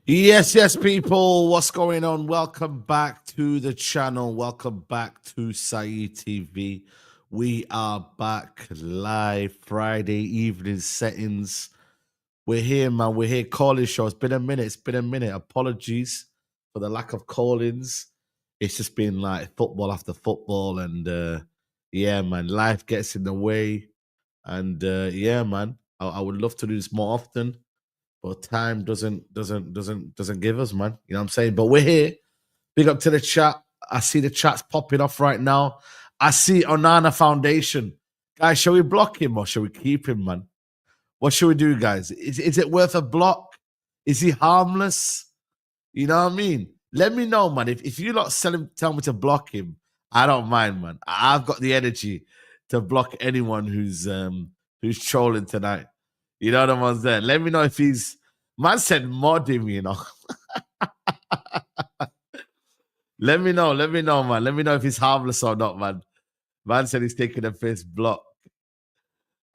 Yes, people. What's going on? Welcome back to the channel. Welcome back to Saeed TV. We are back live Friday evening settings. We're here, man. We're here calling show. It's been a minute. Apologies for the lack of call-ins. It's just been like football after football, and yeah, man, life gets in the way. And yeah, man, I would love to do this more often. But time doesn't give us, man. You know what I'm saying? But we're here. Big up to the chat. I see the chats popping off right now. I see Onana Foundation. Guys, shall we block him or shall we keep him, man? What should we do, guys? Is it worth a block? Is he harmless? You know what I mean? Let me know, man. If you lot tell me to block him, I don't mind, man. I've got the energy to block anyone who's trolling tonight. You know the ones there. Let me know if he's... Man said mod him, you know. Let me know, man. Let me know if he's harmless or not, man. Man said he's taking a first block.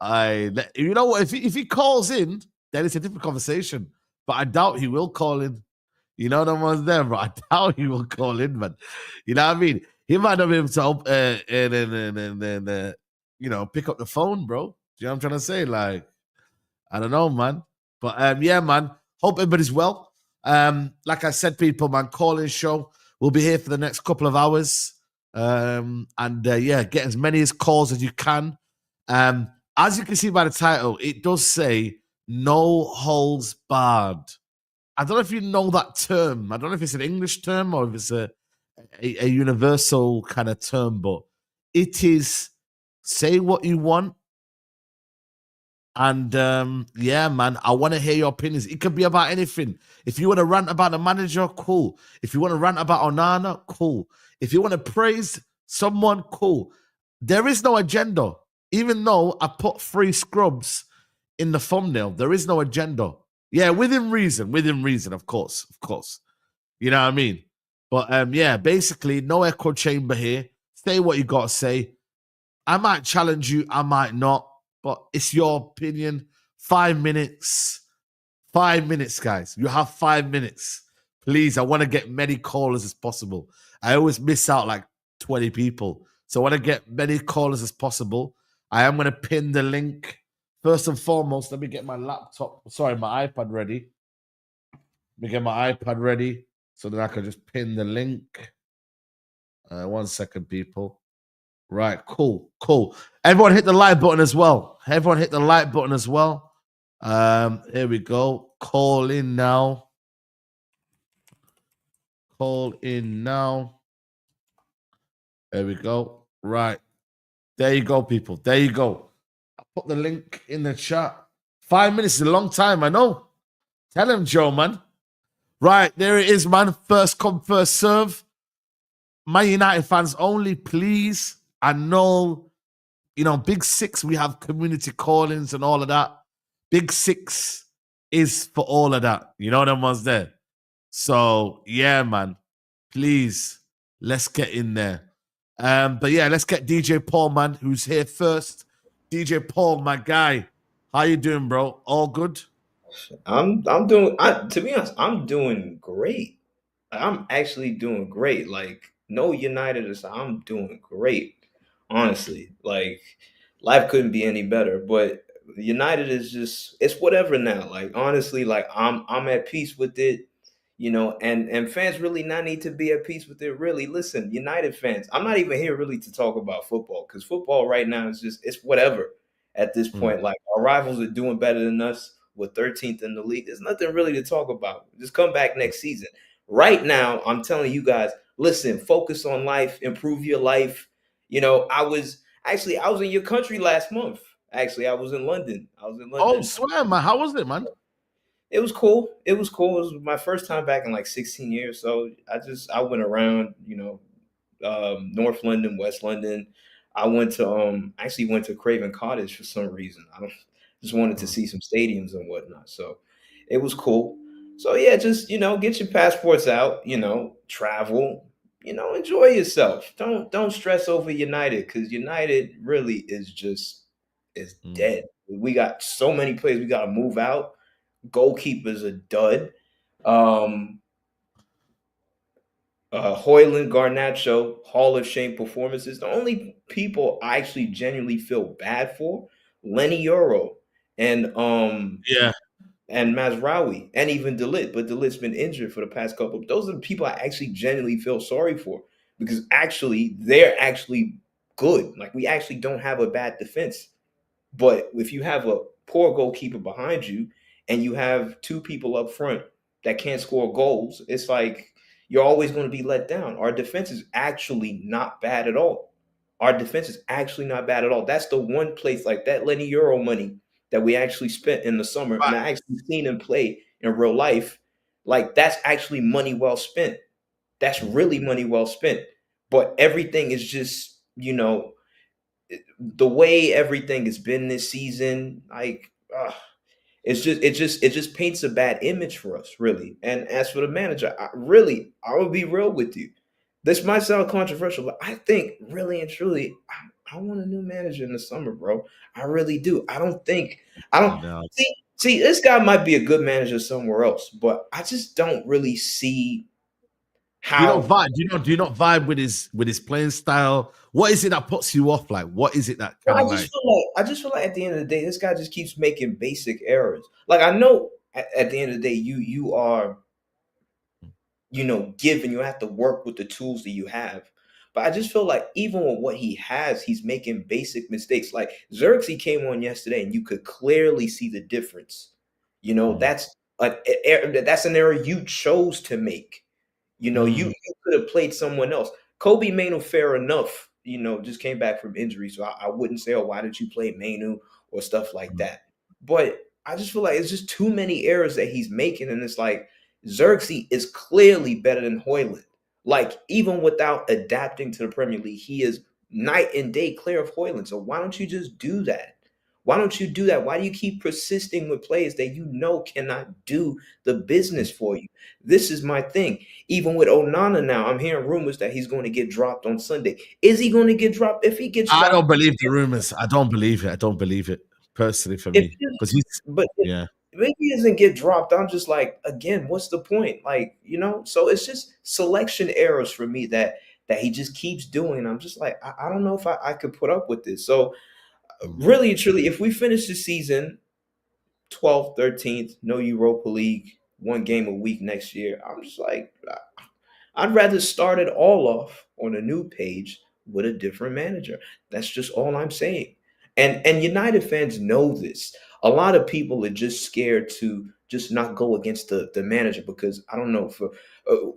You know what? If he calls in, then it's a different conversation. But I doubt he will call in. You know the ones there, bro. I doubt he will call in, man. You know what I mean? He might not be able to you know, pick up the phone, bro. Do you know what I'm trying to say? Like, I don't know, man. But yeah, man. Hope everybody's well. Like I said, people, man, call-in show. We'll be here for the next couple of hours. Yeah, get as many calls as you can. As you can see by the title, it does say no holds barred. I don't know if you know that term. I don't know if it's an English term or if it's a universal kind of term, but it is say what you want. And yeah, man, I want to hear your opinions. It could be about anything. If you want to rant about the manager, cool. If you want to rant about Onana, cool. If you want to praise someone, cool. There is no agenda. Even though I put 3 scrubs in the thumbnail, there is no agenda. Yeah, within reason, of course. You know what I mean? But yeah, basically, no echo chamber here. Say what you got to say. I might challenge you, I might not. But it's your opinion. 5 minutes. 5 minutes, guys. You have 5 minutes. Please, I want to get many callers as possible. I always miss out like 20 people. So I want to get many callers as possible. I am going to pin the link. First and foremost, let me get my my iPad ready. Let me get my iPad ready so that I can just pin the link. 1 second, people. Right, cool. Everyone hit the like button as well. Here we go. Call in now. There we go. Right. There you go, people. There you go. I Put the link in the chat. 5 minutes is a long time, I know. Tell him, Joe, man. Right, there it is, man. First come, first serve. Man United fans only, please. I know, Big Six, we have community callings and all of that. Big Six is for all of that. You know them ones there. So, yeah, man. Please, let's get in there. But yeah, let's get DJ Paul, man, who's here first. DJ Paul, my guy. How you doing, bro? All good? To be honest, I'm doing great. I'm actually doing great. Like no United is I'm doing great. Honestly. Like life couldn't be any better. But United is just it's whatever now. Like honestly, like I'm at peace with it. And fans really not need to be at peace with it. Really, listen, United fans. I'm not even here really to talk about football because football right now is just it's whatever at this Mm. point. Like our rivals are doing better than us. We're 13th in the league. There's nothing really to talk about. Just come back next season. Right now, I'm telling you guys, listen, focus on life, improve your life. I was in your country last month. Actually, I was in London. I was in Oh, London. swear, man. How was it, man? It was cool. It was cool. It was my first time back in like 16 years. So I went around, North London, West London. I went to actually went to Craven Cottage for some reason. I don't just wanted to Mm. see some stadiums and whatnot. So it was cool. So yeah, just get your passports out, travel, enjoy yourself. Don't stress over United because United really is Mm. dead. We got so many players we gotta move out. Goalkeeper's a dud. Um, Hoyland, Garnacho, Hall of Shame performances. The only people I actually genuinely feel bad for, Lenny Euro and Yeah. and Mazraoui and even Delit, but Delit's been injured for the past couple. Those are the people I actually genuinely feel sorry for because actually they're actually good. Like we actually don't have a bad defense. But if you have a poor goalkeeper behind you and you have two people up front that can't score goals, it's like you're always going to be let down. Our defense is actually not bad at all. Our defense is actually not bad at all. That's the one place like that Lenny Euro money that we actually spent in the summer, and I actually seen him play in real life. Like that's actually money well spent. That's Mm. really money well spent. But everything is just, the way everything has been this season, like it just paints a bad image for us, really. And as for the manager, I will be real with you. This might sound controversial, but I think really and truly, I want a new manager in the summer, bro. I really do. I don't No. see this guy might be a good manager somewhere else, but I just don't really see Do you not how. vibe? Do you not vibe with his playing style? What is it that puts you off? Like, what is it that Bro, kind of like? I just feel like at the end of the day, this guy just keeps making basic errors. Like I know at the end of the day, you are given you have to work with the tools that you have. But I just feel like even with what he has, he's making basic mistakes. Like Xerxes came on yesterday, and you could clearly see the difference. Mm. That's an error you chose to make. Mm. You could have played someone else. Kobe Manu, fair enough, just came back from injury. So I wouldn't say, oh, why did you play Manu or stuff like Mm. that? But I just feel like it's just too many errors that he's making. And it's like Xerxes is clearly better than Hoyland. Like, even without adapting to the Premier League, he is night and day clear of Hoyland. So why don't you just do that? Why don't you do that? Why do you keep persisting with players that you know cannot do the business for you? This is my thing. Even with Onana now, I'm hearing rumors that he's going to get dropped on Sunday. Is he going to get dropped? If he gets I don't dropped, believe the rumors. I don't believe it. I don't believe it personally for if me he, because he's but yeah. if he doesn't get dropped, I'm just like, again, what's the point? Like, so it's just selection errors for me that he just keeps doing. I'm just like, I don't know if I could put up with this. So Mm. really, truly, if we finish the season 12th, 13th, no Europa League, one game a week next year, I'm just like, I'd rather start it all off on a new page with a different manager. That's just all I'm saying. And United fans know this. A lot of people are just scared to just not go against the manager, because I don't know, for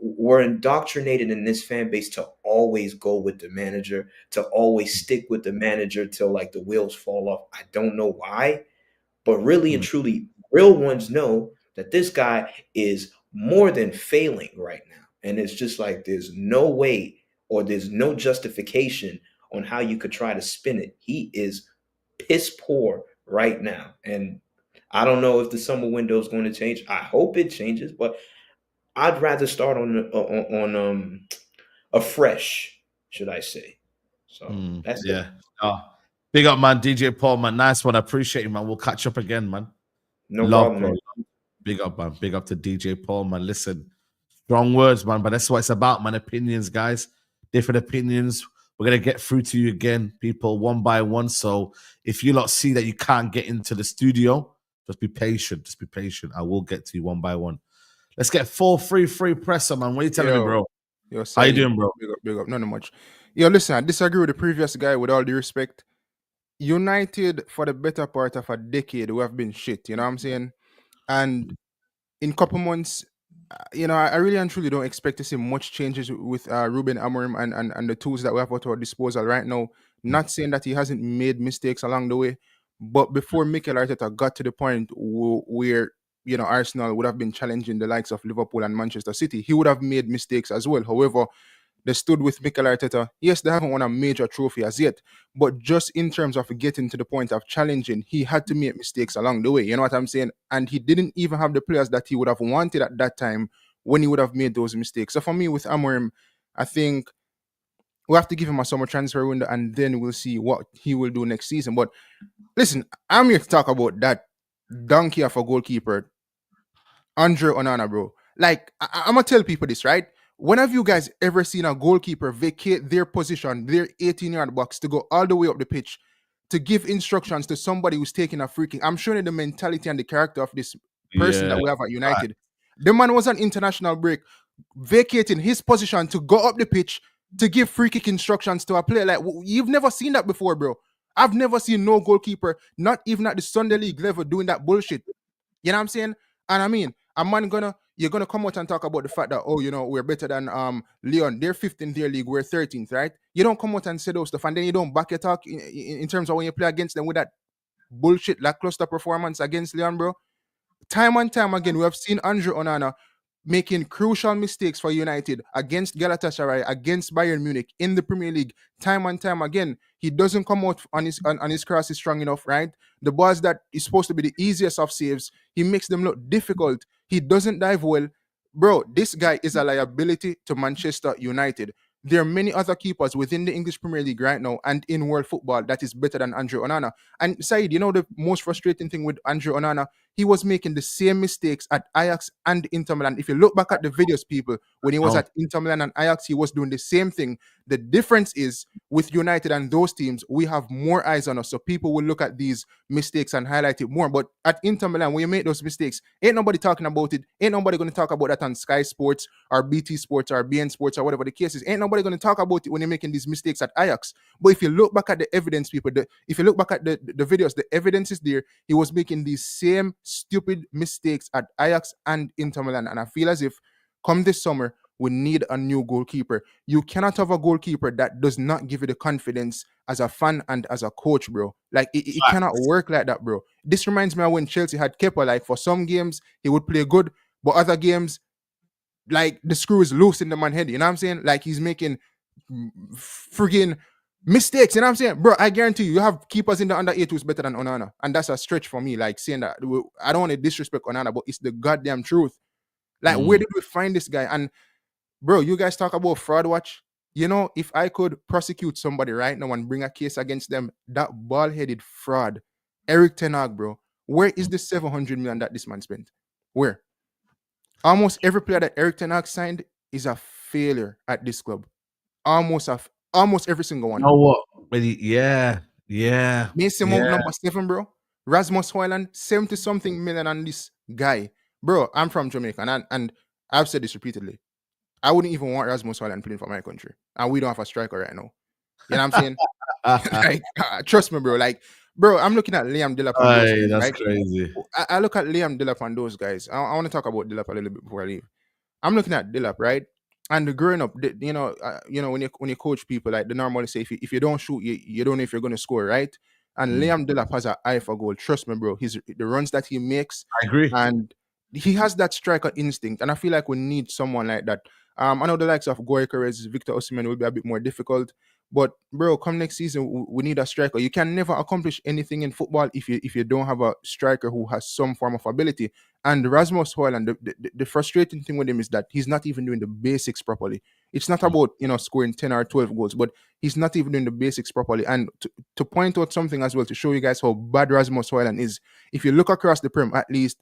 we're indoctrinated in this fan base to always go with the manager, to always stick with the manager till like the wheels fall off. I don't know why, but really and Mm. truly, real ones know that this guy is more than failing right now. And it's just like there's no way or there's no justification on how you could try to spin it. He is piss poor right now. And I don't know if the summer window is going to change. I hope it changes, but I'd rather start on afresh, should I say. So that's it. Yeah. Oh, big up, man. DJ Paul, man. Nice one. I appreciate you, man. We'll catch up again, man. No Love, problem, bro. man. Big up, man. Big up to DJ Paul, man. Listen, strong words, man. But that's what it's about, man. Opinions, guys. Different opinions. We're gonna get through to you again, people, one by one. So if you lot see that you can't get into the studio, just be patient. Just be patient. I will get to you one by one. Let's get 4-3-3 presser, man. What are you telling me, bro? Yo, How you Saeed, doing, bro? big up, not much. Yo, listen, I disagree with the previous guy with all due respect. United, for the better part of a decade, we have been shit, you know what I'm saying? And in couple months, I really and truly don't expect to see much changes with Ruben Amorim and the tools that we have at our disposal right now. Not saying that he hasn't made mistakes along the way, but before Mikel Arteta got to the point where Arsenal would have been challenging the likes of Liverpool and Manchester City, he would have made mistakes as well. However, they stood with Mikel Arteta. Yes, they haven't won a major trophy as yet, but just in terms of getting to the point of challenging, he had to make mistakes along the way. You know what I'm saying? And he didn't even have the players that he would have wanted at that time when he would have made those mistakes. So for me, with Amorim, I think we have to give him a summer transfer window, and then we'll see what he will do next season. But listen, I'm here to talk about that donkey of a goalkeeper, Andre Onana, bro. Like, I'm gonna tell people this, right? When have you guys ever seen a goalkeeper vacate their position, their 18-yard box, to go all the way up the pitch to give instructions to somebody who's taking a free kick? I'm showing you the mentality and the character of this person that we have at United. The man was on international break, vacating his position to go up the pitch to give free kick instructions to a player. Like, you've never seen that before, bro. I've never seen no goalkeeper, not even at the Sunday League level, doing that bullshit. You know what I'm saying? And I mean, you're gonna come out and talk about the fact that, we're better than Lyon. They're 5th in their league, we're 13th, right? You don't come out and say those stuff, and then you don't back your talk in terms of when you play against them with that bullshit lackluster performance against Lyon, bro. Time and time again, we have seen Andre Onana making crucial mistakes for United against Galatasaray, against Bayern Munich in the Premier League. Time and time again, he doesn't come out on his crosses strong enough, right? The balls that is supposed to be the easiest of saves, he makes them look difficult. He doesn't dive well. Bro, this guy is a liability to Manchester United. There are many other keepers within the English Premier League right now and in world football that is better than Andre Onana. And Saeed, the most frustrating thing with Andre Onana, he was making the same mistakes at Ajax and Inter Milan. If you look back at the videos, people, when he was at Inter Milan and Ajax, he was doing the same thing. The difference is with United and those teams, we have more eyes on us. So people will look at these mistakes and highlight it more. But at Inter Milan, when you make those mistakes, ain't nobody talking about it. Ain't nobody going to talk about that on Sky Sports or BT Sports or BN Sports or whatever the case is. Ain't nobody going to talk about it when you're making these mistakes at Ajax. But if you look back at the evidence, people, if you look back at the videos, the evidence is there. He was making these same stupid mistakes at Ajax and Inter Milan. And I feel as if come this summer, we need a new goalkeeper. You cannot have a goalkeeper that does not give you the confidence as a fan and as a coach, bro. Like, it cannot work like that, bro. This reminds me of when Chelsea had Kepa. Like, for some games, he would play good, but other games, like, the screw is loose in the man's head. You know what I'm saying? Like, he's making friggin' mistakes. You know what I'm saying? Bro, I guarantee you have keepers in the under 8 who's better than Onana. And that's a stretch for me, like, saying that. I don't want to disrespect Onana, but it's the goddamn truth. Like, where did we find this guy? And bro, you guys talk about fraud watch. If I could prosecute somebody right now and bring a case against them, that bald-headed fraud, Eric Ten Hag, bro, where is the 700 million that this man spent? Where? Almost every player that Eric Ten Hag signed is a failure at this club. Almost every single one. You know what? Yeah. Mason Mount, number 7, bro. Rasmus Højlund, 70-something million on this guy. Bro, I'm from Jamaica, and I've said this repeatedly. I wouldn't even want Rasmus Højlund playing for my country. And we don't have a striker right now. You know what I'm saying? Like, trust me, bro. Like, bro, I'm looking at Liam Delap and those Aye, guys, that's right? crazy. I look at Liam Delap and those guys. I want to talk about Delap a little bit before I leave. I'm looking at Delap, right? And growing up, when you coach people, like they normally say, if you don't shoot, you don't know if you're going to score, right? And Liam Delap has an eye for goal. Trust me, bro. The runs that he makes, I agree. and he has that striker instinct. And I feel like we need someone like that. I know the likes of Goykeres, Victor Osimhen will be a bit more difficult. But bro, come next season, we need a striker. You can never accomplish anything in football if you don't have a striker who has some form of ability. And Rasmus Højlund, the frustrating thing with him is that he's not even doing the basics properly. It's not about scoring 10 or 12 goals, but he's not even doing the basics properly. And to point out something as well to show you guys how bad Rasmus Højlund is, if you look across the Prem, at least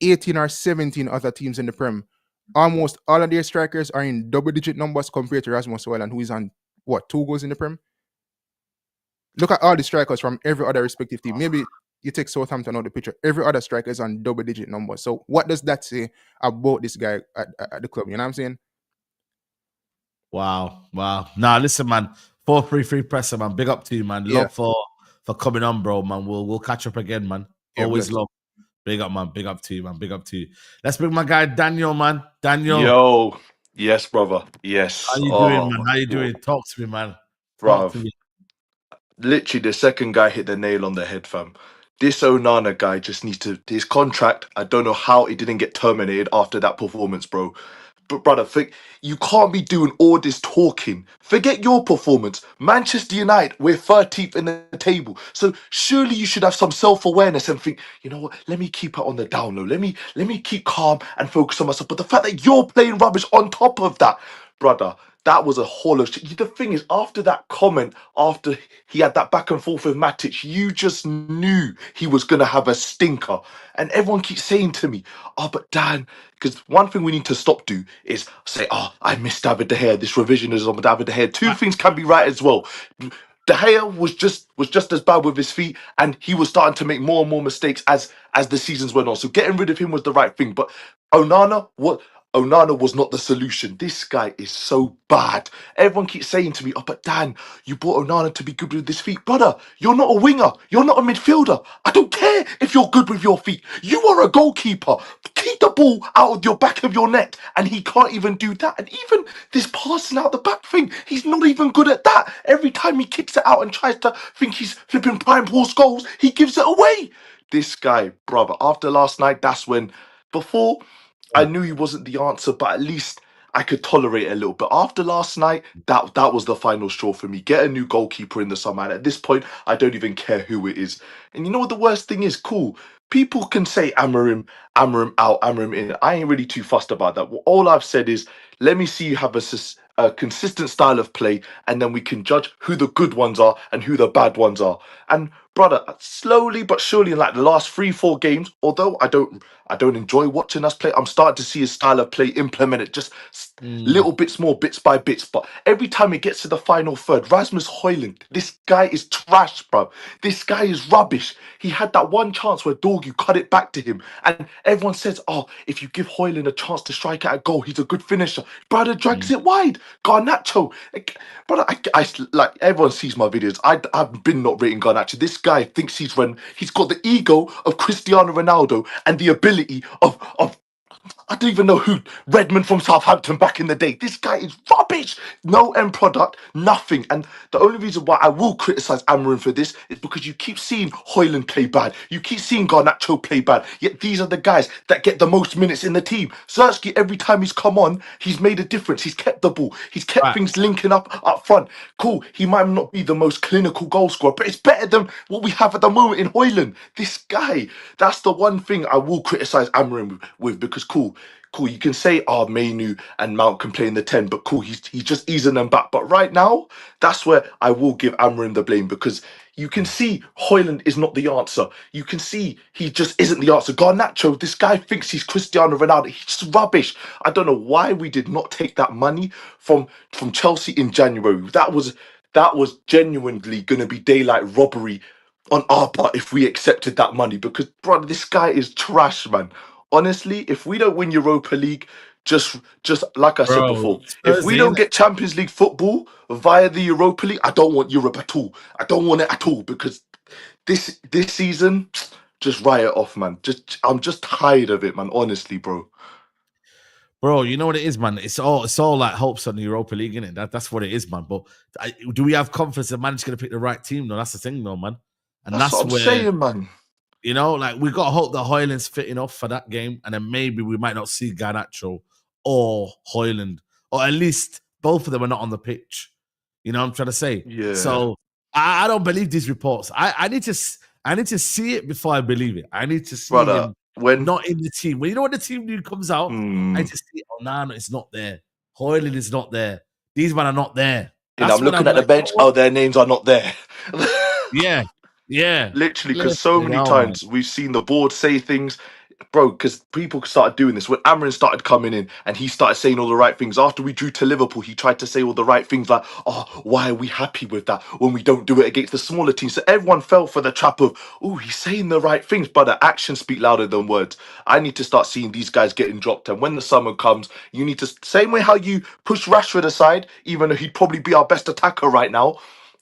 18 or 17 other teams in the Prem, almost all of their strikers are in double-digit numbers compared to Rasmus Højlund, who is on 2 goals in the Prem? Look at all the strikers from every other respective team. Maybe you take Southampton out of the picture. Every other striker is on double-digit numbers. So what does that say about this guy at the club? You know what I'm saying? Wow. Nah, listen, man. 433 presser, man. Big up to you, man. Yeah. Love for coming on, bro, man. We'll catch up again, man. Yeah, Always bless. love. Big up, man. Big up to you, man. Big up to you. Let's bring my guy Daniel, man. Daniel. Yo, yes, brother. Yes. How you doing, man? How you doing? Talk to me, man. Talk to Bruv, me. literally the second guy hit the nail on the head, fam. This Onana guy just needs to his contract. I don't know how it didn't get terminated after that performance, bro. But brother, you can't be doing all this talking. Forget your performance. Manchester United, we're 13th in the table. So surely you should have some self-awareness and think, you know what, let me keep it on the down low. Let me keep calm and focus on myself. But the fact that you're playing rubbish on top of that, brother, that was a hollow shit. The thing is, after that comment, after he had that back and forth with Matic, you just knew he was going to have a stinker. And everyone keeps saying to me, oh, but Dan, because one thing we need to stop do is say, oh, I missed David De Gea, this revisionism of David De Gea. Two things can be right as well. De Gea was just as bad with his feet, and he was starting to make more and more mistakes as the seasons went on. So getting rid of him was the right thing. But Onana was not the solution. This guy is so bad. Everyone keeps saying to me, oh, but Dan, you brought Onana to be good with his feet. Brother, you're not a winger. You're not a midfielder. I don't care if you're good with your feet. You are a goalkeeper. Keep the ball out of your back of your net. And he can't even do that. And even this passing out the back thing, he's not even good at that. Every time he kicks it out and tries to think he's flipping prime Paul's goals, he gives it away. This guy, brother, after last night, that's when, before, I knew he wasn't the answer, but at least I could tolerate it a little bit. After last night, that was the final straw for me. Get a new goalkeeper in the summer. And at this point, I don't even care who it is. And you know what the worst thing is? Cool. People can say Amarim out, Amarim in. I ain't really too fussed about that. All I've said is, let me see you have a consistent style of play, and then we can judge who the good ones are and who the bad ones are. And brother, slowly but surely, in like the last 3-4 games, although I don't enjoy watching us play, I'm starting to see his style of play implemented just little bits more, bits by bits. But every time it gets to the final third, Rasmus Højlund, this guy is trash, bro. This guy is rubbish. He had that one chance where Dorgu cut it back to him, and everyone says, oh, if you give Højlund a chance to strike at a goal, he's a good finisher. Brother drags it wide. Garnacho, brother, I like, everyone sees my videos. I've been not rating Garnacho. This guy thinks he's got the ego of Cristiano Ronaldo and the ability of I don't even know who, Redmond from Southampton back in the day. This guy is rubbish. No end product, nothing. And the only reason why I will criticise Amarin for this is because you keep seeing Højlund play bad. You keep seeing Garnacho play bad. Yet these are the guys that get the most minutes in the team. Sersky, every time he's come on, he's made a difference. He's kept the ball. He's kept things linking up front. Cool, he might not be the most clinical goal scorer, but it's better than what we have at the moment in Højlund. This guy, that's the one thing I will criticise Amarin with because cool, you can say, oh, Mainu and Mount can play in the 10, but cool, he's just easing them back. But right now, that's where I will give Amarim the blame because you can see Højlund is not the answer. You can see he just isn't the answer. Garnacho, this guy thinks he's Cristiano Ronaldo. He's just rubbish. I don't know why we did not take that money from Chelsea in January. That was genuinely going to be daylight robbery on our part if we accepted that money because, brother, this guy is trash, man. Honestly, if we don't win Europa League, just like I said before, if we don't get Champions League football via the Europa League, I don't want Europe at all. I don't want it at all because This season, just write it off, man. I'm just tired of it, man. Honestly, bro. Bro, you know what it is, man. It's all like hopes on the Europa League, innit? That's what it is, man. But do we have confidence that man's going to pick the right team? No, that's the thing, though, man. And That's what I'm where, saying, man. you know, like we got to hope that Hoyland's fit enough for that game, and then maybe we might not see Garnacho or Hoyland, or at least both of them are not on the pitch. You know what I'm trying to say? Yeah. So I don't believe these reports. I need to see it before I believe it. I need to see him not in the team. When you know when the team new comes out, I just see Onana is not there. Hoyland is not there. These men are not there. And I'm looking at the bench. Oh, their names are not there. Yeah. Literally, because so many times we've seen the board say things, bro, because people started doing this. When Amrin started coming in and he started saying all the right things, after we drew to Liverpool, he tried to say all the right things like, oh, why are we happy with that when we don't do it against the smaller teams? So everyone fell for the trap of, oh, he's saying the right things, but the actions speak louder than words. I need to start seeing these guys getting dropped. And when the summer comes, you need to, same way how you push Rashford aside, even though he'd probably be our best attacker right now.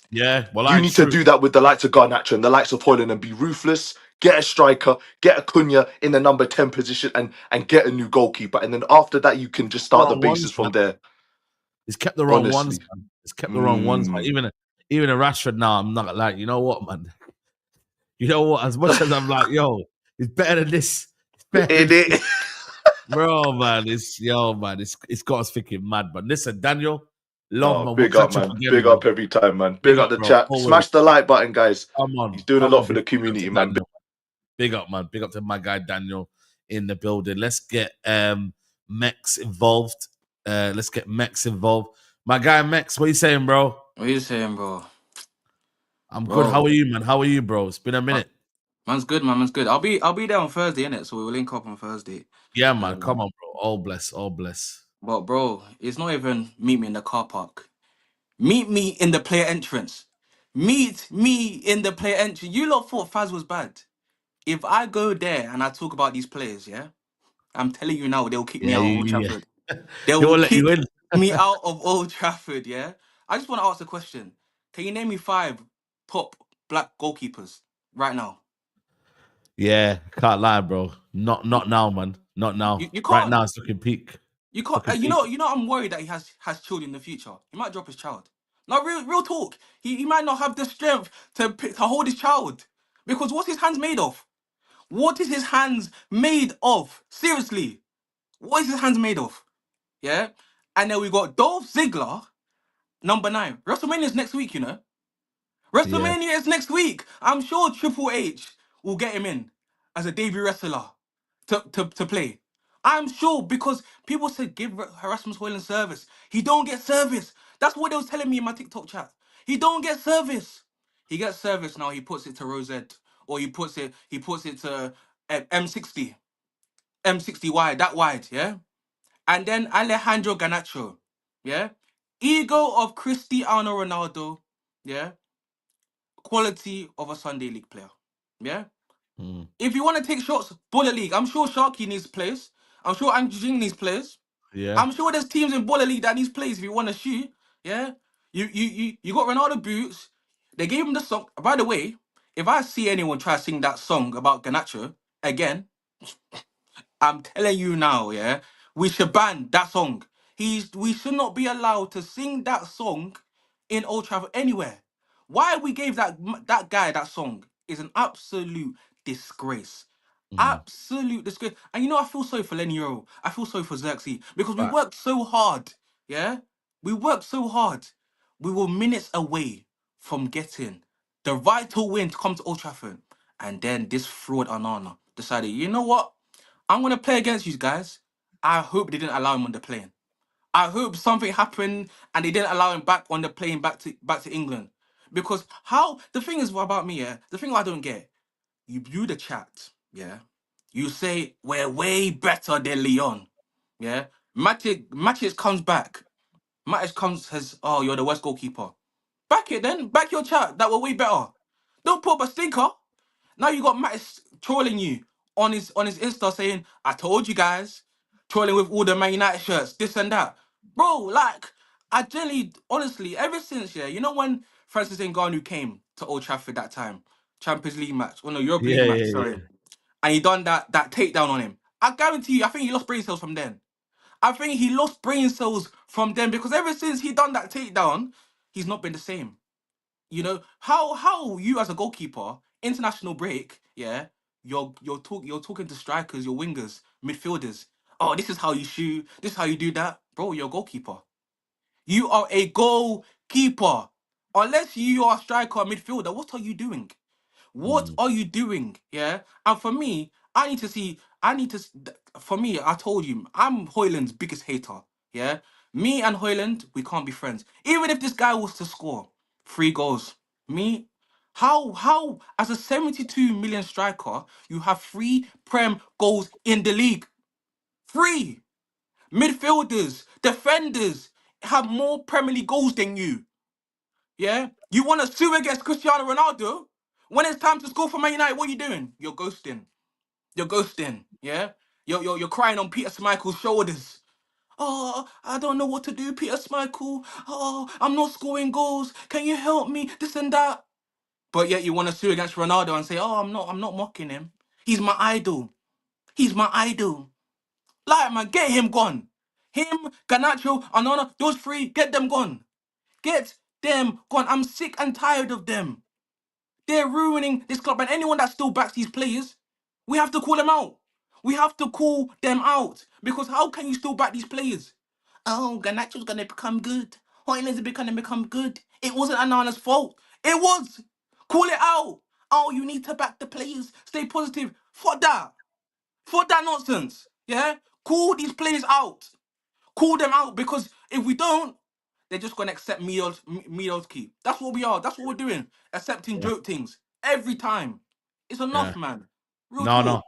Yeah, well, you need to do that with the likes of Garnacho and the likes of Hoyland and be ruthless. Get a striker, get a Cunha in the number 10 position, and get a new goalkeeper. And then after that, you can just start the bases from there. It's kept the wrong ones, man. It's kept the wrong ones, man. Even a Rashford now, I'm not like, you know what, man? You know what? As much as I'm like, yo, it's better than this. It's better than this. Bro, man, it's got us thinking mad. But listen, Daniel, man. Big up, man. Big up every time, man. Big up the chat. Smash the like button, guys. Come on. He's doing a lot for the community, man. Big up, man. Big up to my guy Daniel in the building. Let's get Meckz involved. My guy Meckz, what are you saying, bro? What are you saying, bro? I'm good. How are you, man? How are you, bro? It's been a minute. Man's good, man. Man's good. I'll be there on Thursday, innit? So we'll link up on Thursday. Yeah, man. Come on, bro. All bless. But bro, it's not even meet me in the car park. Meet me in the player entrance. Meet me in the player entrance. You lot thought Faz was bad. If I go there and I talk about these players, yeah, I'm telling you now, they'll kick me out of Old Trafford. They will kick me out of Old Trafford, yeah? I just want to ask a question. Can you name me 5 top black goalkeepers right now? Yeah, can't lie, bro. Not now, man. Not now. You can't. Right now, it's looking peak. You can't. You know. I'm worried that he has children in the future. He might drop his child. No, real talk. He might not have the strength to hold his child because what's his hands made of? What is his hands made of? Seriously, what is his hands made of? Yeah. And then we got Dolph Ziggler, number 9. WrestleMania is next week, you know. WrestleMania is next week. I'm sure Triple H will get him in as a debut wrestler to play. I'm sure because people said give Rasmus Hoyland service. He don't get service. That's what they was telling me in my TikTok chat. He don't get service. He gets service now. He puts it to Rosette or he puts it to M60, M60 wide, that wide, yeah. And then Alejandro Garnacho, yeah. Ego of Cristiano Ronaldo, yeah. Quality of a Sunday League player, yeah. If you want to take shots, Baller League, I'm sure Sharky needs players. I'm sure Anjing needs players. Yeah. I'm sure there's teams in Baller League that needs players if you want to shoot. Yeah. You got Ronaldo boots. They gave him the song. By the way, if I see anyone try to sing that song about Garnacho again, I'm telling you now, yeah, we should ban that song. We should not be allowed to sing that song in Old Trafford anywhere. Why we gave that guy that song is an absolute disgrace. Absolute disgrace. And you know, I feel sorry for Lenny Euro. I feel sorry for Xerxes because we worked so hard. Yeah, we worked so hard. We were minutes away from getting the vital win to come to Old Trafford, and then this fraud Onana decided, you know what? I'm gonna play against you guys. I hope they didn't allow him on the plane. I hope something happened and they didn't allow him back on the plane back to England. Because the thing is about me, yeah. The thing I don't get, you view the chat, yeah. You say we're way better than Lyon, yeah. Matic comes back. Says, oh, you're the worst goalkeeper. Back it then. Back your chat that we're way better. Don't put up a stinker. Now you got Matt trolling you on his Insta saying, I told you guys, trolling with all the Man United shirts, this and that. Bro, like, I generally, honestly, ever since, yeah, you know when Francis Ngannou came to Old Trafford that time, Champions League match. Oh no, Europa League Yeah, match. yeah, Sorry. yeah. And he done that takedown on him. I guarantee you, I think he lost brain cells from then. I think he lost brain cells from then because ever since he done that takedown, he's not been the same. You know how you as a goalkeeper, international break, yeah, you're talking to strikers, your wingers, midfielders. Oh, this is how you shoot. This is how you do that, bro. You're a goalkeeper. You are a goalkeeper. Unless you are a striker or midfielder, what are you doing? What Mm, are you doing? Yeah. And for me, I need to see. I need to. For me, I told you, I'm Hoyland's biggest hater. Yeah. Me and Hoyland, we can't be friends. Even if this guy was to score 3 goals, me, how as a 72 million striker, you have 3 Prem goals in the league. 3 midfielders, defenders have more Premier League goals than you. Yeah? You want to sue against Cristiano Ronaldo? When it's time to score for Man United, what are you doing? You're ghosting. You're ghosting. Yeah? You're crying on Peter Schmeichel's shoulders. Oh, I don't know what to do, Peter Schmeichel. Oh, I'm not scoring goals. Can you help me? This and that. But yet you want to sue against Ronaldo and say, oh, I'm not mocking him. He's my idol. He's my idol. Like, man, get him gone. Him, Garnacho, Onana, those 3, get them gone. Get them gone. I'm sick and tired of them. They're ruining this club, and anyone that still backs these players, we have to call them out. We have to call them out because how can you still back these players? Oh, Garnacho's gonna become good. Hoyland's gonna become good. It wasn't Anana's fault. It was. Call it out. Oh, you need to back the players. Stay positive. For that. For that nonsense. Yeah? Call these players out. Call them out because if we don't, they're just gonna accept Mio's key. That's what we are. That's what we're doing. Accepting yeah, joke things every time. It's yeah. enough, man. Real No, no. talk.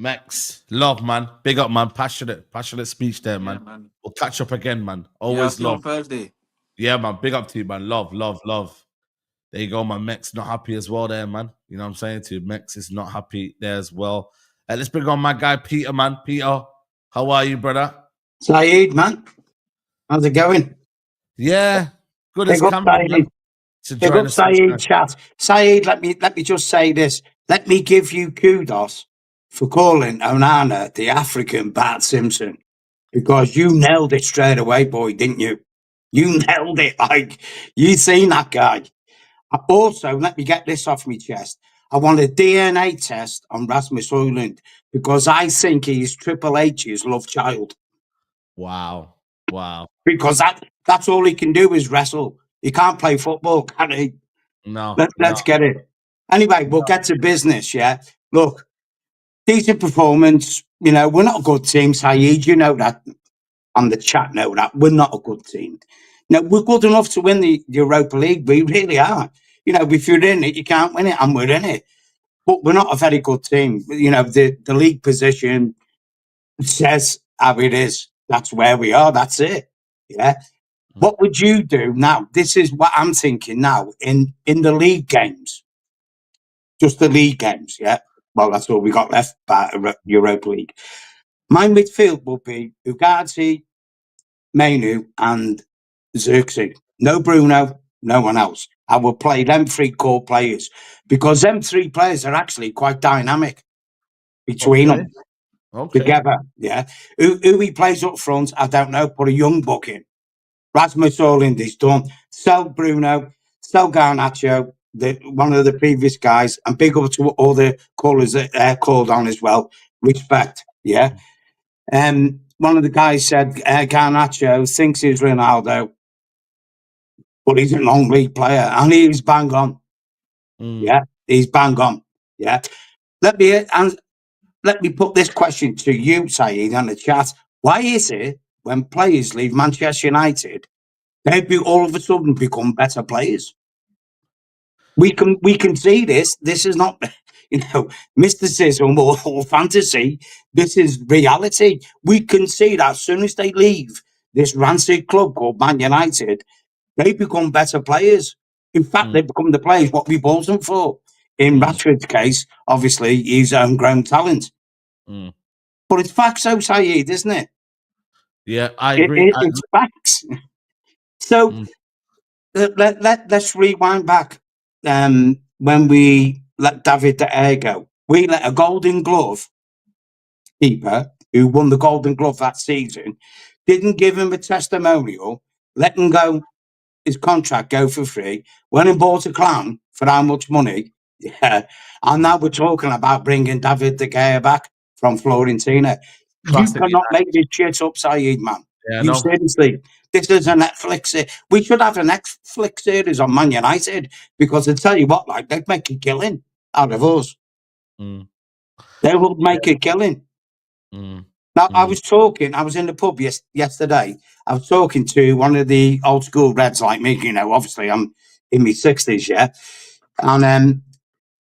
Meckz, love, man. Big up, man. Passionate speech there, Yeah, man. man. We'll catch up again, man. Yeah, I'll Always see you on love. Thursday. Yeah, man. Big up to you, man. Love, love, love. There you go, man. Meckz not happy as well there, man. You know what I'm saying? To Meckz is not happy there as well. Let's bring on my guy, Peter, man. Peter, how are you, brother? Saeed, man. How's it going? Yeah, good as Big up, can be, man. Saeed. It's Big enjoying up, the Saeed sunshine. chat. Saeed, let me just say this. Let me give you kudos for calling Onana the African Bart Simpson because you nailed it straight away, boy, didn't you? You nailed it. Like, you seen that guy. Also, let me get this off my chest. I want a DNA test on Rasmus Højlund because I think he's Triple H's love child. Wow. Wow. Because that's all he can do is wrestle. He can't play football, can he? No, no, Let's get it. Anyway, we'll no. get to business, yeah? Look, decent performance. You know, we're not a good team, Saeed. You know that. On the chat know that. We're not a good team. Now, we're good enough to win the Europa League. We really are. You know, if you're in it, you can't win it, and we're in it. But we're not a very good team. You know, the league position says how it is. That's where we are. That's it. Yeah. What would you do now? This is what I'm thinking now in the league games, just the league games. Yeah. Well, that's all we got left by Europa League. My midfield will be Ugarte, Mainu, and Xerxes. No Bruno, no one else. I will play them 3 core players because them 3 players are actually quite dynamic between Okay. them Okay. together. Yeah. Who he plays up front, I don't know. Put a young buck in. Rasmus Højlund is done. Sell Bruno, sell Garnacho, one of the previous guys, and big up to all the callers that called on as well. Respect, yeah. One of the guys said Garnacho thinks he's Ronaldo, but he's a non-league player, and he's bang on. Yeah, he's bang on. Yeah. Let me put this question to you, Saeed, on the chat. Why is it when players leave Manchester United, they all of a sudden become better players? We can see this. This is not, mysticism or fantasy. This is reality. We can see that as soon as they leave this rancid club called Man United, they become better players. In fact, they become the players what we bought them for. In Rashford's case, obviously, he's homegrown talent. But it's facts, so Saeed, isn't it? Yeah, I agree. It's facts. So let's rewind back when we let David De Gea go. We let a Golden Glove keeper who won the Golden Glove that season, didn't give him a testimonial, let him go, his contract go for free, went and bought a clown for how much money? Yeah. And now we're talking about bringing David De Gea back from Florentina. You Classic cannot United. make this shit up, Saeed, man. Yeah, You no. seriously. This is a Netflix. We should have a Netflix series on Man United because I tell you what, like they'd make a killing out of us. Mm, They would make a killing. mm, Now, I mm, was in the pub yesterday. I was talking to one of the old school Reds like me, obviously I'm in my 60s, yeah. And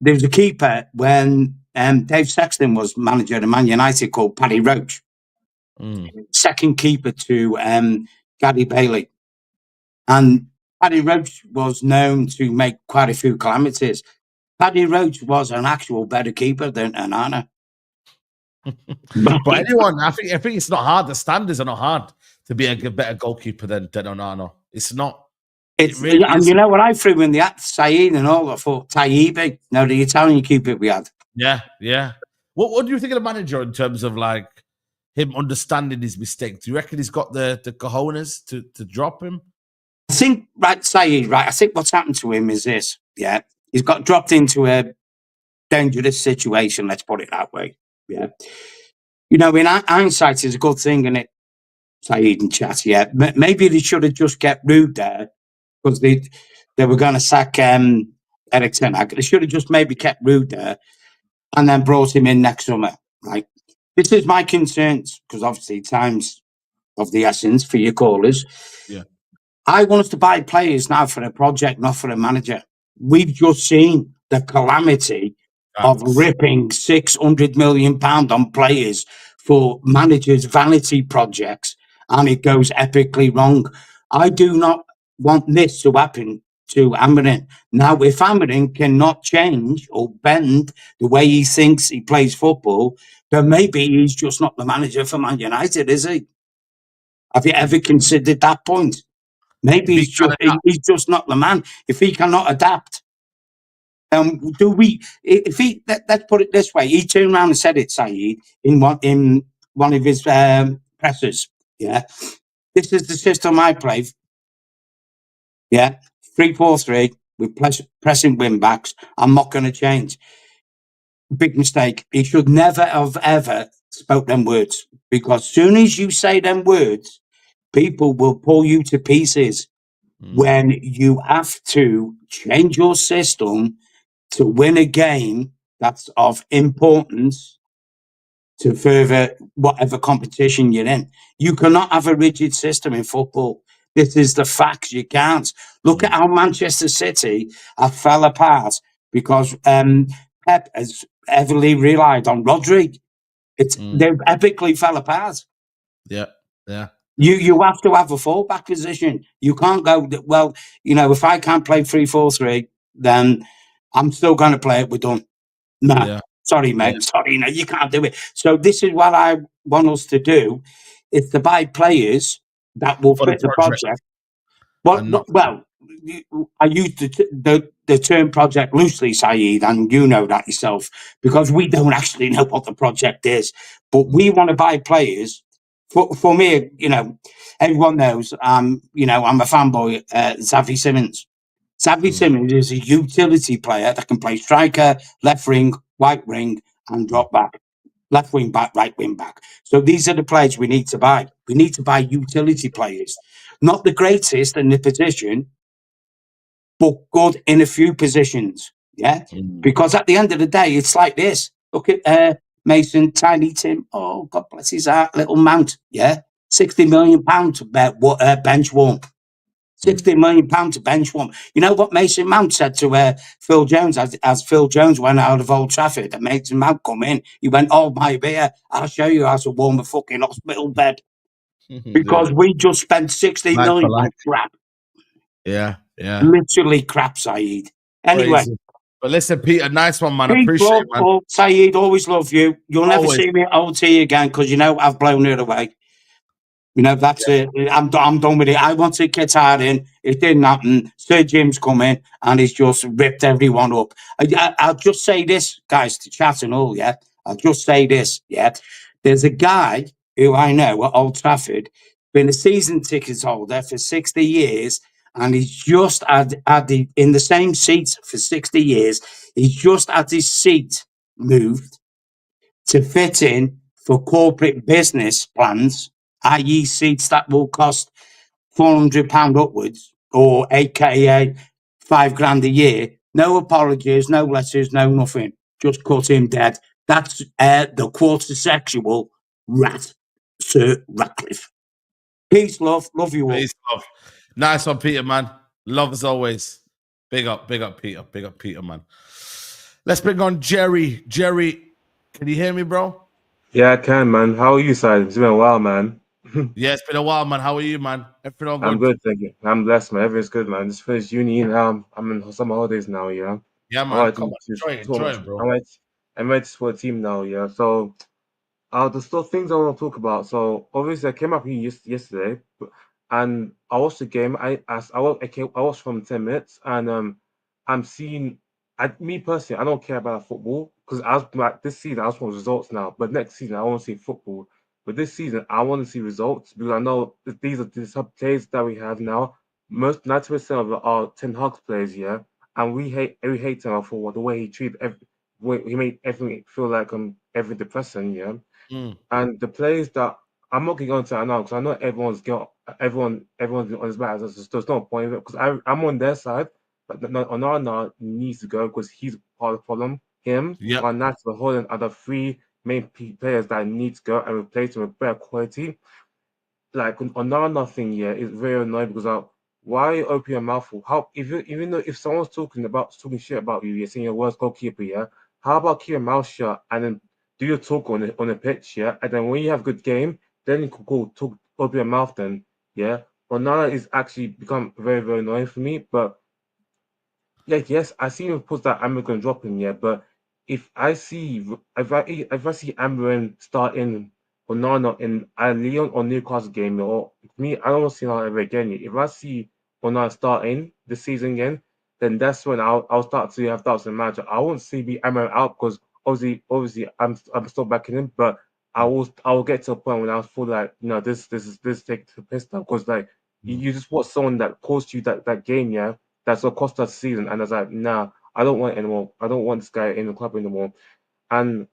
there was a keeper when Dave Sexton was manager of Man United called Paddy Roach, second keeper to Gary Bailey. And Paddy Roach was known to make quite a few calamities. Paddy Roach was an actual better keeper than Onana. But anyone, I think it's not hard. The standards are not hard to be a better goalkeeper than Onana. It's not. Really and you know what I threw in the act, Saeed and all, I thought Taibbi, the Italian keeper we had. Yeah. What do you think of the manager in terms of like him understanding his mistakes? Do you reckon he's got the cojones to drop him? I think, Saeed, I think what's happened to him is this, yeah. He's got dropped into a dangerous situation, let's put it that way. Yeah. In hindsight is a good thing, isn't it? Saeed and chat, yeah. Maybe they should have just kept Rude there because they were going to sack Eric Ten Hag. They should have just maybe kept Rude there and then brought him in next summer. Right. This is my concerns because obviously time's of the essence for your callers. Yeah. I want us to buy players now for a project, not for a manager. We've just seen the calamity of ripping £600 million on players for managers' vanity projects, and it goes epically wrong. I do not want this to happen to Amorim. Now, if Amorim cannot change or bend the way he thinks he plays football, then maybe he's just not the manager for Man United, is he? Have you ever considered that point? Maybe he's just not the man. If he cannot adapt, let's put it this way. He turned around and said it, Saeed, in one of his presses. Yeah, this is the system I play. Yeah, 3-4-3 with pressing wing backs. I'm not going to change. Big mistake. He should never have ever spoke them words because soon as you say them words, people will pull you to pieces. When you have to change your system to win a game that's of importance to further whatever competition you're in. You cannot have a rigid system in football. This is the facts. You can't. Look at how Manchester City have fell apart because Pep has heavily relied on Rodri. They epically fell apart. Yeah. You have to have a fallback position. You can't go, well, if I can't play 3-4-3, then I'm still going to play it. We're done. No, sorry, mate. Yeah. Sorry, no, you can't do it. So this is what I want us to do, is to buy players that will fit the project. Well, I use the term project loosely, Saeed, and you know that yourself, because we don't actually know what the project is. But we want to buy players. For me, everyone knows, I'm a fanboy, Xavi Simons. Xavi Simons is a utility player that can play striker, left wing, right wing, and drop back. Left wing back, right wing back. So these are the players we need to buy. We need to buy utility players. Not the greatest in the position, but good in a few positions. Yeah? Because at the end of the day, it's like this. Look at Mason, Tiny Tim. Oh, God bless his heart, little Mount. Yeah? £60 million to bench warm. £60 million to bench warm. You know what Mason Mount said to Phil Jones as Phil Jones went out of Old Trafford and Mason Mount come in? He went, "Oh, my beer, I'll show you how to warm a fucking hospital bed." Because we just spent £60 million on crap. Yeah. Literally crap, Saeed. Anyway. Crazy. But listen, Peter, nice one, man. I appreciate it, man. Saeed, always love you. You'll never see me at OT again because I've blown it away. You know, that's it. I'm done with it. I want to get out in. It didn't happen. Sir Jim's coming and he's just ripped everyone up. I'll just say this, guys, to chat and all, yeah? I'll just say this, yeah? There's a guy who I know at Old Trafford, been a season ticket holder for 60 years, and he's just in the same seat for 60 years. He's just had his seat moved to fit in for corporate business plans, i.e., seats that will cost £400 upwards or AKA £5,000 a year. No apologies, no letters, no nothing. Just cut him dead. That's the quarter sexual rat, Sir Ratcliffe. Peace, love. Love you all. Peace, love. Nice one, Peter, man. Love as always. Big up, Peter. Big up, Peter, man. Let's bring on Jerry. Jerry, can you hear me, bro? Yeah, I can, man. How are you, Saeed? It's been a while, man. Yeah, it's been a while, man. How are you, man? Everything all good? I'm good, thank you. I'm blessed, man. Everything's good, man. Just finished uni now. I'm in summer holidays now, yeah. Yeah, I'm man. ready Come on, enjoy it, bro. I'm ready to support a team now, yeah. So, the still things I want to talk about. So, obviously, I came up here yesterday, and I watched the game. I watched from 10 minutes, and I'm seeing. Me personally, I don't care about football because I was like this season. I just want results now, but next season I want to see football. But this season, I want to see results because I know that these are the sub players that we have now. Most 90% of them are Ten Hag's players, yeah, and we hate him for the way he treated he made everything feel like every depressing, yeah. And the players that I'm not going to now because I know everyone's on his back. There's no point in it because I'm on their side, but Onana needs to go because he's part of the problem. Him, Yep. Onana, Holland are the three main players that need to go and replace him with better quality. Like Onana thing, yeah, is very annoying because why open your mouth for? How even though if someone's talking shit about you, you're saying you're worst goalkeeper, yeah. How about keep your mouth shut and then do your talk on the pitch, yeah, and then when you have a good game, then you could go talk, open your mouth, then, yeah. Onana is actually become very very annoying for me, but like yes, I see him put that Amber gonna drop him, yeah, but if I see Amber starting Onana in a Lyon or Newcastle game, or me, I don't want to see Onana ever again. If I see Onana starting this season again, then that's when I'll start to have doubts in the manager. I won't see the Amber out because obviously I'm still backing him, but I will get to a point when I feel like this take the piss down because like you just want someone that cost you that game, yeah, that's what cost us the season, and I was like, nah, I don't want it anymore. I don't want this guy in the club anymore, and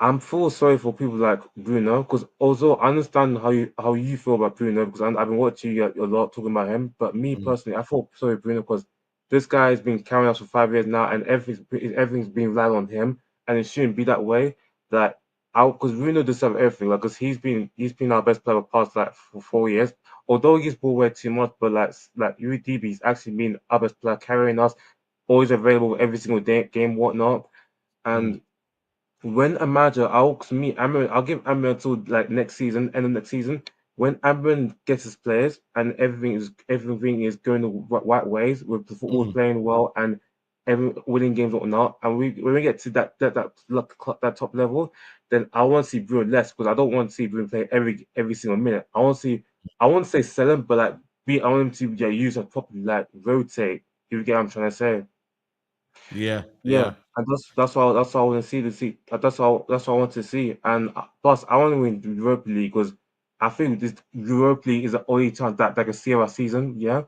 I'm full sorry for people like Bruno because also I understand how you feel about Bruno because I've been watching you a lot talking about him. But me personally, I feel sorry for Bruno because this guy has been carrying us for 5 years now, and everything's been relied on him, and it shouldn't be that way. That because Bruno deserves everything, like because he's been our best player for past like for 4 years. Although he's ball way too much, but like UDB's actually been our best player, carrying us, always available every single game, whatnot, and when a manager, I'll give Amber until like next season, end of next season. When Amber gets his players and everything is going the right ways with the football playing well and winning games or not, and when we get to that top level, then I want to see Bruno less because I don't want to see Bruno play every single minute. I want to say sell him, but I want him to use him properly, like rotate. If you get what I'm trying to say. Yeah. And that's what I want to see. That's what I want to see. And plus, I want to win the Europa League because I think this Europa League is the only chance that can see our season. Yeah,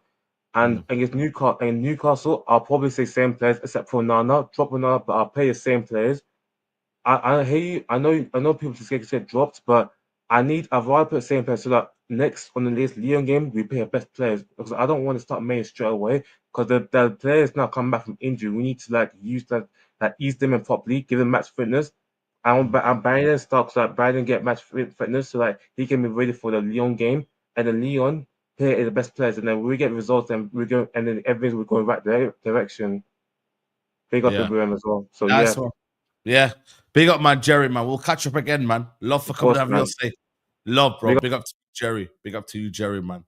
and against Newcastle, I'll probably say same players except for Nana. Drop Nana, but I'll play the same players. I hear you. I know people just get dropped, but I'd rather put the same players so that next on the next Lyon game we play our best players because I don't want to start May straight away because the players now come back from injury. We need to use that ease them in properly, give them match fitness. I'm Brandon start so that Brandon get match fitness so he can be ready for the Lyon game and then Lyon play the best players and then we get results and we go and then everything will go in the right direction. Big up Ibrahim as well. So Nice one. Yeah. Big up, man, Jerry, man. We'll catch up again, man. Love for coming to have your say. Love, bro. Big up to Jerry. Big up to you, Jerry, man.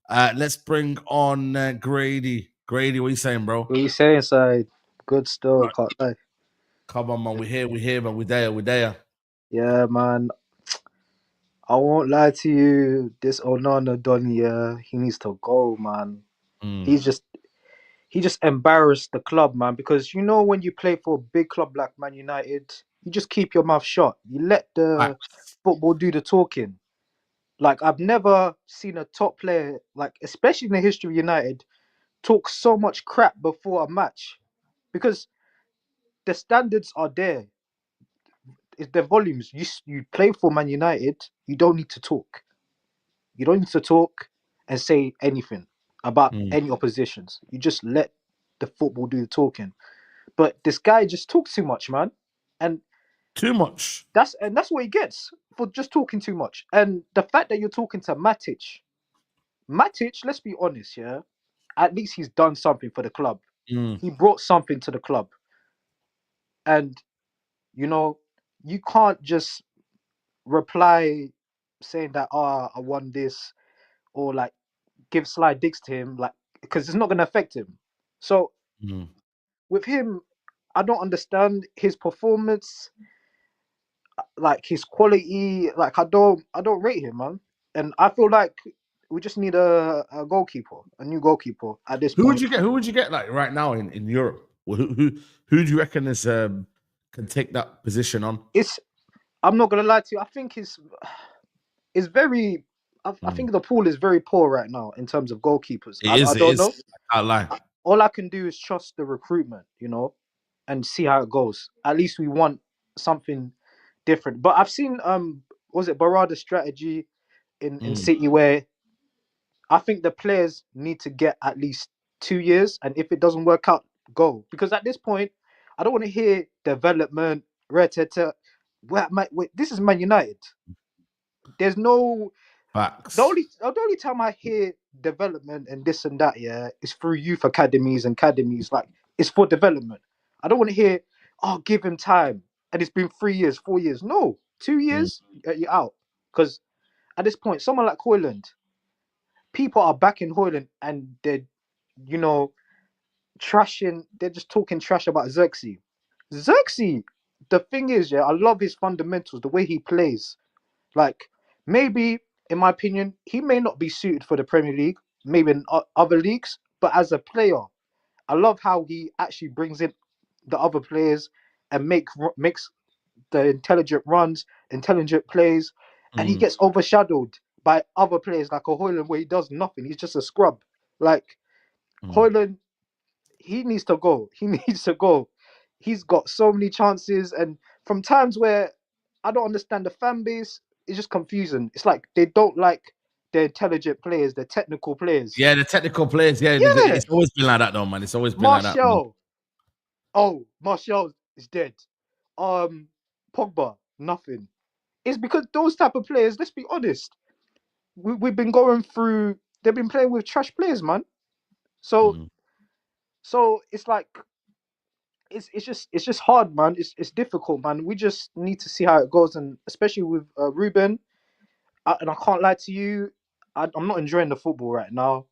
Let's bring on Grady. Grady, what are you saying, bro? What are you saying, Saeed? Good stuff. Right. Can't lie. Come on, man. We're here, man. We're there. Yeah, man. I won't lie to you. This Onana Don, yeah, he needs to go, man. Mm. He just embarrassed the club, man. Because you know when you play for a big club like Man United, you just keep your mouth shut. You let the Facts. football do the talking. Like I've never seen a top player, like especially in the history of United, talk so much crap before a match. Because the standards are there. It's the volumes. You play for Man United, you don't need to talk. You don't need to talk and say anything about Mm. any oppositions. You just let the football do the talking. But this guy just talks too much, man. And Too much. that's what he gets for just talking too much. And the fact that you're talking to Matic, let's be honest, yeah. At least he's done something for the club. Mm. He brought something to the club. And you know, you can't just reply saying that I won this or like give slide digs to him, like because it's not going to affect him. So Mm. with him, I don't understand his performance, like his quality. Like I don't rate him, man. And I feel like we just need a goalkeeper, a new goalkeeper at this Who would point. you get? Who would you get like right now in Europe? Who do you reckon is can take that position on? It's I'm not gonna lie to you. I think it's very. I Mm. think the pool is very poor right now in terms of goalkeepers. It I is. It don't is. know. I can't lie. All I can do is trust the recruitment, and see how it goes. At least we want something different. But I've seen was it Barada's strategy in Mm. City where I think the players need to get at least 2 years, and if it doesn't work out, go. Because at this point, I don't want to hear development, retete. Wait, this is Man United. There's no Facts. the only time I hear development and this and that, yeah, is through youth academies and academies. Like it's for development. I don't want to hear, oh, give him time. And it's been 3 years, 4 years. No, two Mm. years, you're out. Because at this point, someone like Hoyland, people are backing Hoyland and they're, you know, trashing, they're just talking trash about Xerxes. Xerxes, the thing is, yeah, I love his fundamentals, the way he plays. Like maybe, in my opinion, he may not be suited for the Premier League, maybe in other leagues. But as a player, I love how he actually brings in the other players and makes the intelligent runs, intelligent plays, and he Mm. gets overshadowed by other players like a Hoyland where he does nothing. He's just a scrub. Like Mm. Hoyland, he needs to go. He needs to go. He's got so many chances, and from times where I don't understand the fan base, it's just confusing. It's like they don't like the intelligent players, the technical players. Yeah, the technical players. Yeah, Yeah, it's always been like that, though, man. It's always been like that, man. Martial. Oh, Martial is dead. Pogba, nothing. It's because those type of players. Let's be honest. We've been going through. They've been playing with trash players, man. So Mm. so it's like it's just hard, man. It's difficult, man. We just need to see how it goes, and especially with Ruben. And I can't lie to you, I'm not enjoying the football right now.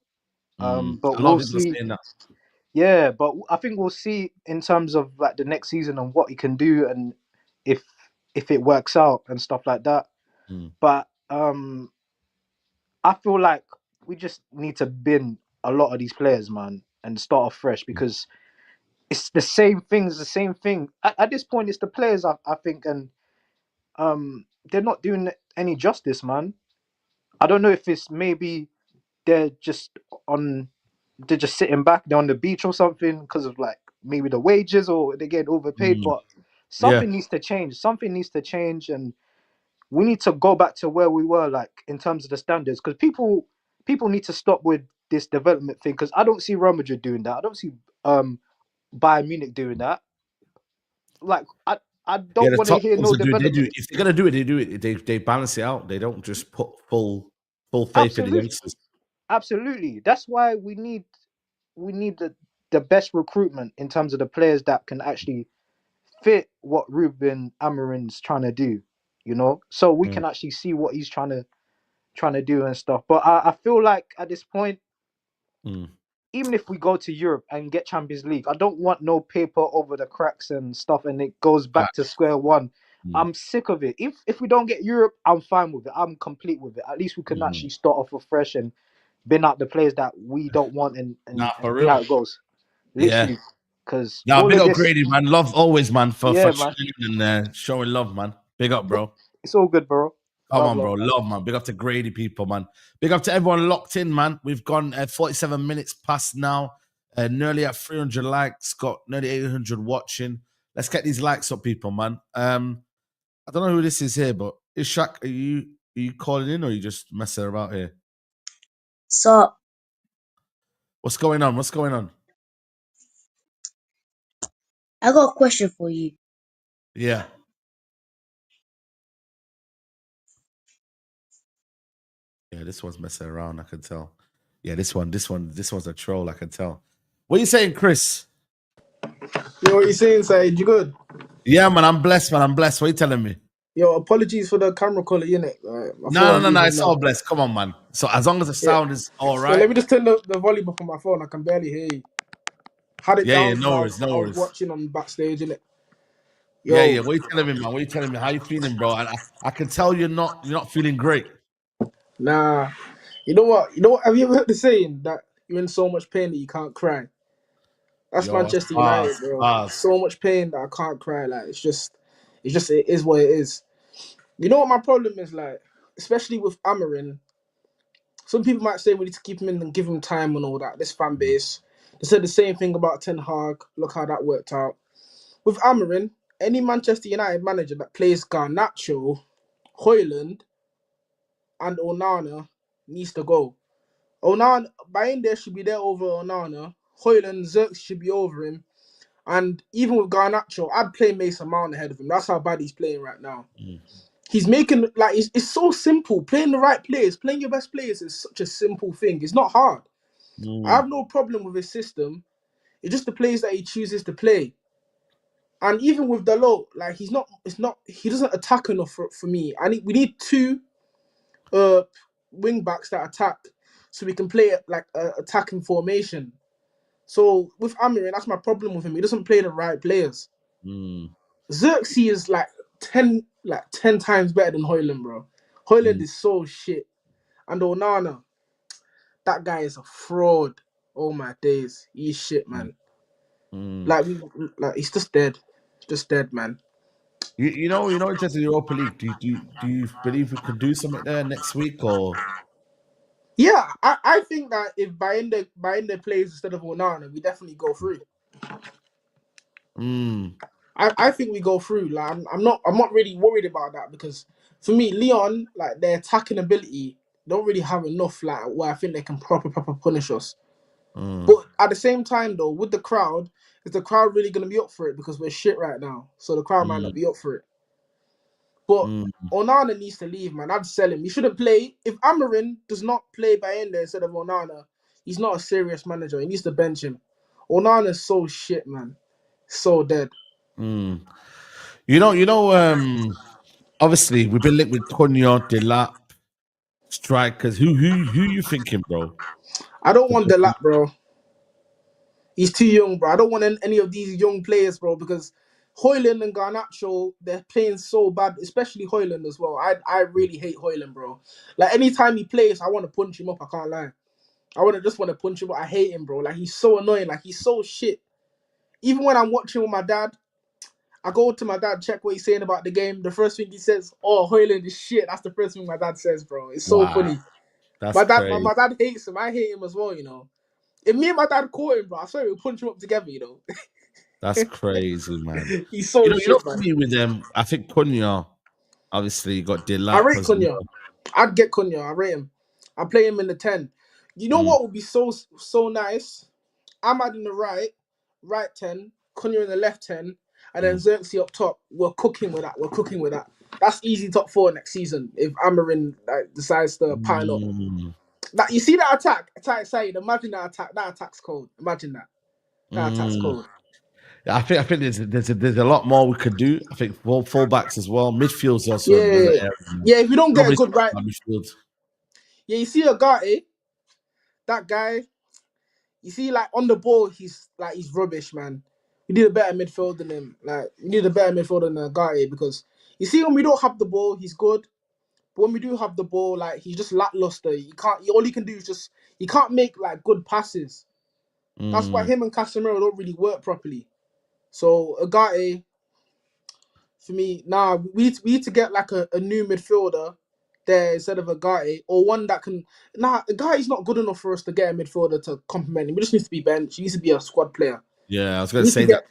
Mm. But A lot of we'll people are see. saying that. Yeah, but I think we'll see in terms of like the next season and what he can do, and if if it works out and stuff like that. Mm. But I feel like we just need to bin a lot of these players, man, and start off fresh because it's the same thing. It's the same thing. At this point, it's the players. I think, and they're not doing any justice, man. I don't know if it's maybe they're just on, they're just sitting back, they're on the beach or something because of like maybe the wages or they're getting overpaid. Mm. But Yeah. something needs to change. Something needs to change, and we need to go back to where we were, like in terms of the standards, because people need to stop with this development thing. Because I don't see Real Madrid doing that. I don't see Bayern Munich doing that. Like I Yeah, don't the want to top hear ones no that do they do development. if they're gonna do it, they do it. They balance it out. They don't just put full faith in the Absolutely, youngsters. absolutely. That's why we need the best recruitment in terms of the players that can actually fit what Ruben Amorim's trying to do. So we Mm. can actually see what he's trying to do and stuff. But I feel like at this point, Mm. even if we go to Europe and get Champions League, I don't want no paper over the cracks and stuff, and it goes back to Facts. square one. I'm sick of it. If we don't get Europe, I'm fine with it. I'm complete with it. At least we can actually start off afresh and bin out the players that we don't want and Nah, for see how real. it goes. Yeah. Literally, because Nah, all big of up this, Grady, man. Love always, man, for yeah, man, tuning and showing love, man. Big up, bro. it's all good, bro. Come Love, on, bro. man. Love, man. Big up to Grady people, man. Big up to everyone locked in, man. We've gone 47 minutes past now. Nearly at 300 likes. Got nearly 800 watching. Let's get these likes up, people, man. I don't know who this is here, but Ishak, are you calling in or are you just messing about here? So What's going on? What's going on? I got a question for you. Yeah. Yeah, this one's messing around, I can tell. Yeah, this one's a troll, I can tell. What are you saying, Chris? Yo, what you saying, Saeed? You good? Yeah, man, I'm blessed, man. I'm blessed. What are you telling me? Yo, apologies for the camera quality, innit? No. It's all blessed. Come on, man. So as long as the sound is all So right. let me just turn the volume up on my phone. I can barely hear you. Had it down. No I worries. was watching on backstage, innit? Yo, Yeah. What are you telling me, man? What are you telling me? How you feeling, bro? I can tell you're not feeling great. Nah. You know what? Have you ever heard the saying that you're in so much pain that you can't cry? That's Manchester United, bro. So much pain that I can't cry. Like it's just it is what it is. You know what my problem is, like, especially with Amarin. Some people might say we need to keep him in and give him time and all that. This fan base. They said the same thing about Ten Hag. Look how that worked out. With Amarin, any Manchester United manager that plays Garnacho, Højlund, and Onana needs to go. Onana, Aind should be there over Onana. Højlund, Zirkzee should be over him. And even with Garnacho, I'd play Mason Mount ahead of him. That's how bad he's playing right now. He's making, like, it's so simple. Playing the right players, playing your best players is such a simple thing. It's not hard. I have no problem with his system. It's just the players that he chooses to play. And even with Dalot, like, he doesn't attack enough for me. We need two wing backs that attack so we can play like attacking formation. So with Amarin, that's my problem with him. He doesn't play the right players. Zirkzee is like 10 times better than Højlund, bro. Højlund is so shit. And Onana, that guy is a fraud. Oh my days. He's shit, man. Like he's just dead. Just dead, man. You know, in terms of Europa League, do you believe we could do something there next week or? Yeah, I think that if Bayende plays instead of Onana, we definitely go through. I think we go through. Like I'm not really worried about that because for me, Lyon, like their attacking ability, don't really have enough like where I think they can proper punish us. But at the same time though, with the crowd, is the crowd really gonna be up for it? Because we're shit right now. So the crowd might not be up for it. But Onana needs to leave, man. I'd sell him. He shouldn't play. If Amarin does not play Bayende instead of Onana, he's not a serious manager. He needs to bench him. Onana's so shit, man. So dead. You know, obviously we've been linked with Cunha, Delap, strikers. Who you thinking, bro? I don't want Delap, bro. He's too young, bro. I don't want any of these young players, bro, because Højlund and Garnacho, they're playing so bad, especially Højlund as well. I really hate Højlund, bro. Like, anytime he plays, I want to punch him up. I can't lie. Just want to punch him up. I hate him, bro. Like, he's so annoying. Like, he's so shit. Even when I'm watching with my dad, I go to my dad, check what he's saying about the game. The first thing he says, "Oh, Højlund is shit." That's the first thing my dad says, bro. It's so funny. That's crazy. My dad hates him. I hate him as well, you know. If me and my dad caught him, bro, I swear we'll punch him up together, you know. That's crazy, man. He's so shit, you know, man. me with them, I think Cunha, obviously, got Delap. I rate Cunha. I'd get Cunha. I rate him. I play him in the 10. You know what would be so nice? Ahmad in the right 10, Cunha in the left 10, and then Zirkzee up top. We're cooking with that. That's easy top 4 next season if Amarin decides to pile up. That, you see that attack Saeed, imagine that attack. That attack's cold. Imagine that. That attack's cold. I think there's a lot more we could do. I think fullbacks as well. Midfield's also yeah. If we don't get a good right midfield. Yeah, you see Agate, that guy. You see, like on the ball, he's rubbish, man. We need a better midfield than him. Like, we need a better midfield than Agate because you see when we don't have the ball, he's good. But when we do have the ball, like he's just lackluster. All he can do is just he can't make like good passes. That's why him and Casemiro don't really work properly. So Agate, for me, we need to get like a new midfielder there instead of Agate, or one that can. Agate's not good enough for us to get a midfielder to complement him. He just needs to be benched. He needs to be a squad player. Yeah, I was going to say that.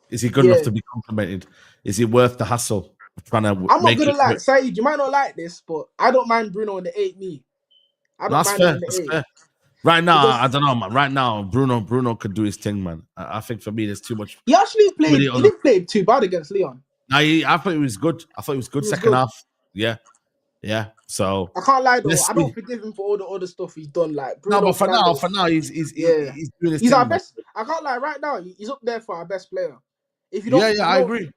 Is he good enough to be complimented? Is he worth the hassle of trying to I'm not make gonna it lie, Saeed, you might not like this, but I don't mind Bruno in the 8 me. I don't mind him in the 8. Fair. Right now, I don't know, man. Right now, Bruno could do his thing, man. I think for me, there's too much. He actually played. He didn't play too bad against Lyon. I thought it was good. I thought it was good second half. Yeah. So I can't lie though. I don't forgive him for all the other stuff he's done. Like Bruno, no, but for now, he's doing his thing. Our best. I can't lie. Right now, he's up there for our best player. If you don't, I agree.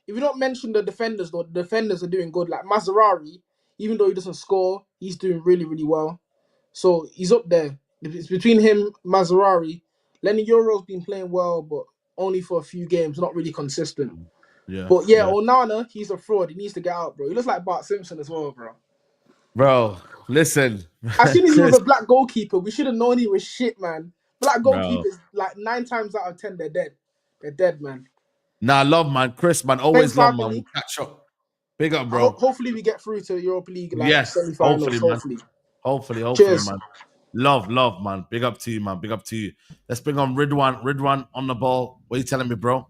If you don't mention the defenders, though, the defenders are doing good. Like Maserati, even though he doesn't score, he's doing really, really well. So he's up there. It's between him, Maserati. Lenny Euro's been playing well, but only for a few games, not really consistent. Yeah. But Onana, he's a fraud. He needs to get out, bro. He looks like Bart Simpson as well, bro. Bro, listen. As soon as he was a black goalkeeper, we should have known he was shit, man. Black goalkeepers, like 9 times out of 10, they're dead. They're dead, man. Nah, love, man. Chris, man. Always love, man. We'll catch up. Big up, bro. Hopefully we get through to Europa League, like semi-finals. Hopefully. Cheers. Man. Love, man. Big up to you, man. Big up to you. Let's bring on Ridwan. Ridwan on the ball. What are you telling me, bro?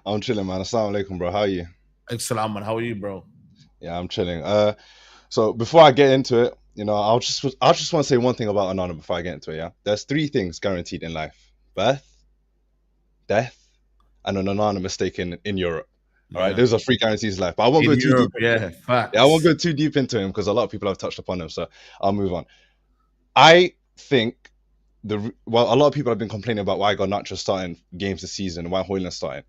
I'm chilling, man. Assalamu alaikum, bro. How are you? Excellent, man. How are you, bro? Yeah, I'm chilling. So before I get into it, I'll just want to say one thing about Onana before I get into it. Yeah, there's 3 things guaranteed in life: birth, death, and an Onana mistake in Europe. All right, those are 3 guarantees in life. But I won't go too deep. I won't go too deep into him because a lot of people have touched upon him. So I'll move on. I think a lot of people have been complaining about why Garnacho starting games this season, why Højlund's starting.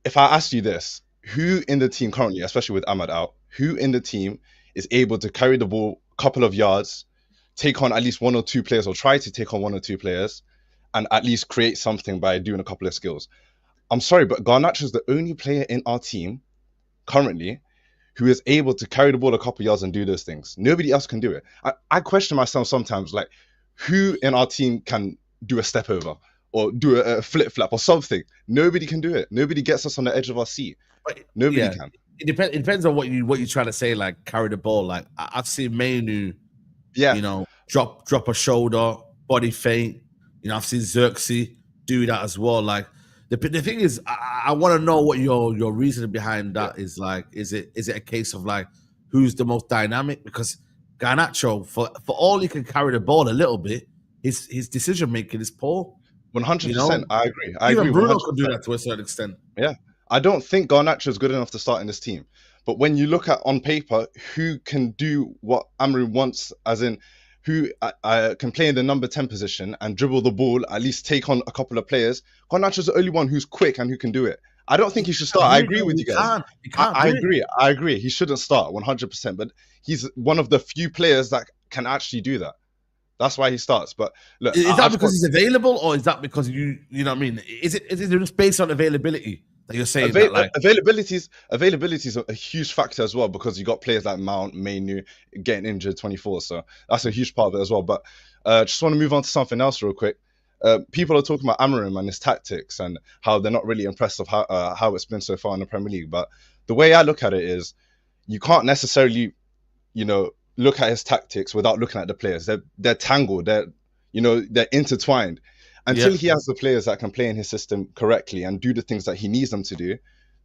If I ask you this, who in the team currently, especially with Ahmad out, who in the team is able to carry the ball a couple of yards, take on at least 1 or 2 players, or try to take on 1 or 2 players, and at least create something by doing a couple of skills? I'm sorry, but Garnacho is the only player in our team currently who is able to carry the ball a couple of yards and do those things. Nobody else can do it. I question myself sometimes, like, who in our team can do a step over or do a flip flap or something? Nobody can do it. Nobody gets us on the edge of our seat. Nobody can. It depends on what you're trying to say. Like carry the ball. Like I've seen Mainu, drop a shoulder, body feint. I've seen Xerxes do that as well. Like the thing is, I want to know what your reasoning behind that is. Like, is it a case of like who's the most dynamic? Because Garnacho, for all he can carry the ball a little bit, his decision making is poor. 100%. I agree. Even Bruno 100%. could do that to a certain extent. Yeah. I don't think Garnacho is good enough to start in this team. But when you look at on paper who can do what Amri wants, as in who can play in the number 10 position and dribble the ball, at least take on a couple of players, Garnacho's the only one who's quick and who can do it. I don't think he should start. I agree with you guys. I agree. He shouldn't start 100%, but he's one of the few players that can actually do that. That's why he starts. But look, is that because he's available, or is that because you know what I mean? Is it just based on availability that you're saying? Availability is a huge factor as well, because you got players like Mount, Mainu getting injured 24, so that's a huge part of it as well. But just want to move on to something else real quick. People are talking about Amorim and his tactics and how they're not really impressed of how it's been so far in the Premier League. But the way I look at it is, you can't necessarily, look at his tactics without looking at the players. They're tangled. They're intertwined. Until he has the players that can play in his system correctly and do the things that he needs them to do,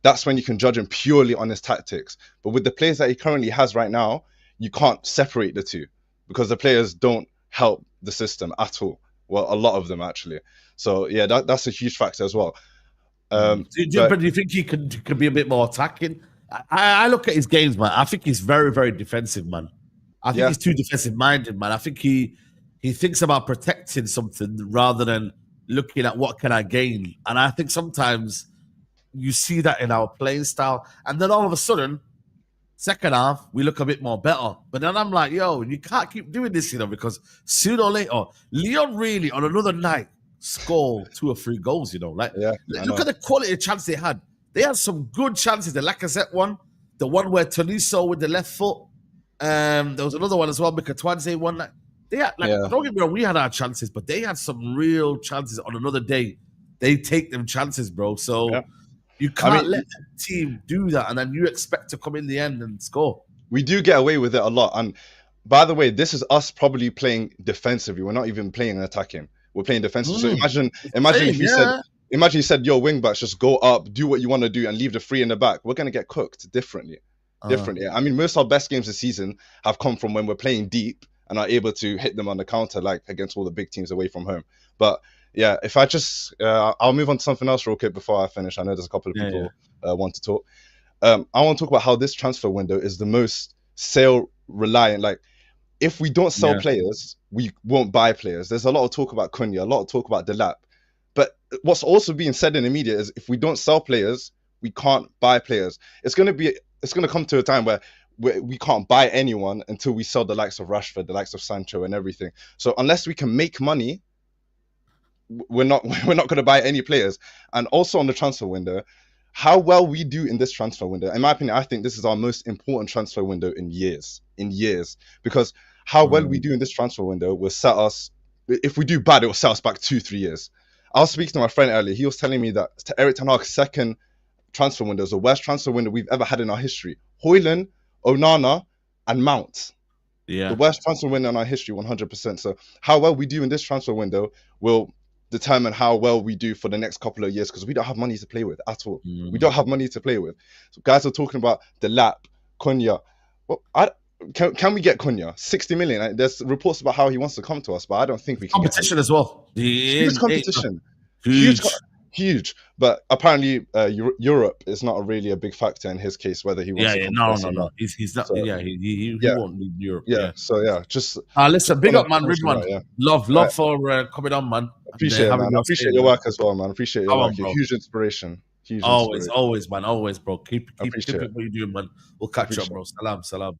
that's when you can judge him purely on his tactics. But with the players that he currently has right now, you can't separate the two, because the players don't help the system at all. Well, a lot of them actually. So yeah, that's a huge factor as well. But do you think he could be a bit more attacking? I look at his games, man. I think he's very, very defensive, man. I think he's too defensive minded, man. I think he thinks about protecting something rather than looking at what can I gain. And I think sometimes you see that in our playing style. And then all of a sudden, second half, we look a bit more better. But then I'm like, yo, you can't keep doing this, because sooner or later, Lyon really, on another night, score 2 or 3 goals. You know, like Yeah, I look know. at the quality of chance they had. They had some good chances. The Lacazette one, the one where Tolisso with the left foot. There was another one as well. Mikatwanze one. Like, they had, like, Yeah. don't get me wrong, we had our chances, but they had some real chances on another day. They take them chances, bro. So Yeah. you can't mean, let the team do that, and then you expect to come in the end and score. We do get away with it a lot. And by the way, this is us probably playing defensively. We're not even playing attacking. We're playing defensive. So imagine if you said, yo, wing backs, just go up, do what you want to do, and leave the 3 in the back. We're gonna get cooked differently. I mean, most of our best games this season have come from when we're playing deep and are able to hit them on the counter, like against all the big teams away from home. But yeah, if I just I'll move on to something else real quick before I finish. I know there's a couple of people want to talk. I want to talk about how this transfer window is the most sale reliant. Like, if we don't sell players, we won't buy players. There's a lot of talk about Cunha, a lot of talk about Delap. But what's also being said in the media is if we don't sell players, we can't buy players. It's going to come to a time where we can't buy anyone until we sell the likes of Rashford, the likes of Sancho and everything. So unless we can make money, we're not going to buy any players. And also on the transfer window, how well we do in this transfer window, in my opinion, I think this is our most important transfer window in years, because how well we do in this transfer window will set us, if we do bad, it will set us back 2-3 years. I was speaking to my friend earlier. He was telling me that Erik ten Hag's second transfer window is the worst transfer window we've ever had in our history. Højlund, Onana, and Mount. Yeah. The worst transfer window in our history, 100%. So how well we do in this transfer window will determine how well we do for the next couple of years, because we don't have money to play with at all. We don't have money to play with. So guys are talking about Delap, Cunha. Well, can we get Cunha? 60 million. There's reports about how he wants to come to us, but I don't think we can. Competition as well. Huge competition. Huge. But apparently Europe is not really a big factor in his case, whether he wants to come to us or not. He's not. So, he won't leave Europe. So just listen, big up, man, Ridwan. Right, Love for coming on, man. Appreciate it, man. I appreciate your work as well, man. Appreciate your work. Huge inspiration. Always, man. Always, bro. Keep what you're doing, man. We'll catch up, bro. Salam.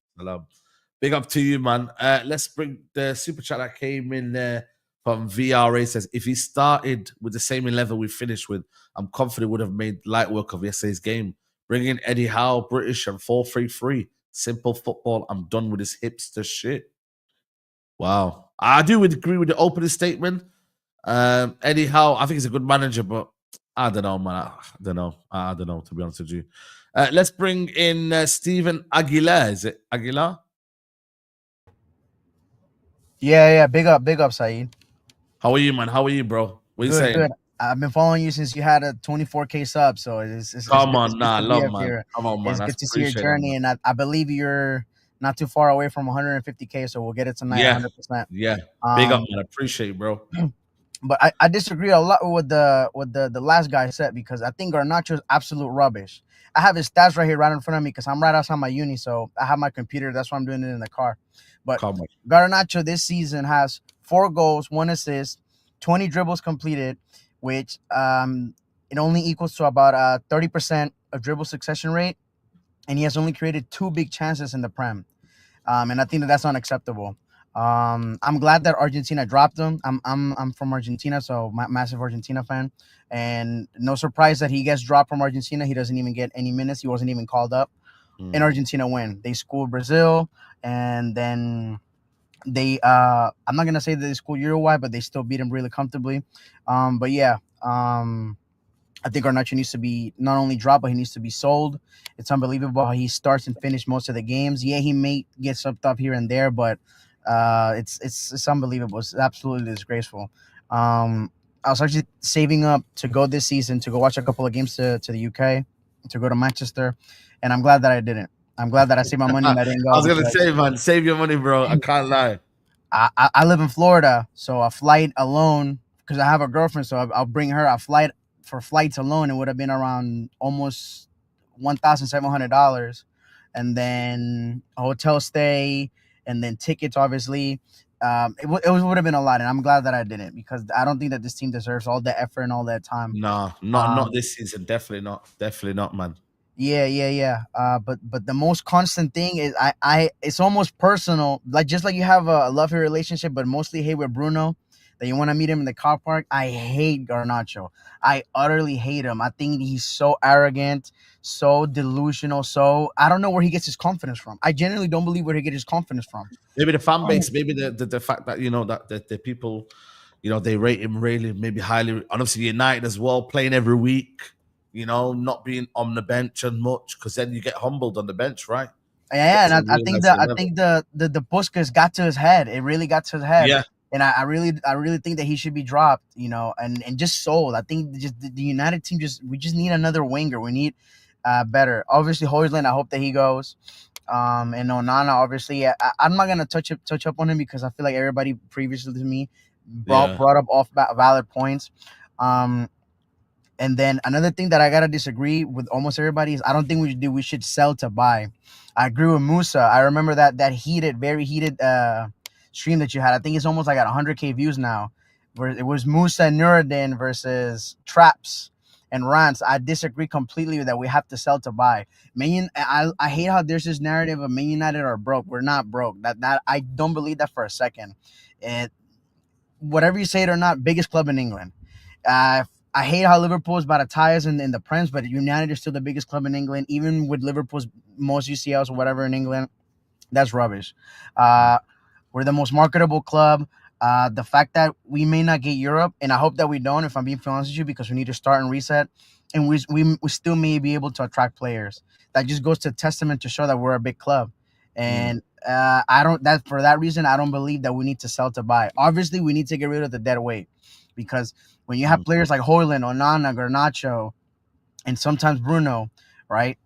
Big up to you, man. Let's bring the super chat that came in there from VRA. Says, if he started with the same 11 we finished with, I'm confident would have made light work of yesterday's game. Bring in Eddie Howe, British, and 4-3-3. Simple football. I'm done with this hipster shit. Wow. I do agree with the opening statement. Eddie Howe, I think he's a good manager, but I don't know, man. I don't know, to be honest with you. Let's bring in Stephen Aguilar. Is it Aguilar? Yeah. Big up, Saeed. How are you, man? How are you, bro? What are you saying? Good. I've been following you since you had a 24K sub, so it's come on, love, man. Come on, man. It's good to see your journey, and I believe you're not too far away from 150K, so we'll get it tonight, 100%. Yeah, big up, man. I appreciate it, bro. But I disagree a lot with the last guy said, because I think Garnacho's absolute rubbish. I have his stats right in front of me because I'm right outside my uni, so I have my computer. That's why I'm doing it in the car. But Garnacho this season has 4 goals, 1 assist, 20 dribbles completed, which it only equals to about 30% of dribble succession rate, and he has only created 2 big chances in the Prem, and I think that's unacceptable. I'm glad that Argentina dropped him. I'm from Argentina, so massive Argentina fan, and no surprise that he gets dropped from Argentina. He doesn't even get any minutes. He wasn't even called up. And Argentina win. They schooled Brazil, and then they I'm not gonna say that they schooled Uruguay, but they still beat him really comfortably. I think Garnacho needs to be not only dropped, but he needs to be sold. It's unbelievable how he starts and finishes most of the games. Yeah, he may get subbed up here and there, but it's unbelievable. It's absolutely disgraceful. I was actually saving up to go this season to go watch a couple of games to the UK, to go to Manchester, and I'm glad that I didn't. I'm glad that I saved my money and I didn't go. I was gonna say, man, save your money, bro. I can't lie. I live in Florida, so a flight alone, because I have a girlfriend, so I'll bring her. A flight for flights alone, it would have been around almost $1,700, and then a hotel stay, and then tickets, obviously. It would have been a lot, and I'm glad that I didn't, because I don't think that this team deserves all the effort and all that time. No, not this season. Definitely not, man. Yeah. But the most constant thing is it's almost personal, like just like you have a love-hate relationship, but mostly hate with Bruno. that you want to meet him in the car park. I hate Garnacho. I utterly hate him. I think he's so arrogant, so delusional. So I don't know where he gets his confidence from. I genuinely don't believe where he gets his confidence from. Maybe the fan base, maybe the fact that that the people, they rate him really maybe highly. And obviously United as well, playing every week. Not being on the bench as much, because then you get humbled on the bench, right? Yeah, and I think the Busquets got to his head. It really got to his head. Yeah. And I really think that he should be dropped, and just sold. I think just the United team we just need another winger. We need better. Obviously, Højlund, I hope that he goes. And Onana, obviously, I'm not gonna touch up on him because I feel like everybody previously to me brought up off valid points. And then another thing that I gotta disagree with almost everybody is I don't think we should sell to buy. I agree with Musa. I remember that very heated stream that you had. I think it's almost like at 100K views now. Where it was Musa and Nuruddin versus Traps and Rants. I disagree completely with that. We have to sell to buy. I hate how there's this narrative of Man United are broke. We're not broke. That I don't believe that for a second. Whatever you say it or not, biggest club in England. I hate how Liverpool is about to tie us in the Prem, but United is still the biggest club in England, even with Liverpool's most UCLs or whatever in England. That's rubbish. We're the most marketable club. The fact that we may not get Europe, and I hope that we don't, if I'm being honest with you, because we need to start and reset, and we still may be able to attract players. That just goes to testament to show that we're a big club. And for that reason, I don't believe that we need to sell to buy. Obviously, we need to get rid of the dead weight, because when you have players like Højlund, Onana, Garnacho, and sometimes Bruno, right?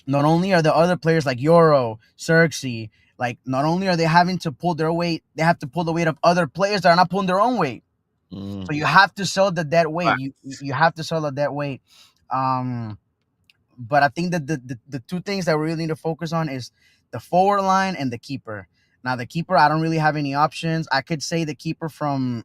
Not only are the other players like Euro, Xerxes, like not only are they having to pull their weight, they have to pull the weight of other players that are not pulling their own weight. So you have to sell the dead weight. You have to sell the dead weight. But I think that the two things that we really need to focus on is the forward line and the keeper. Now the keeper, I don't really have any options. I could say the keeper from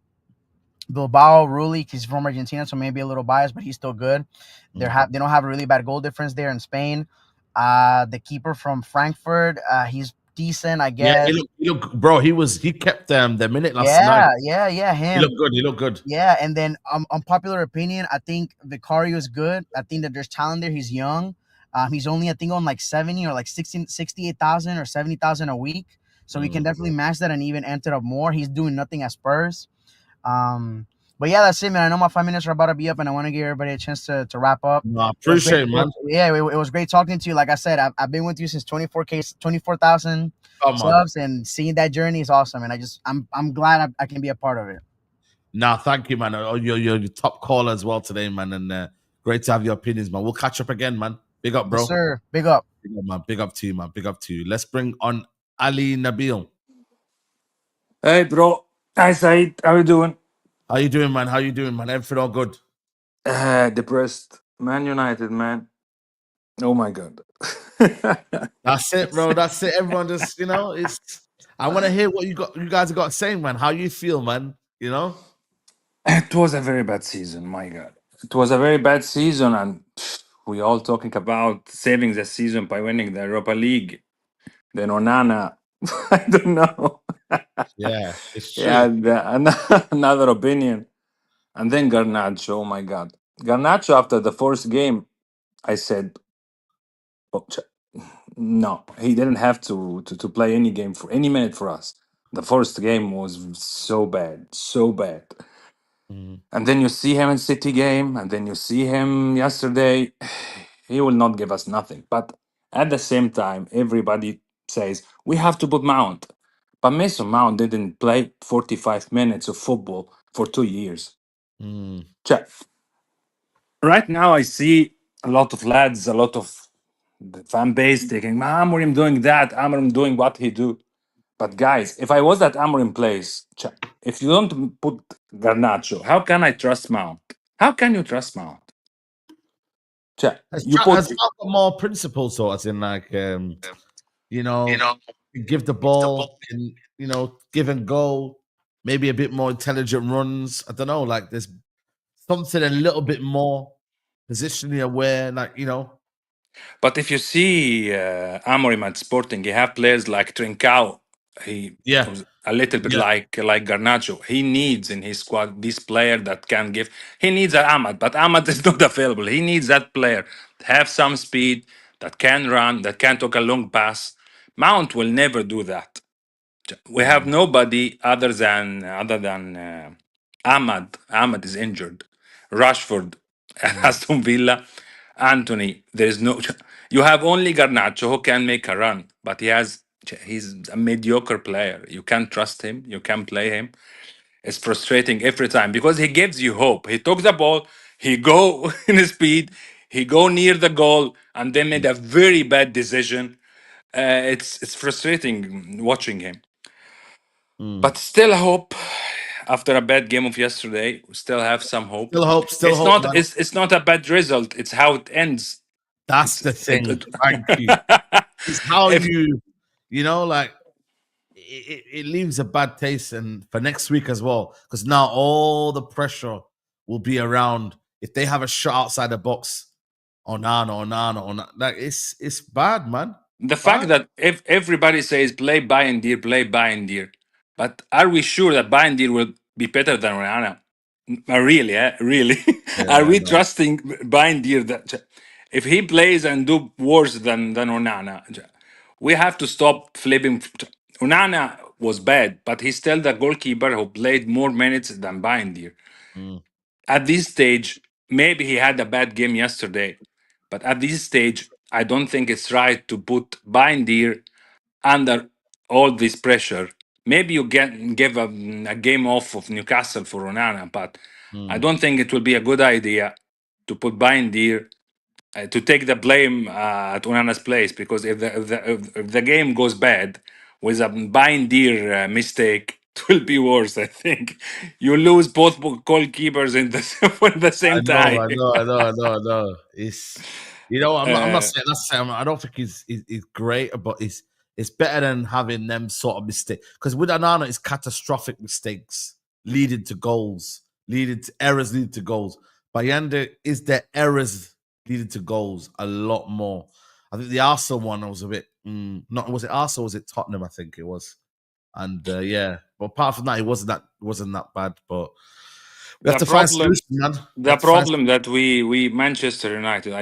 Bilbao, Rulli, he's from Argentina, so maybe a little biased, but he's still good. They don't have a really bad goal difference there in Spain. The keeper from Frankfurt, he's decent, I guess. Yeah, he looked, bro. He kept the minute last night. Yeah, him. He looked good. Yeah, and then unpopular opinion, I think Vicario is good. I think that there's talent there. He's young. He's only, I think, on like 70 or like 68,000 or 70,000 a week. So we can definitely match that and even enter up more. He's doing nothing at Spurs. But yeah, that's it, man. I know my 5 minutes are about to be up, and I want to give everybody a chance to wrap up. No, I appreciate it, man. Yeah, it was great talking to you. Like I said, I've been with you since 24,000 subs, and seeing that journey is awesome. And I'm glad I can be a part of it. Nah, thank you, man. You're top caller as well today, man. And great to have your opinions, man. We'll catch up again, man. Big up, bro. Yes, sir. Big up. Big up, man. Big up to you, man. Big up to you. Let's bring on Ali Nabil. Hey, bro. Hi, Saeed. How you doing? How you doing, man? Everything all good? Depressed. Man United, man. Oh my God. That's it, bro. That's it. Everyone just, I want to hear what you guys have got to say, man. How you feel, man? It was a very bad season, my God. It was a very bad season, and we all talking about saving the season by winning the Europa League. Then Onana, I don't know. Yeah, it's true. Yeah, another opinion. And then Garnacho, oh my God. Garnacho, after the first game, I said, no, he didn't have to play any game for any minute for us. The first game was so bad. And then you see him in City game, and then you see him yesterday. He will not give us nothing. But at the same time, everybody says we have to put Mount. But Mason Mount didn't play 45 minutes of football for 2 years. Right now, I see a lot of lads, a lot of the fan base taking Amorim doing that, Amorim doing what he do. But guys, if I was at Amorim place, if you don't put Garnacho, how can I trust Mount? How can you trust Mount? You put more principles, so as in like give the ball and give and go, maybe a bit more intelligent runs. I don't know, like there's something a little bit more positionally aware, like But if you see Amorim at Sporting, you have players like Trincao. he Yeah, was a little bit yeah. like Garnacho. He needs in his squad this player that can give. He needs an Ahmad, but Ahmad is not available. He needs that player to have some speed, that can run, that can take a long pass. Mount will never do that. We have nobody other than Ahmad. Ahmad is injured. Rashford, Aston Villa, Anthony. There is no. You have only Garnacho who can make a run, but he's a mediocre player. You can't trust him. You can't play him. It's frustrating every time because he gives you hope. He took the ball, he go in his speed, he go near the goal, and then made a very bad decision. It's frustrating watching him. But still hope. After a bad game of yesterday, we still have some hope. Still hope, man. It's not a bad result. It's how it ends. That's the thing. Thank you. It's how you know, like it leaves a bad taste, and for next week as well, because now all the pressure will be around if they have a shot outside the box. Onana. Like it's bad, man. The fact that if everybody says play Bayern, but are we sure that Bayern will be better than Onana? Really, really? Are we trusting Bayern that if he plays and do worse than Onana, we have to stop flipping. Onana was bad, but he's still the goalkeeper who played more minutes than Bayern. At this stage, maybe he had a bad game yesterday, but at this stage, I don't think it's right to put Bayern under all this pressure. Maybe you give a game off of Newcastle for Onana, but I don't think it will be a good idea to put Bayern to take the blame at Onana's place, because if the game goes bad with a Bayern mistake, it will be worse. I think you lose both goalkeepers in at the same time. I know. It's I'm not saying I don't think he's great, but it's better than having them sort of mistakes. Because with Onana, it's catastrophic mistakes leading to goals, errors leading to goals. Bayanda is the errors leading to goals a lot more. I think the Arsenal one was a bit not was it Arsenal, was it Tottenham? I think it was. And yeah, but apart from that, it wasn't that bad. But we have to find solutions, man. The problem that we Manchester United,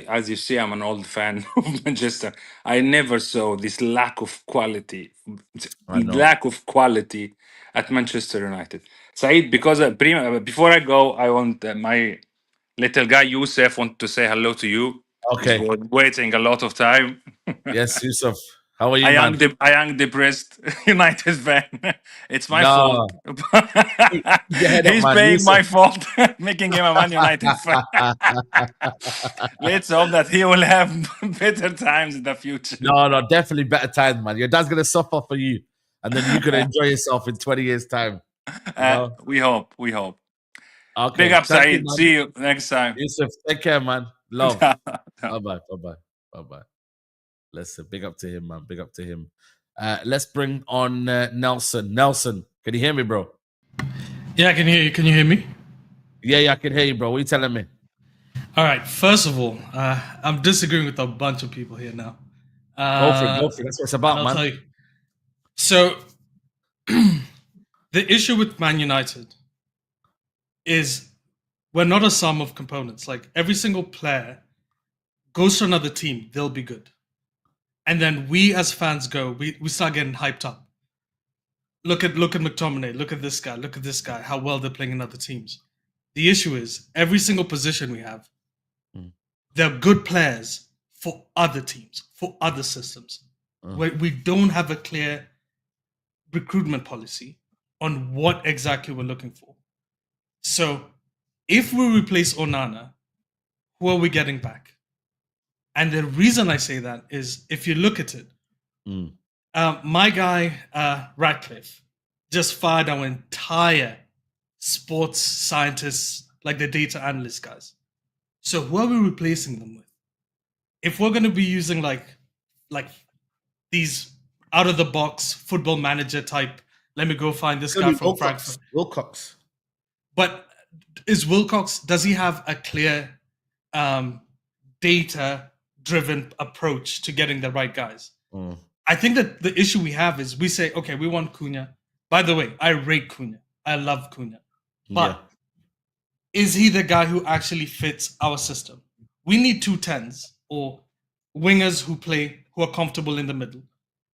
as you see, I'm an old fan of Manchester. I never saw this lack of quality at Manchester United. Saeed, because before I go, I want my little guy Youssef want to say hello to you. Okay. He's waiting a lot of time. Yes, Yusuf. How are you, man? A young depressed United fan. It's my fault. He's paying my fault, making him a Man United fan. Let's hope that he will have better times in the future. No, definitely better times, man. Your dad's gonna suffer for you, and then you're gonna enjoy yourself in 20 years' time. We hope. Okay. Big up, Thank Saeed. you, See you next time. Yusuf, take care, man. Love. Bye-bye. Let's big up to him, man. Big up to him. Let's bring on Nelson. Nelson, can you hear me, bro? Yeah, I can hear you. Can you hear me? Yeah, I can hear you, bro. What are you telling me? All right. First of all, I'm disagreeing with a bunch of people here now. Go for it. That's what it's about, man. I'll tell you. So, the issue with Man United is we're not a sum of components. Like, every single player goes to another team, they'll be good. And then we as fans we start getting hyped up. Look at McTominay, look at this guy, how well they're playing in other teams. The issue is every single position we have, they're good players for other teams, for other systems. We don't have a clear recruitment policy on what exactly we're looking for. So if we replace Onana, who are we getting back? And the reason I say that is if you look at it, my guy, Radcliffe, just fired our entire sports scientists, like the data analyst guys. So who are we replacing them with? If we're going to be using like these out-of-the-box football manager type, let me go find this guy from Frankfurt. Wilcox. But does he have a clear data driven approach to getting the right guys? I think that the issue we have is we say, okay, we want Cunha. By the way, I rate Cunha. I love Cunha. But is he the guy who actually fits our system? We need 2 10s or wingers who are comfortable in the middle.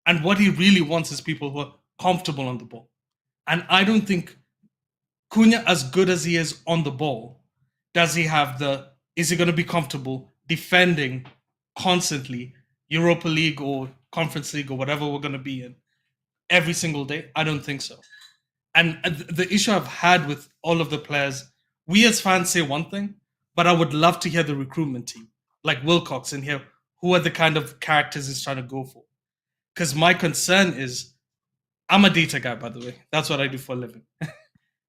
And what he really wants is people who are comfortable on the ball. And I don't think Cunha, as good as he is on the ball, is he going to be comfortable defending constantly Europa League or Conference League or whatever we're going to be in every single day? I don't think so. And the issue I've had with all of the players, we as fans say one thing, but I would love to hear the recruitment team, like Wilcox, and hear who are the kind of characters he's trying to go for. Because my concern is, I'm a data guy, by the way. That's what I do for a living.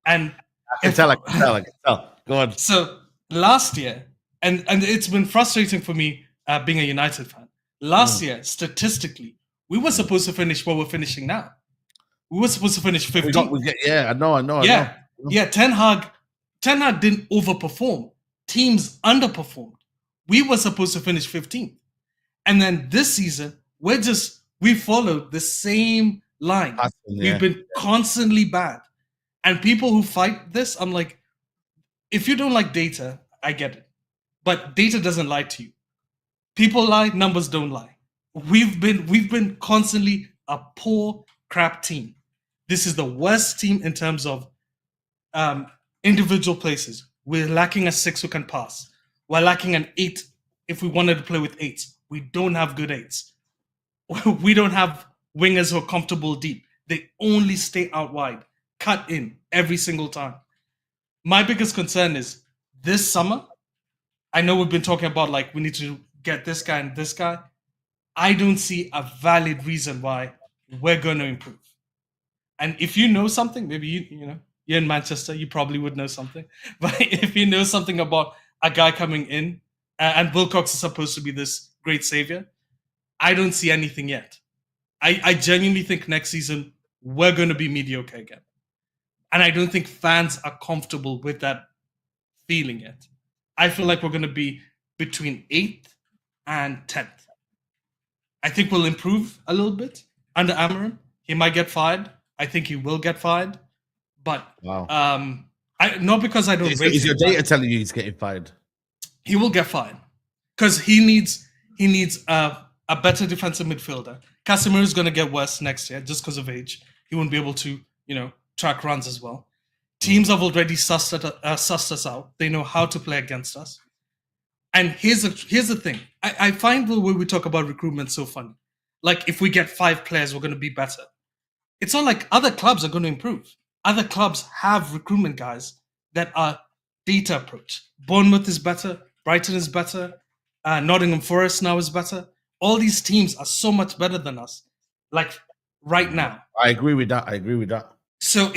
And I can tell. Go on. So last year, and it's been frustrating for me being a United fan. Last year, statistically, we were supposed to finish where we're finishing now. We were supposed to finish 15th. I know. Yeah, Ten Hag didn't overperform. Teams underperformed. We were supposed to finish 15th. And then this season, we followed the same line. We've been constantly bad. And people who fight this, I'm like, if you don't like data, I get it. But data doesn't lie to you. People lie, numbers don't lie. We've been constantly a poor, crap team. This is the worst team in terms of individual places. We're lacking a 6 who can pass. We're lacking an 8 if we wanted to play with 8s. We don't have good 8s. We don't have wingers who are comfortable deep. They only stay out wide, cut in every single time. My biggest concern is this summer, I know we've been talking about like we need to get this guy and this guy. I don't see a valid reason why we're going to improve. And if you know something, maybe you're in Manchester, you probably would know something. But if you know something about a guy coming in, and Wilcox is supposed to be this great savior, I don't see anything yet. I genuinely think next season we're going to be mediocre again. And I don't think fans are comfortable with that feeling yet. I feel like we're going to be between 8th and 10th. I think we'll improve a little bit under Amorim. He might get fired. I think he will get fired. But not because I don't rate him. Is your data telling you he's getting fired? He will get fired. Because he needs a better defensive midfielder. Casemiro is going to get worse next year just because of age. He won't be able to, track runs as well. Teams have already sussed us out. They know how to play against us. And here's the thing. I find the way we talk about recruitment so funny. Like, if we get 5 players, we're going to be better. It's not like other clubs are going to improve. Other clubs have recruitment guys that are data approach. Bournemouth is better. Brighton is better. Nottingham Forest now is better. All these teams are so much better than us, like right now. I agree with that. So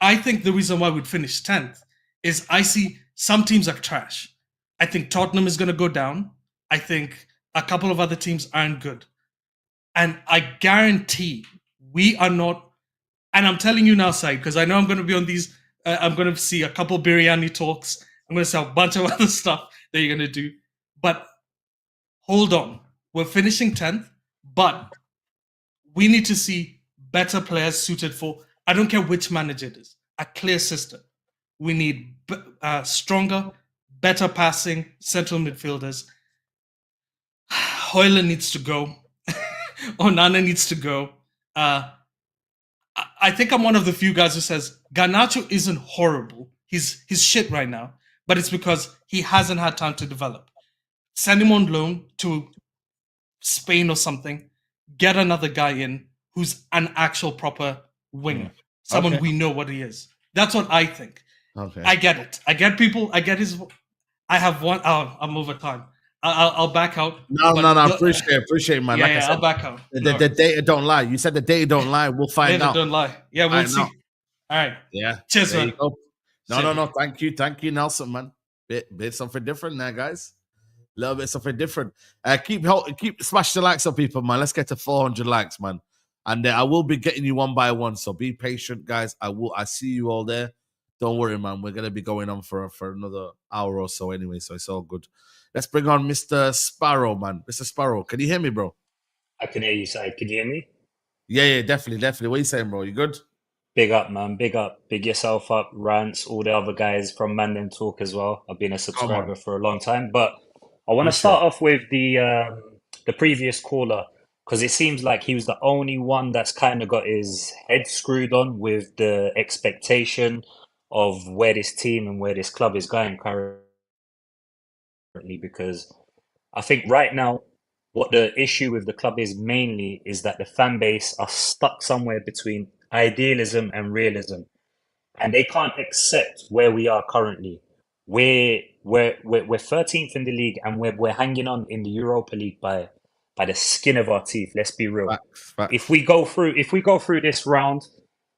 I think the reason why we'd finish 10th is I see some teams are trash. I think Tottenham is going to go down. I think a couple of other teams aren't good. And I guarantee we are not, and I'm telling you now, Saeed, because I know I'm going to be on these, I'm going to see a couple biryani talks. I'm going to see a bunch of other stuff that you're going to do. But hold on. We're finishing 10th, but we need to see better players suited for, I don't care which manager it is, a clear system. We need stronger, better passing central midfielders. Højlund needs to go. Onana needs to go. I think I'm one of the few guys who says Garnacho isn't horrible. He's shit right now, but it's because he hasn't had time to develop. Send him on loan to Spain or something. Get another guy in who's an actual proper winger. Someone we know what he is. That's what I think. Okay. I get it. I get people. I get his. I have one. Oh, I'm over time. I'll back out. No. Appreciate, man. Yeah, like I said, I'll back out. The data don't lie. You said the data don't lie. We'll find out. Don't lie. Yeah, we'll see. All right. Yeah. Cheers, man. No. Thank you, Nelson, man. Bit something different there, guys. A little bit something different. Keep smash the likes up, people, man. Let's get to 400 likes, man. And I will be getting you one by one. So be patient, guys. I see you all there. Don't worry, man. We're gonna be going on for another hour or so anyway. So it's all good. Let's bring on Mr. Sparrow, man. Mr. Sparrow, can you hear me, bro? I can hear you, Saeed. Can you hear me? Yeah, definitely. What are you saying, bro? You good? Big up, man. Big up. Big yourself up, Rants, all the other guys from Man Talk as well. I've been a Come on. subscriber for a long time. But I want to Appreciate start off with the previous caller, because it seems like he was the only one that's kind of got his head screwed on with the expectation of where this team and where this club is going currently. Because I think right now, what the issue with the club is mainly is that the fan base are stuck somewhere between idealism and realism, and they can't accept where we are currently. We're 13th in the league, and we're hanging on in the Europa League by the skin of our teeth. Let's be real. Facts. If we go through this round,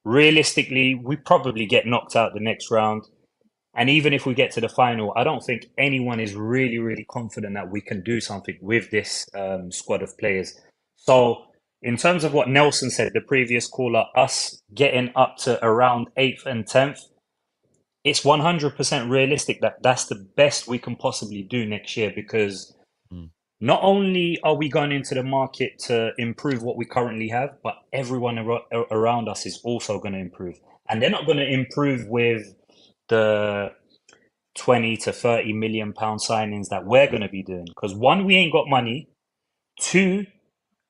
realistically, we probably get knocked out the next round. And even if we get to the final, I don't think anyone is really, really confident that we can do something with this squad of players. So, in terms of what Nelson said, the previous caller, us getting up to around 8th and 10th, it's 100% realistic that that's the best we can possibly do next year, because not only are we going into the market to improve what we currently have, but everyone around us is also going to improve. And they're not going to improve with the 20 to 30 million pound signings that we're going to be doing, because one, we ain't got money. Two,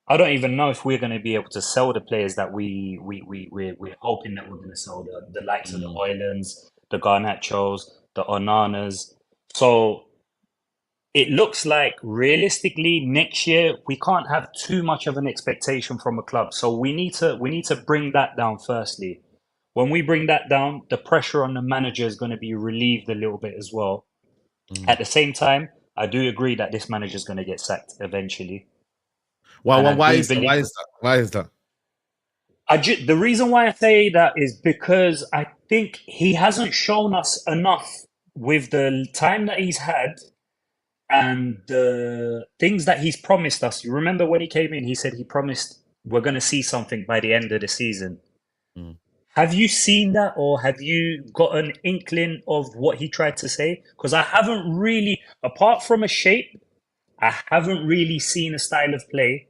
I don't even know if we're going to be able to sell the players that we're hoping that we're going to sell, the likes of the Oylands, the Garnachos, the Onanas. So it looks like realistically next year we can't have too much of an expectation from a club. So we need to bring that down firstly. When we bring that down, the pressure on the manager is going to be relieved a little bit as well. At the same time, I do agree that this manager is going to get sacked eventually. Well, why is that? The reason why I say that is because I think he hasn't shown us enough with the time that he's had and the things that he's promised us. You remember when he came in, he said he promised we're going to see something by the end of the season. Have you seen that, or have you got an inkling of what he tried to say? Because I haven't really, apart from a shape, I haven't really seen a style of play.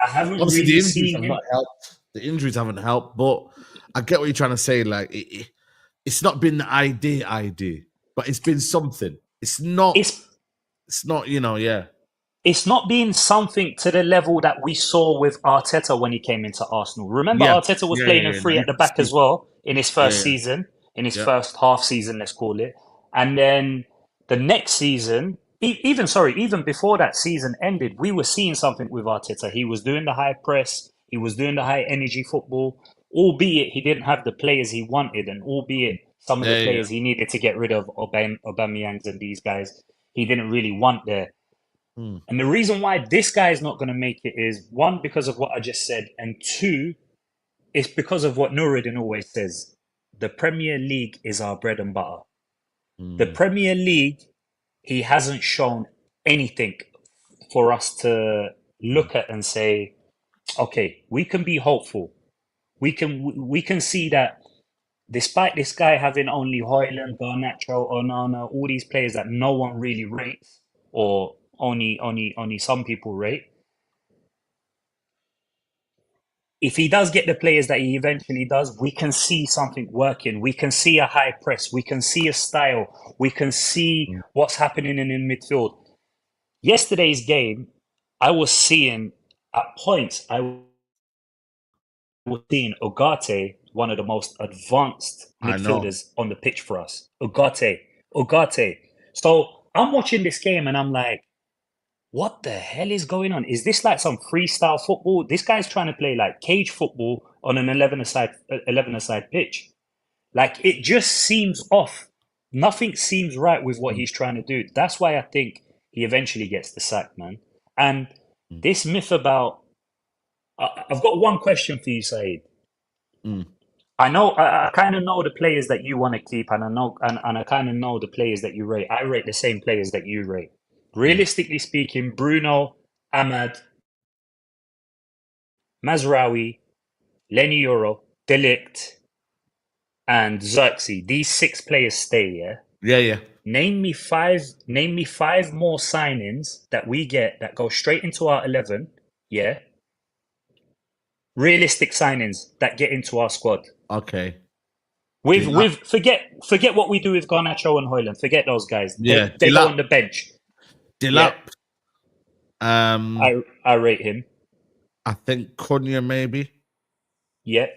I haven't Obviously, really the injuries seen have him. not helped. The injuries haven't helped, but I get what you're trying to say. Like, it's not been the idea, but it's been something. It's not, yeah. It's not been something to the level that we saw with Arteta when he came into Arsenal. Remember, Arteta was playing a free at the back as well in his first season, in his first half season, let's call it. And then the next season, even before that season ended, we were seeing something with Arteta. He was doing the high press, he was doing the high energy football, albeit he didn't have the players he wanted, and albeit some of the players he needed to get rid of, Aubameyangs and these guys, he didn't really want there. And the reason why this guy is not going to make it is, one, because of what I just said, and two, it's because of what Nuruddin always says. The Premier League is our bread and butter. The Premier League, he hasn't shown anything for us to look at and say, okay, we can be hopeful. We can see that despite this guy having only Højlund, Garnacho, Onana, all these players that no one really rates, or only some people rate. If he does get the players that he eventually does, we can see something working. We can see a high press. We can see a style. We can see what's happening in midfield. Yesterday's game, I was seeing at points, I was seeing Ugarte, one of the most advanced midfielders on the pitch for us. Ugarte. So I'm watching this game and I'm like, what the hell is going on? Is this like some freestyle football? This guy's trying to play like cage football on an 11-a-side pitch. Like, it just seems off. Nothing seems right with what he's trying to do. That's why I think he eventually gets the sack, man. And this myth about... I've got one question for you, Saeed. I know, I kind of know the players that you want to keep, and I kind of know the players that you rate. I rate the same players that you rate. Realistically speaking, Bruno, Ahmad, Mazraoui, Lenny Yoro, Delict, and Xerxes. These 6 players stay, yeah? Yeah. Name me five more signings that we get that go straight into our 11, yeah? Realistic signings that get into our squad. Okay. With forget what we do with Garnacho and Hoyland. Forget those guys. Yeah, They go on the bench. Dilap. Yeah. I rate him. I think Cunha maybe. Yeah.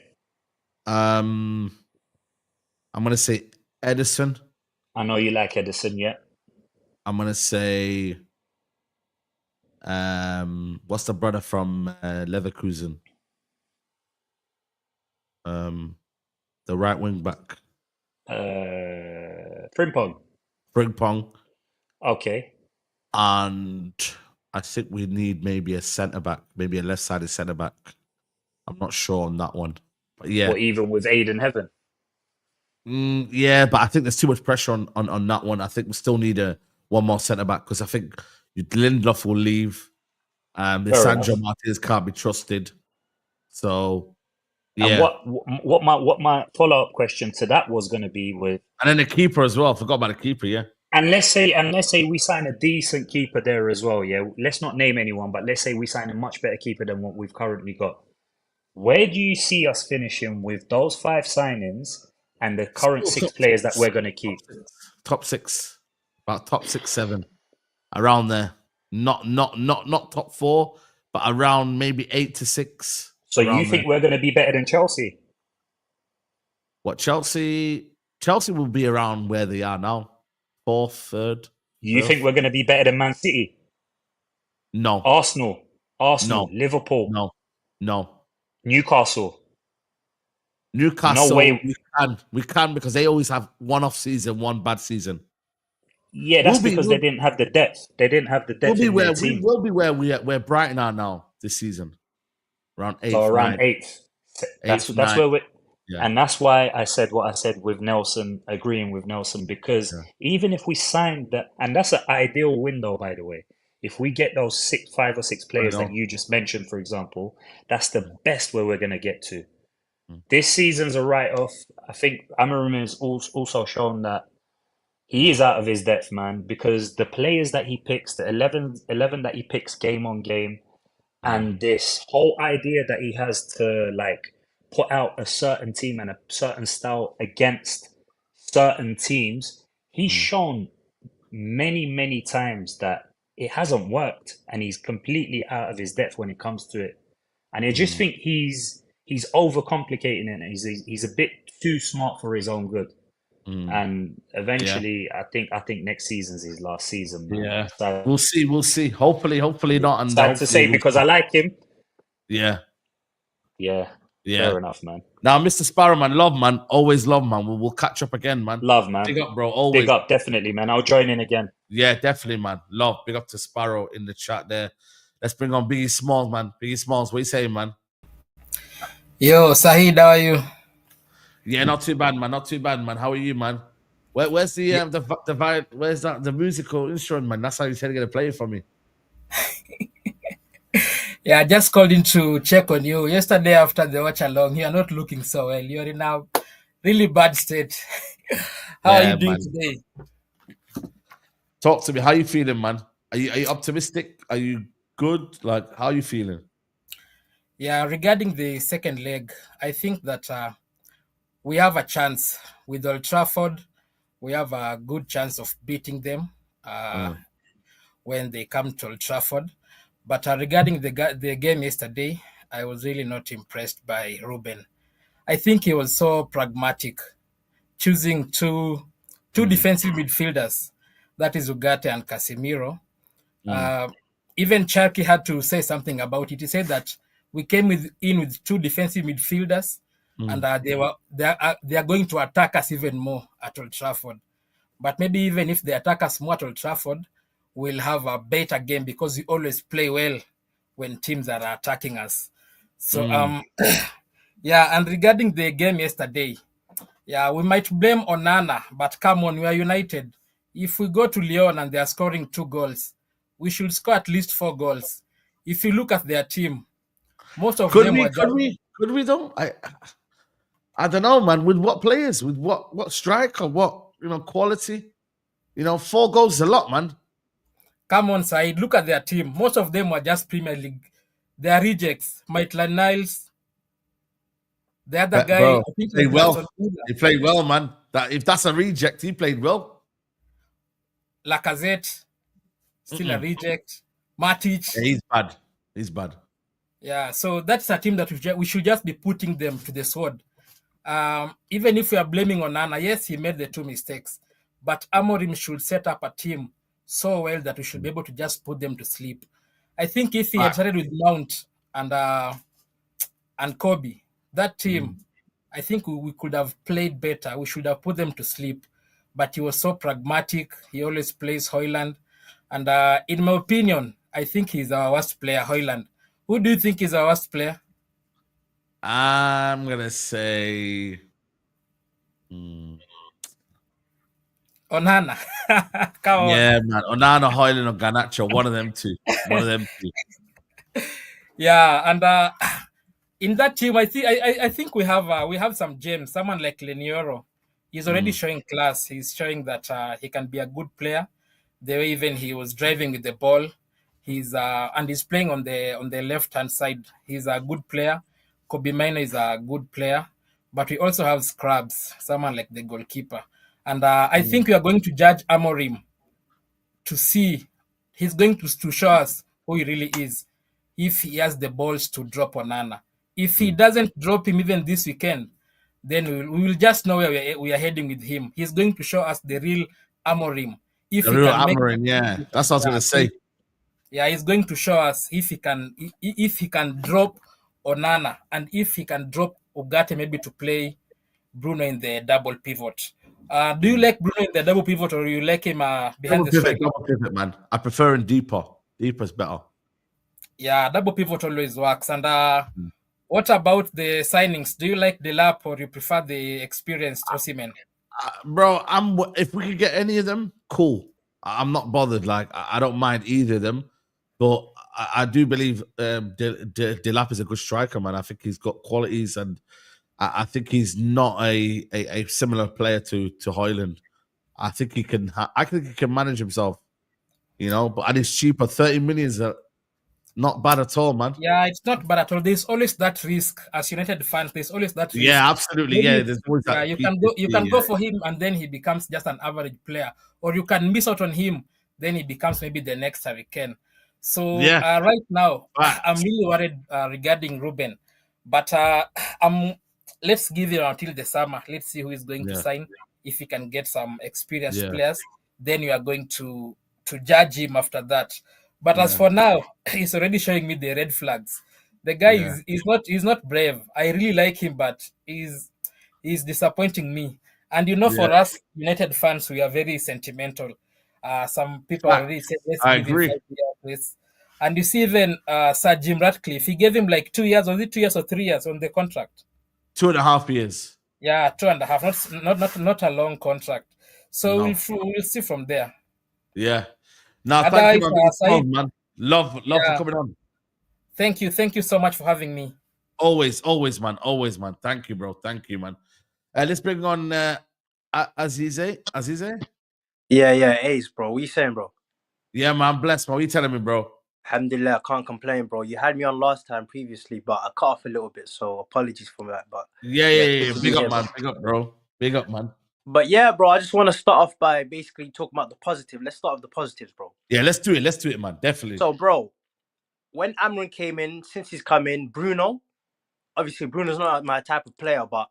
I'm gonna say Edison. I know you like Edison, yeah. I'm gonna say what's the brother from Leverkusen? The right wing back. Frimpong. Okay. And I think we need maybe a centre back, maybe a left-sided centre back. I'm not sure on that one, but yeah. Or even with Aid in heaven. Yeah, but I think there's too much pressure on that one. I think we still need one more centre back because I think Lindelof will leave. Sandro Martinez can't be trusted. So yeah. And what my follow-up question to that was going to be with, and then the keeper as well. I forgot about the keeper. Yeah. And let's say we sign a decent keeper there as well. Yeah. Let's not name anyone, but let's say we sign a much better keeper than what we've currently got. Where do you see us finishing with those 5 signings and the current 6 players that we're going to keep? Top 6, about top 6, 7, around there. Not top 4, but around maybe 8 to 6. So you think we're going to be better than Chelsea? What, Chelsea? Chelsea will be around where they are now, 4th, 3rd. You think we're going to be better than Man City? No. Arsenal, no. Liverpool, no. Newcastle. No way. We can because they always have one off season, one bad season. Yeah, that's because they didn't have the depth. They didn't have the depth in their team. We'll be where Brighton are now this season. Around 8th. So around 8th. That's where we're... Yeah. And that's why I said what I said with Nelson, agreeing with Nelson, because even if we sign that, and that's an ideal window, by the way. If we get those 5 or 6 players that you just mentioned, for example, that's the best where we're going to get to. This season's a write-off. I think Amorim has also shown that he is out of his depth, man, because the players that he picks, the 11 that he picks game on game, and this whole idea that he has to like put out a certain team and a certain style against certain teams, he's shown many times that it hasn't worked, and he's completely out of his depth when it comes to it. And I just think he's overcomplicating it. He's a bit too smart for his own good. And eventually, I think next season's his last season. Man. Yeah, so, we'll see. Hopefully not. And sad to say because I like him. Yeah. Fair enough, man. Now, Mr. Sparrow, man, love, man, always love, man. We'll catch up again, man. Love, man. Big up, bro. Always. Big up, definitely, man. I'll join in again. Yeah, definitely, man. Love. Big up to Sparrow in the chat there. Let's bring on Biggie Smalls, man. Biggie Smalls, what you saying, man? Yo, Saeed, how are you? Yeah, not too bad, man. Not too bad, man. How are you, man? Where's where's the musical instrument, man? That's how you said you're gonna play it for me. Yeah, I just called in to check on you. Yesterday after the watch along, you are not looking so well. You're in a really bad state. How are you doing today? Talk to me. How you feeling, man? Are you optimistic? Are you good? Like, how are you feeling? Yeah, regarding the second leg, I think that we have a chance with Old Trafford. We have a good chance of beating them when they come to Old Trafford. But regarding the game yesterday, I was really not impressed by Ruben. I think he was so pragmatic, choosing two defensive midfielders, that is Ugarte and Casemiro. Even Cherky had to say something about it. He said that we came in with 2 defensive midfielders, and they are going to attack us even more at Old Trafford. But maybe even if they attack us more at Old Trafford, we'll have a better game because we always play well when teams are attacking us. So, and regarding the game yesterday, we might blame Onana, but come on, we are United. If we go to Lyon and they are scoring 2 goals, we should score at least 4 goals. If you look at their team, most of them could we though? I don't know, man. With what players? With what striker? What quality? 4 goals is a lot, man. Come on, Saeed. Look at their team. Most of them were just Premier League. They are rejects. Maitland-Niles, The other guy, Bro, I think, played was Aston well. Villa. He played well, man. If that's a reject, he played well. Lacazette, still a reject. Matic. Yeah, he's bad. He's bad. Yeah, so that's a team that we should just be putting them to the sword. Even if we are blaming Onana, yes, he made the 2 mistakes, but Amorim should set up a team so well that we should be able to just put them to sleep. I think if he had started with Mount and Kobe, that team, I think we could have played better. We should have put them to sleep, but he was so pragmatic. He always plays Højlund, and in my opinion, I think he's our worst player, Højlund. Who do you think is our worst player? I'm gonna say Onana. Come on. Yeah, man. Onana, Højlund, or Garnacho. One of them two. One of them two. Yeah, and in that team, I think we have some gems. Someone like Lenioro, he's already showing class. He's showing that he can be a good player. The way even he was driving with the ball, he's playing on the left hand side. He's a good player. Kobe Mino is a good player, but we also have scrubs. Someone like the goalkeeper, and I think we are going to judge Amorim to see. He's going to show us who he really is. If he has the balls to drop Onana. If he doesn't drop him even this weekend, then we will just know where we are heading with him. He's going to show us the real Amorim. If The he real can Amorim, yeah. That's what I was going to say. Yeah, he's going to show us if he can drop Onana and if he can drop Ugarte maybe to play Bruno in the double pivot. Do you like Bruno in the double pivot or you like him behind the striker? Double pivot, man. I prefer him deeper. Deeper's better. Yeah, double pivot always works. And what about the signings? Do you like the lap or you prefer the experienced Osimhen? Bro, if we could get any of them, cool. I'm not bothered. Like I don't mind either of them, but I do believe Delap is a good striker, man. I think he's got qualities, and I think he's not a similar player to Højlund. I think he can. I think he can manage himself, But and it's cheaper. 30 million is not bad at all, man. Yeah, it's not bad at all. There's always that risk as United fans. There's always that risk. Yeah, absolutely. Maybe, yeah, there's always that. You can go for him, and then he becomes just an average player, or you can miss out on him, then he becomes maybe the next Hurricane. So right now, I'm really worried regarding Ruben, but let's give it until the summer. Let's see who is going to sign. If he can get some experienced players, then you are going to judge him after that. But as for now, he's already showing me the red flags. The guy is not brave. I really like him, but he's disappointing me. And for us United fans, we are very sentimental. Some people are really saying, let's give him 5 years. And you see, even Sir Jim Ratcliffe, he gave him like 2 years. Was it 2 years or 3 years on the contract? 2.5 years. Yeah, 2.5. Not a long contract. So we'll see from there. Yeah. Now, thank you, man. Love for coming on. Thank you so much for having me. Always, man. Always, man. Thank you, bro. Thank you, man. Let's bring on Aziz. Aziz? Yeah, Ace, bro. What you saying, bro? Yeah, man. Bless, man. What you telling me, bro? Alhamdulillah, I can't complain, bro. You had me on last time previously, but I cut off a little bit, so apologies for that. But yeah. Big up, man. Big up, bro. Big up, man. But yeah, bro, I just want to start off by basically talking about the positive. Let's start with the positives, bro. Yeah, let's do it, man. Definitely. So, bro, when Amorim came in, since he's come in, obviously Bruno's not my type of player, but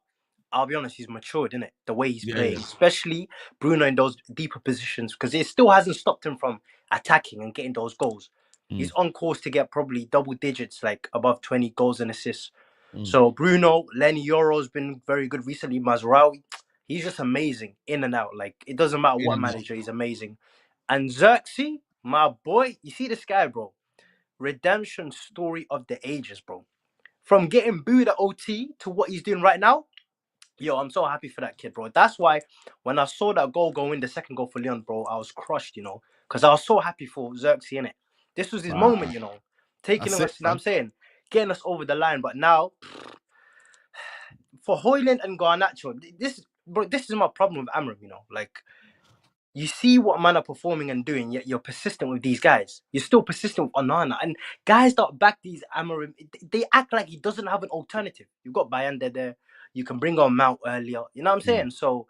I'll be honest, he's matured, innit? The way he's playing, especially Bruno in those deeper positions, because it still hasn't stopped him from attacking and getting those goals. He's on course to get probably double digits, like above 20 goals and assists. So Bruno, Lenny Yoro's been very good recently. Mazraoui, he's just amazing in and out. Like, it doesn't matter what manager, he's amazing. And Xerxes, my boy, you see this guy, bro? Redemption story of the ages, bro. From getting booed at OT to what he's doing right now, yo, I'm so happy for that kid, bro. That's why when I saw that goal go in, the second goal for Lyon, bro, I was crushed, because I was so happy for Xerxes, innit? This was his moment, taking us, I'm saying, getting us over the line. But now, for Højlund and Garnacho, this is my problem with Amorim, Like, you see what man are performing and doing, yet you're persistent with these guys. You're still persistent with Onana. And guys that back these Amorim, they act like he doesn't have an alternative. You've got Bayanda there. You can bring on Mount earlier. You know what I'm saying? So,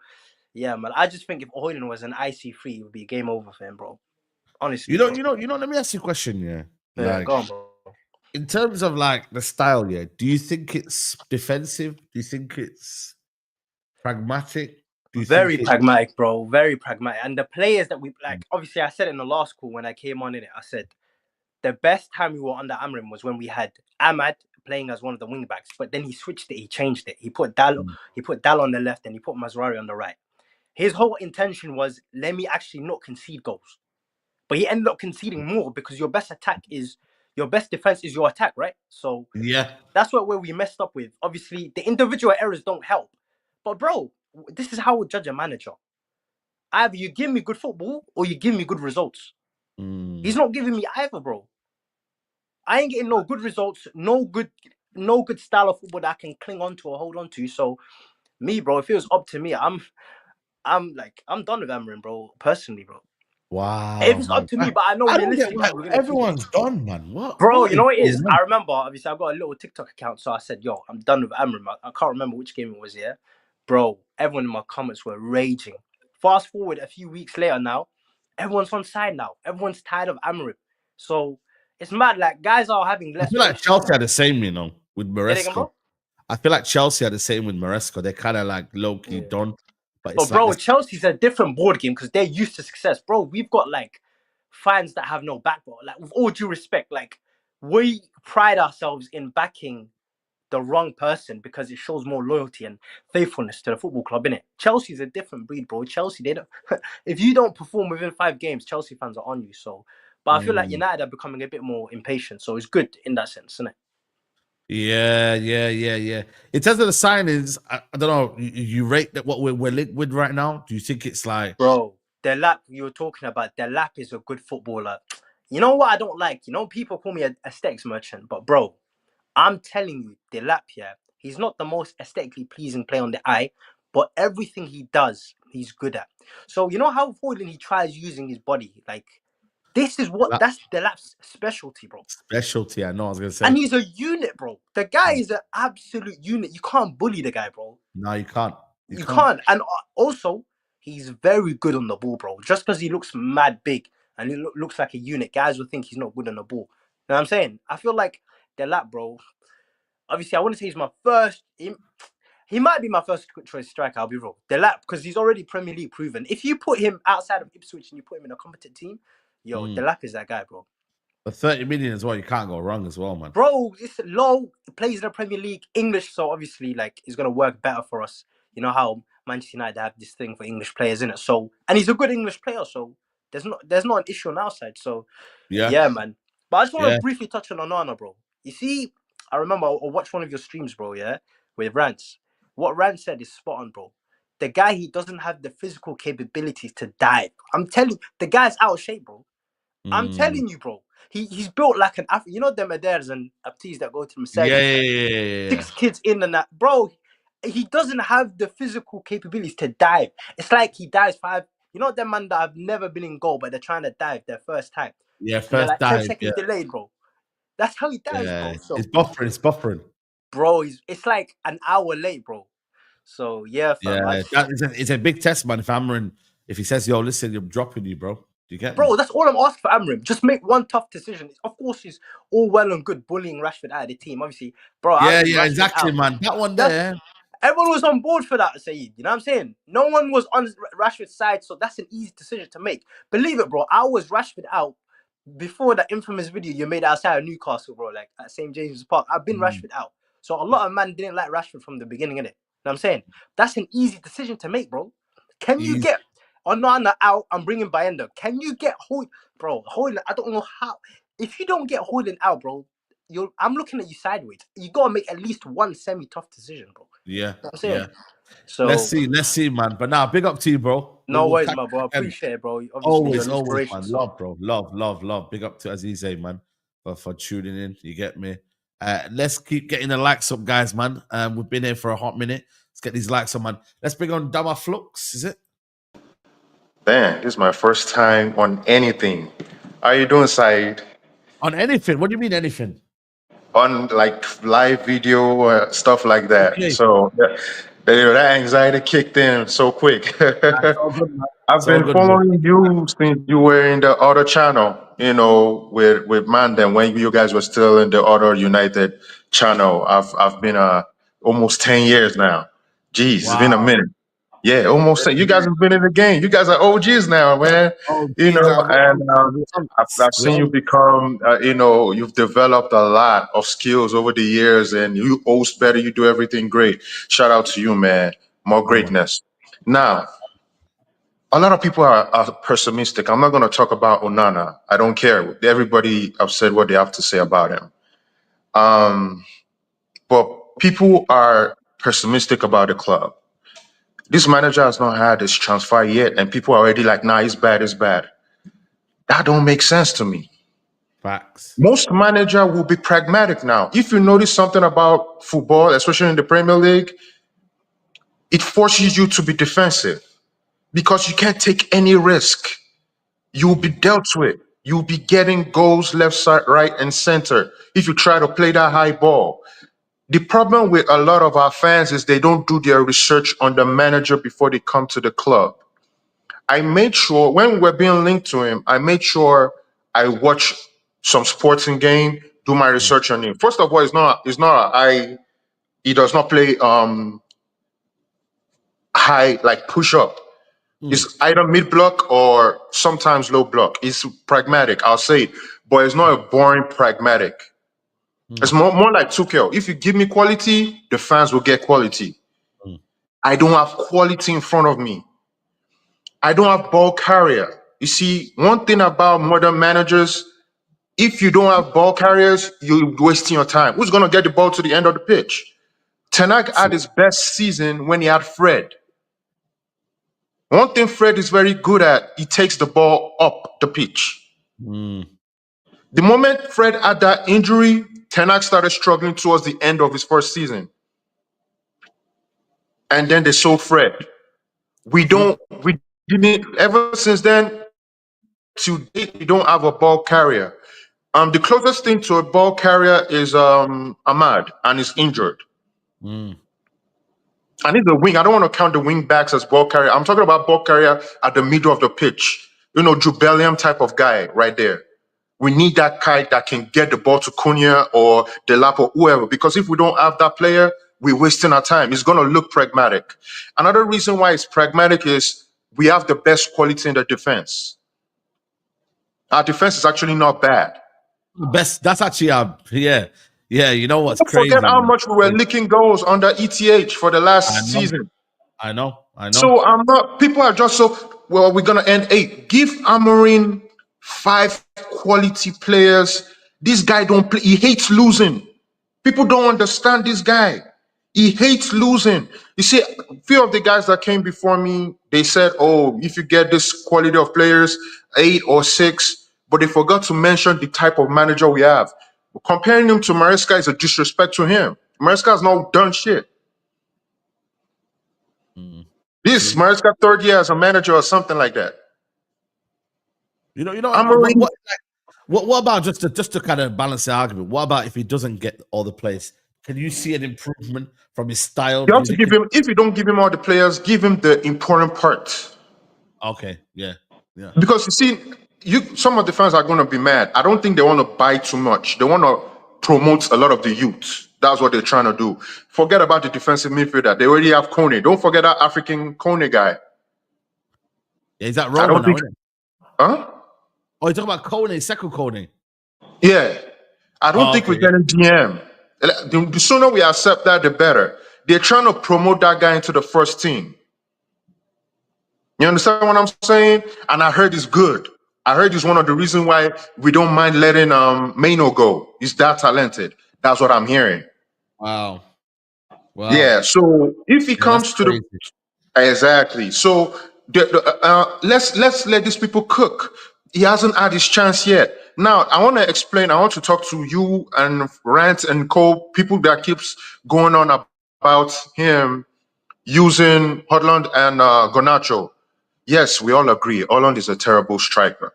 yeah, man. I just think if Hoyland was an IC3, it would be game over for him, bro. Honestly, Let me ask you a question. Yeah, yeah, go on, bro. In terms of like the style, yeah, do you think it's defensive? Do you think it's pragmatic? Do you Very think pragmatic, bro. Very pragmatic. And the players that we like, obviously, I said in the last call when I came on in it, I said the best time we were under Amrin was when we had Ahmad playing as one of the wing backs, but then he switched it, he changed it. He put Dal on the left and he put Mazraoui on the right. His whole intention was, let me actually not concede goals. But he ended up conceding more because your best defense is your attack, right? So that's where we messed up with. Obviously, the individual errors don't help. But bro, this is how we judge a manager. Either you give me good football or you give me good results. He's not giving me either, bro. I ain't getting no good results, no good style of football that I can cling on to or hold on to. So me, bro, if it was up to me, I'm done with Amrin, bro. Personally, bro. Wow. If it's up to me, but I know realistically everyone's done, man. What, bro? You know what it is? I remember, obviously, I've got a little TikTok account, so I said, "Yo, I'm done with Amrin." I can't remember which game it was. Yeah, bro. Everyone in my comments were raging. Fast forward a few weeks later, now everyone's on side. Now everyone's tired of Amrin. So it's mad. Like guys are having less. I feel like Chelsea had the same, with Maresco. Bro? I feel like Chelsea had the same with Maresco. They're kind of like low key done. But bro, Chelsea's a different board game because they're used to success, bro. We've got like fans that have no backbone. Like with all due respect, like we pride ourselves in backing the wrong person because it shows more loyalty and faithfulness to the football club, innit? Chelsea's a different breed, bro. Chelsea, they don't. If you don't perform within 5 games, Chelsea fans are on you. So, but I feel like United are becoming a bit more impatient. So it's good in that sense, isn't it? Yeah. In terms of the signings, I don't know. You rate that what we're linked with right now? Do you think it's like, bro? Delap, you were talking about. Delap is a good footballer. You know what I don't like? You know, people call me a aesthetics merchant, but bro, I'm telling you, Delap, yeah, he's not the most aesthetically pleasing player on the eye, but everything he does, he's good at. So you know how Hoyland he tries using his body, like this is that's Delap's specialty, bro. Specialty, I know. I was gonna say, and he's a unit, bro. The guy is an absolute unit. You can't bully the guy, bro. No, you can't. You can't. And also, he's very good on the ball, bro. Just because he looks mad big and he looks like a unit, guys will think he's not good on the ball. You know what I'm saying? I feel like Delap, bro. Obviously, I wouldn't say he's my first. He might be my first choice striker. I'll be real. Delap, because he's already Premier League proven. If you put him outside of Ipswich and you put him in a competent team, Delap is that guy, bro. But 30 million as well, you can't go wrong as well, man. Bro, it's low. Plays in the Premier League, English, so obviously, like, it's gonna work better for us. You know how Manchester United have this thing for English players, in it. So, and he's a good English player, so there's not an issue on our side. So, yeah, man. But I just want to briefly touch on Onana, bro. You see, I remember I watched one of your streams, bro. Yeah, with Rance. What Rance said is spot on, bro. The guy, he doesn't have the physical capabilities to dive. I'm telling you, the guy's out of shape, bro. I'm telling you, bro. He's built like an African. You know them Adairs and Aptis that go to Mercedes. Yeah. 6 kids in and that, bro. He doesn't have the physical capabilities to dive. It's like he dives 5. You know them man that have never been in goal, but they're trying to dive their first time. Yeah, first like dive. 10 seconds delayed, bro. That's how he dives, bro. So, it's buffering. Bro, it's like an hour late, bro. So yeah, fam. Yeah, it's a big test, man. If he says, "Yo, listen, I'm dropping you, bro." Do you get bro, me? That's all I'm asking for Amrin. Just make one tough decision. Of course, it's all well and good bullying Rashford out of the team. Obviously, bro. Yeah, exactly, man. That one there. Everyone was on board for that, Saeed. You know what I'm saying? No one was on Rashford's side, so that's an easy decision to make. Believe it, bro. I was Rashford out before that infamous video you made outside of Newcastle, bro, like at St. James's Park. I've been Rashford out. So a lot of men didn't like Rashford from the beginning, innit? You know what I'm saying? That's an easy decision to make, bro. Can you get Onana out and bring in Bayenda? Can you get Hoyland? Bro, Hoyland, I don't know how. If you don't get Hoyland out, bro, I'm looking at you sideways. You got to make at least one semi-tough decision, bro. Yeah. You know what I'm saying? So let's see, man. But now, big up to you, bro. No worries, my bro. I appreciate it, bro. Obviously, always, man. Love, bro. Love. Big up to Aziz, man, for tuning in. You get me? Let's keep getting the likes up, guys, man. We've been here for a hot minute. Let's get these likes up, man. Let's bring on Dama Flux, is it? Man, this is my first time on anything. How you doing, Saeed? On anything? What do you mean anything? on like live video stuff like that. Okay. So that anxiety kicked in so quick. That's all good, man. I've It's all been good, bro. following you since you were in the other channel, with Mandem when you guys were still in the other United channel. I've been almost 10 years now. Jeez, it's been a Wow. minute. Yeah, almost. You guys have been in the game. You guys are OGs now, man. Oh, geez, And I've we seen you on. become. You've developed a lot of skills over the years, and you host better. You do everything great. Shout out to you, man. More Yeah, man. greatness. Now, a lot of people are pessimistic. I'm not going to talk about Onana. I don't care. Everybody have said what they have to say about him. But people are pessimistic about the club. This manager has not had his transfer yet, and people are already like, nah, it's bad, it's bad. That don't make sense to me. Facts. Most manager will be pragmatic now. If you notice something about football, especially in the Premier League, it forces you to be defensive because you can't take any risk. You'll be dealt with. You'll be getting goals left, side, right, and center if you try to play that high ball. The problem with a lot of our fans is they don't do their research on the manager before they come to the club. I made sure when we're being linked to him, I made sure I watch some sporting game, do my research on him. First of all, he does not play high like push up. It's either mid block or sometimes low block. It's pragmatic, I'll say it, but it's not a boring pragmatic. It's more like Tuchel. If you give me quality, the fans will get quality. I don't have quality in front of me. I don't have ball carrier. You see, one thing about modern managers, if you don't have ball carriers, you're wasting your time. Who's going to get the ball to the end of the pitch? Ten Hag had his best season when he had Fred. One thing Fred is very good at, he takes the ball up the pitch. The moment Fred had that injury, Ten Hag started struggling towards the end of his first season. And then they sold Fred. We didn't, ever since then, to date, we don't have a ball carrier. The closest thing to a ball carrier is Ahmad, and he's injured. I need the wing. I don't want to count the wing backs as ball carrier. I'm talking about ball carrier at the middle of the pitch. Jude Bellingham type of guy right there. We need that guy that can get the ball to Cunha or Delap or whoever. Because if we don't have that player, we're wasting our time. It's going to look pragmatic. Another reason why it's pragmatic is we have the best quality in the defense. Our defense is actually not bad. Best. That's actually yeah. You know what's Don't crazy? forget how much we were licking goals under ETH for the last season. I know. So I'm not. People are just so well. We're gonna end 8. Give Amorim 5 quality players. This guy don't play. He hates losing. People don't understand this guy. He hates losing. You see, a few of the guys that came before me, they said, "Oh, if you get this quality of players, 8 or 6," but they forgot to mention the type of manager we have. Comparing him to Maresca is a disrespect to him. Maresca has not done shit. This Maresca 3rd year as a manager or something like that. What about just to kind of balance the argument? What about if he doesn't get all the players? Can you see an improvement from his style? You have to give him. If you don't give him all the players, give him the important part. Okay, yeah. Because you see, some of the fans are going to be mad. I don't think they want to buy too much. They want to promote a lot of the youth. That's what they're trying to do. Forget about the defensive midfielder. They already have Kone. Don't forget that African Kone guy. Yeah, is that Roman now, isn't it? Huh? Oh, you're talking about Kone, Sekou Kone. Yeah. I don't think we're getting GM. The sooner we accept that, the better. They're trying to promote that guy into the first team. You understand what I'm saying? And I heard it's good. I heard it's one of the reasons why we don't mind letting Maino go. He's that talented. That's what I'm hearing. Wow. Yeah. So if he comes to the exactly. So let's let these people cook. He hasn't had his chance yet. Now I want to explain. I want to talk to you and Rant and Co. People that keeps going on about him using Hudland and Garnacho. Yes, we all agree. Holland is a terrible striker.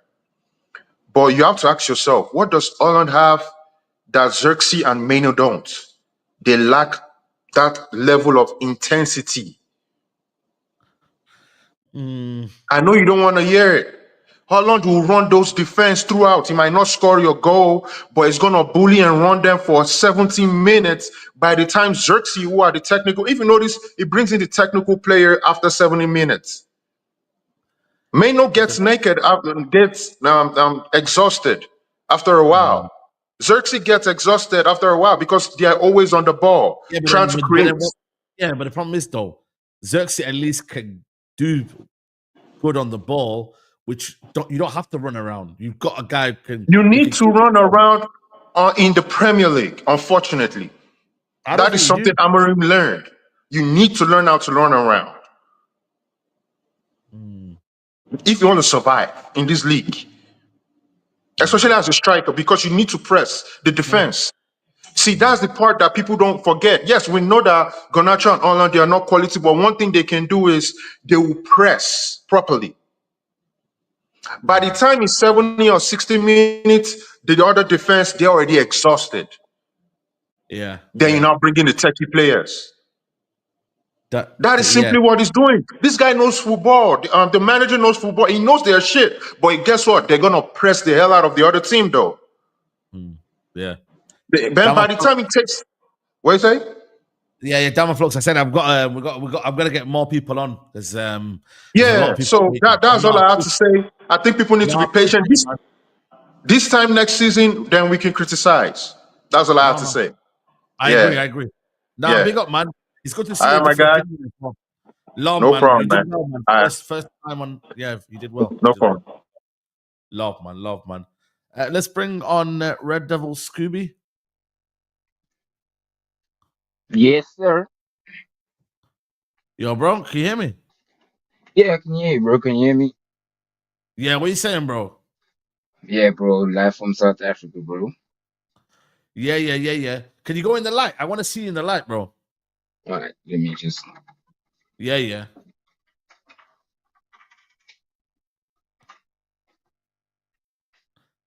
But you have to ask yourself, what does Holland have that Xerxes and Mano don't. They lack that level of intensity. I know you don't want to hear it. Holland will run those defense throughout. He might not score your goal, but he's going to bully and run them for 17 minutes. By the time Xerxes, who are the technical, if you notice, it brings in the technical player after 70 minutes. Mano gets naked, gets exhausted after a while. Xerxes gets exhausted after a while because they are always on the ball, trying to create. But the problem is, though, Xerxes at least can do good on the ball, which you don't have to run around. You've got a guy who can. You need to run around in the Premier League, unfortunately. That is something Amorim learned. You need to learn how to run around. If you want to survive in this league, especially as a striker, because you need to press the defense. See, that's the part that people don't forget. Yes, we know that Garnacho and Holland, they are not quality, but one thing they can do is they will press properly. By the time it's 70 or 60 minutes, the other defense, they're already exhausted. Yeah. Then you're not bringing the techie players. That is simply what he's doing. This guy knows football. The manager knows football. He knows their shit. But guess what? They're going to press the hell out of the other team, though. Yeah. Then by the time it takes... What you say? Yeah, Dama Flux. I said I'm gonna get more people on. There's a lot of people. So that's all I have to say. I think people need to be patient. This time next season, then we can criticize. That's all I have to say. I agree. Nah, big up, man. It's good to see you. My guy. No problem, man. Well, man. First time on. Yeah, you did well. No problem. Well. Love, man. Let's bring on Red Devil Scooby. Yes, sir. Yo, bro, can you hear me? Yeah, I can hear you, bro. Can you hear me? Yeah, what you saying, bro? Yeah, bro. Live from South Africa, bro. Yeah. Can you go in the light? I want to see you in the light, bro. All right, let me just... Yeah.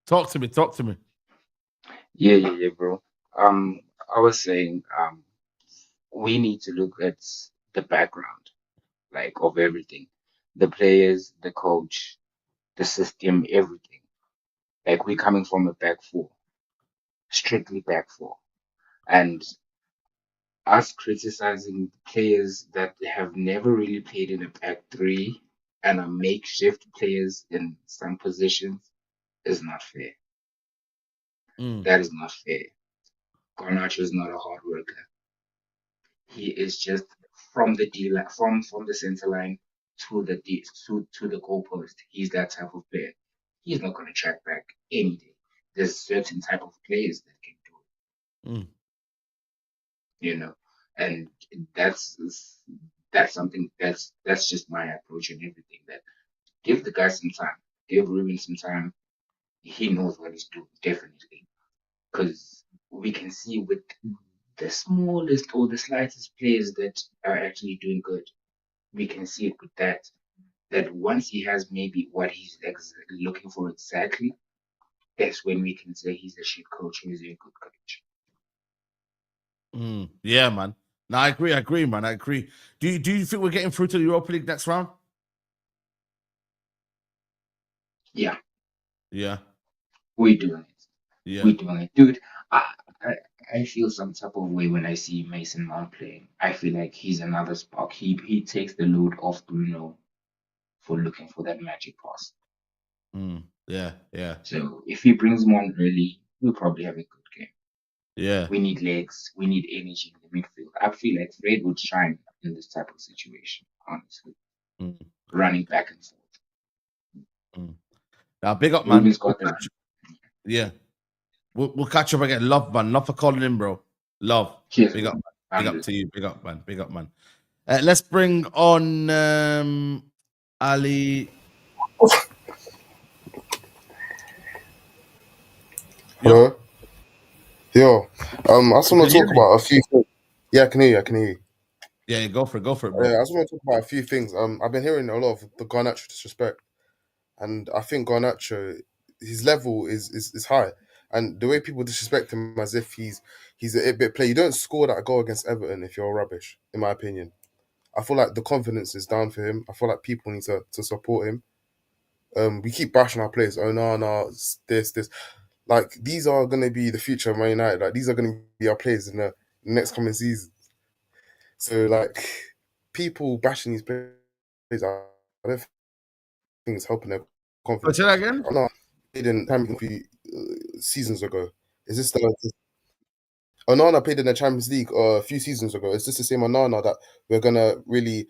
Talk to me. Yeah, bro. I was saying, we need to look at the background, like, of everything. The players, the coach, the system, everything. Like, we're coming from a back four. Strictly back four. And us criticizing players that have never really played in a back three and are makeshift players in some positions is not fair. That is not fair. Garnacho is not a hard worker. He is just from the from the center line to the to the goalpost. He's that type of player. He's not going to track back any day. There's certain type of players that can do it. You know, and that's something that's just my approach and everything. That give the guy some time, give Ruben some time. He knows what he's doing, definitely, because we can see with the smallest or the slightest players that are actually doing good, we can see it with that once he has maybe what he's looking for exactly, that's when we can say he's a shit coach and he's a good coach. Yeah, man. No, I agree, man. I agree. Do you think we're getting through to the Europa League next round? Yeah. We're doing it. Yeah. We're doing it. Dude, I feel some type of way when I see Mason Mount playing. I feel like he's another spark. He takes the load off Bruno for looking for that magic pass. Yeah. So if he brings him on early, we'll probably have a good game. Yeah. We need legs. We need energy in the midfield. I feel like Fred would shine in this type of situation, honestly. Running back and forth. Now, big up, man. Ruben's got the run. Yeah. We'll catch up again. Love, man. Love for calling in, bro. Love. Cheers, big up, man. Big up good. to you. Big up, man. Big up, man. Let's bring on Ali. Hello? Yo. I just want to talk about a few things. Yeah, I can hear you. Yeah, go for it, bro. Yeah, I just want to talk about a few things. I've been hearing a lot of the Garnacho disrespect. And I think Garnacho, his level is high. And the way people disrespect him as if he's a bit player. You don't score that goal against Everton if you're rubbish, in my opinion. I feel like the confidence is down for him. I feel like people need to support him. We keep bashing our players. Oh no, this. Like these are gonna be the future of Man United. Like these are gonna be our players in the next coming season. So like people bashing these players, I don't think it's helping their confidence. Say that again? Oh, no, played in Champions League seasons ago. Is this the Onana played in the Champions League a few seasons ago? Is this the same Onana that we're gonna really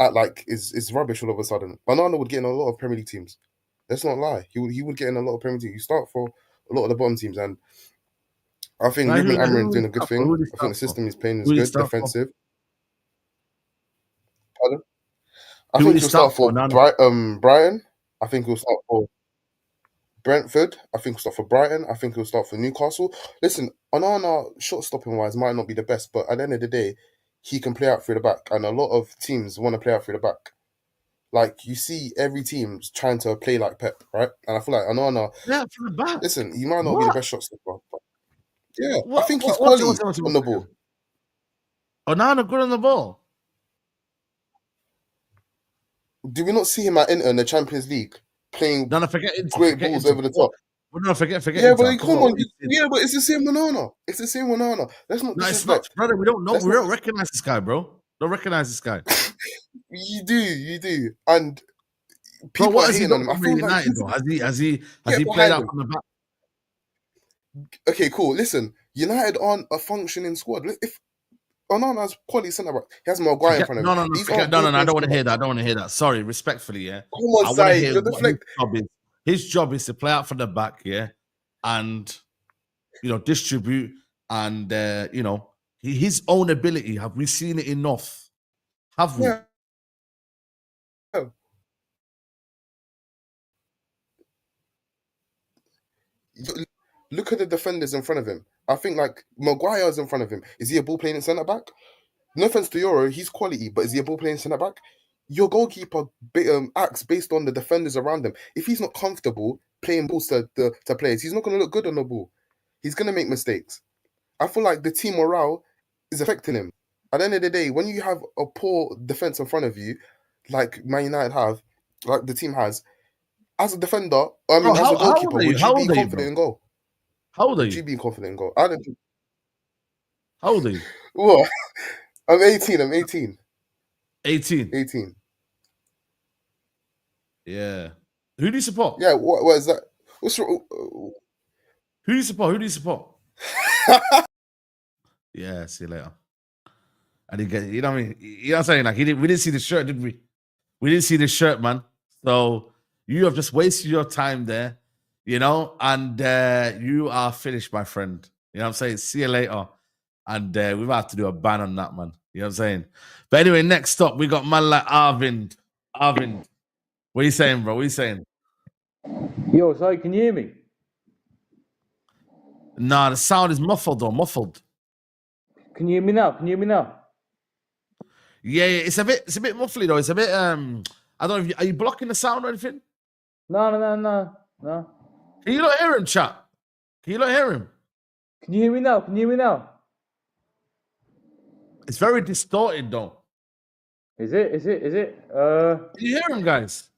act like is rubbish all of a sudden? Onana would get in a lot of Premier League teams. Let's not lie. He would get in a lot of Premier League. You start for a lot of the bottom teams, and I think Ruben Amorim's doing a good thing. I think the system he's playing is good, defensive. Pardon? I think he'll start for Brighton. I think he'll start for Brentford. I think he'll start for Brighton. I think he'll start for Newcastle. Listen, Onana, short stopping wise, might not be the best, but at the end of the day, he can play out through the back, and a lot of teams want to play out through the back. Like you see, every team's trying to play like Pep, right? And I feel like Onana, from the back. Listen, he might not be the best shot stopper, but yeah, I think he's quality on the ball. Onana good on the ball. Do we not see him at Inter in the Champions League playing great balls over the top? Well, no, forget. Yeah, but come on. Yeah, but it's the same Onana. It's the same Onana. Let's not. No, it's not, brother. We don't know. We don't recognize this guy, bro. Don't recognize this guy. You do, and people what are has he hating done on him. for United though? Has he played out from the back? Okay, cool. Listen, United aren't a functioning squad. If Onana's quality centre back, he has Maguire in front of him. No. I don't want to hear that. I don't want to hear that. Sorry, respectfully, yeah. Come on, Saeed, you're deflecting. His job is to play out from the back, yeah, and distribute and his own ability. Have we seen it enough? Have we? Yeah. Look at the defenders in front of him. I think like Maguire's in front of him. Is he a ball playing centre back? No offense to Euro, he's quality, but is he a ball playing centre back? Your goalkeeper acts based on the defenders around him. If he's not comfortable playing balls to players, he's not going to look good on the ball. He's going to make mistakes. I feel like the team morale is affecting him. At the end of the day, when you have a poor defense in front of you, like Man United have, like the team has, as a defender, as a goalkeeper, would you be confident in goal? How old are you? Would you be confident in goal? I don't think. How old are you? What? I'm 18. 18. Yeah. Who do you support? Yeah, what is that? What's wrong? Who do you support? Yeah, see you later. I didn't get it. You know what I mean? You know what I'm saying? Like we didn't see the shirt, did we? We didn't see the shirt, man. So you have just wasted your time there, and you are finished, my friend. You know what I'm saying? See you later. And we've had to do a ban on that, man. You know what I'm saying? But anyway, next up, we got man like Aind. Aind, what are you saying, bro? What are you saying? Yo, sorry, can you hear me? Nah, the sound is muffled. Can you hear me now? Yeah, it's a bit muffly though. It's a bit I don't know if are you blocking the sound or anything? No. Can you not hear him, chat? Can you not hear him? Can you hear me now? It's very distorted though. Is it? Can you hear him, guys?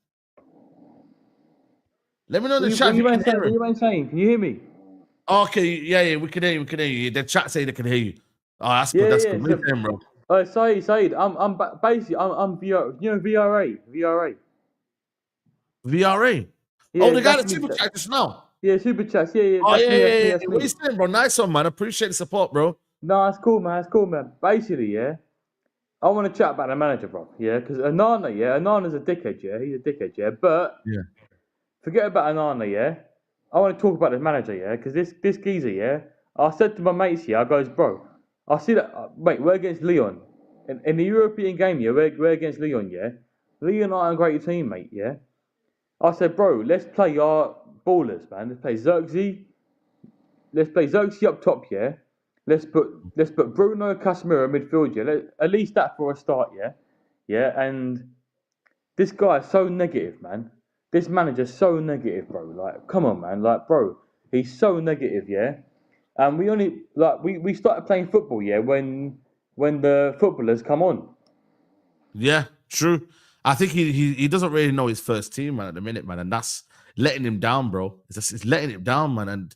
Let me know in the chat if you can hear him. What are you saying? Can you hear me? Okay, yeah, we can hear you. The chat say they can hear you. Oh, that's good. That's good. Leave him, bro. Saeed, I'm basically I'm VR. You know VRA. VRA. Yeah, oh, the guy that super chat just now. Yeah, super chats. Yeah. Oh yeah. What are you saying, bro? Nice one, man. Appreciate the support, bro. No, that's cool, man. Basically, yeah, I want to chat about the manager, bro. Yeah, because Onana's a dickhead. Yeah, he's a dickhead. Yeah, but forget about Onana. Yeah, I want to talk about the manager. Yeah, because this geezer. Yeah, I said to my mates. Yeah, I goes, bro. I see that, mate, we're against Lyon. In the European game, yeah, we're against Lyon, yeah? Lyon aren't a great team, mate, yeah? I said, bro, let's play our ballers, man. Let's play Xerxes. Let's play Xerxes up top, yeah? Let's put Bruno Casemiro in midfield, yeah? At least that for a start, yeah? Yeah, and this guy is so negative, man. This manager's so negative, bro. Like, come on, man. Like, bro, He's so negative, yeah. And we only we started playing football, yeah, when the footballers come on. Yeah, true. I think he doesn't really know his first team, man, at the minute, man, and that's letting him down, bro. It's letting him down, man, and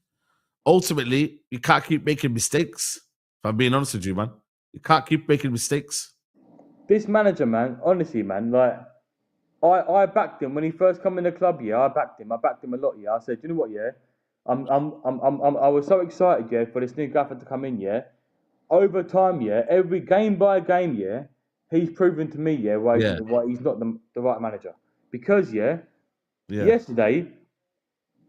ultimately you can't keep making mistakes. If I'm being honest with you, man, you can't keep making mistakes. This manager, man, honestly, man, like I backed him when he first come in the club. Yeah, I backed him a lot. Yeah, I said, you know what? Yeah, I was so excited, yeah, for this new gaffer to come in. Yeah, over time, yeah, every game by game, yeah, he's proven to me, yeah, why he's not the right manager. Because yesterday,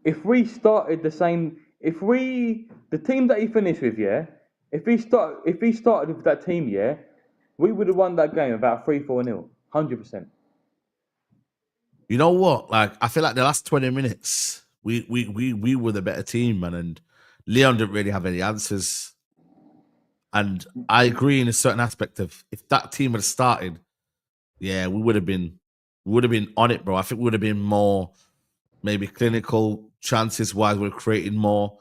if we started the same, the team that he finished with, yeah, if he started with that team, yeah, we would have won that game about 3-4-0, 100%. You know what? Like, I feel like the last 20 minutes, we were the better team, man, and Lyon didn't really have any answers. And I agree in a certain aspect of if that team had started, yeah, we would have been on it, bro. I think we would have been more maybe clinical chances wise. We're creating more,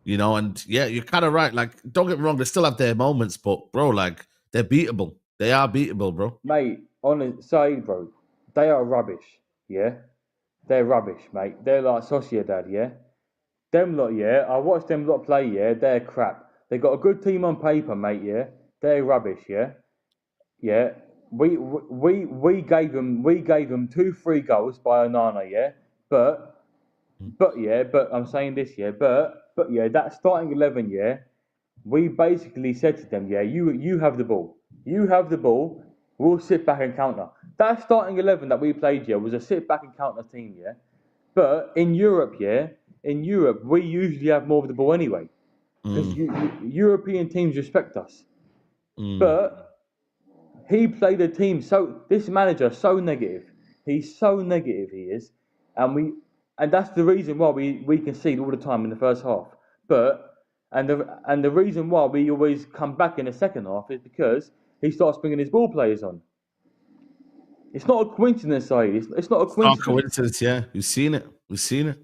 you know. And yeah, you're kind of right. Like, don't get me wrong, they still have their moments, but bro, like they're beatable. They are beatable, bro. Mate, Saeed, bro, they are rubbish. Yeah, they're rubbish, mate. They're like Sociedad, yeah. Them lot, yeah. I watched them lot play, yeah. They're crap. They got a good team on paper, mate. Yeah, they're rubbish, yeah. Yeah, we gave them 2-3 goals by Onana, yeah. But I'm saying this, yeah. But yeah, that starting 11, yeah. We basically said to them, yeah, you have the ball. You have the ball. We'll sit back and counter. That starting 11 that we played, yeah, was a sit back and counter team, yeah. But in Europe, we usually have more of the ball anyway, because European teams respect us. But he played a team this manager so negative. He's so negative, he is, and that's the reason why we concede all the time in the first half. And the reason why we always come back in the second half is because he starts bringing his ball players on. It's not a coincidence, Saeed. It's not a coincidence. It's not a coincidence, yeah. We've seen it.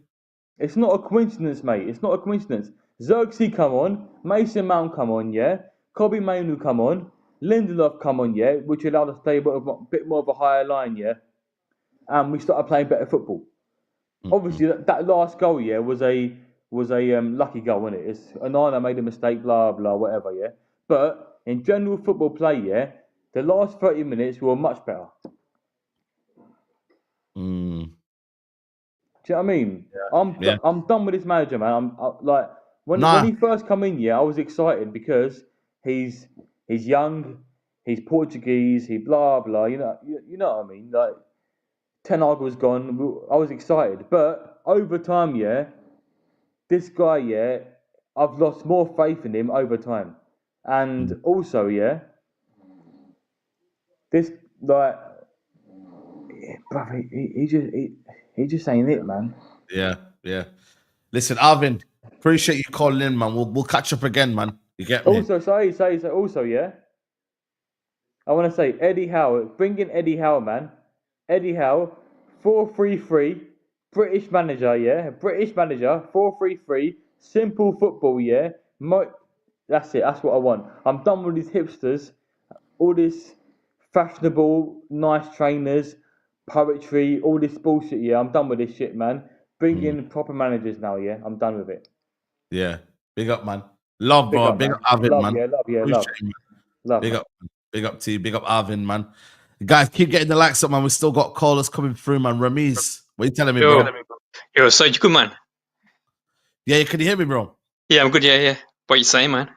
It's not a coincidence, mate. It's not a coincidence. Xerxes come on, Mason Mount come on, yeah. Kobe Mainu come on, Lindelof come on, yeah, which allowed us to play a bit more of a higher line, yeah. And we started playing better football. Obviously, that last goal, yeah, was a lucky goal, wasn't it? It's Onana made a mistake, blah blah, whatever, yeah. But in general football play, yeah, the last 30 minutes were much better. Do you know what I mean? Yeah. I'm done with this manager, man. When he first come in, yeah, I was excited because he's young, he's Portuguese, he blah blah. You know what I mean? Like, Ten Hag was gone. I was excited, but over time, yeah, this guy, yeah, I've lost more faith in him over time, and also, yeah, this like, brother, he just ain't it, man. Yeah. Listen, Arvin, appreciate you calling in, man. We'll catch up again, man. You get me? Also, yeah. I want to say Eddie Howe. Bring in Eddie Howe, man. Eddie Howe, 4-3-3, British manager, yeah. British manager, 4-3-3, simple football, yeah. That's it. That's what I want. I'm done with these hipsters, all this fashionable, nice trainers, poetry, all this bullshit. Yeah, I'm done with this shit, man. Bring in proper managers now. Yeah, I'm done with it. Yeah, big up, man. Love, bro. Big up, Arvin, man. Love. Big up to you. Big up, Arvin, man. Guys, keep getting the likes up, man. We still got callers coming through, man. Ramiz, what are you telling me, bro? Yo, so you good, man? Yeah, can you hear me, bro? Yeah, I'm good. Yeah. What you saying, man?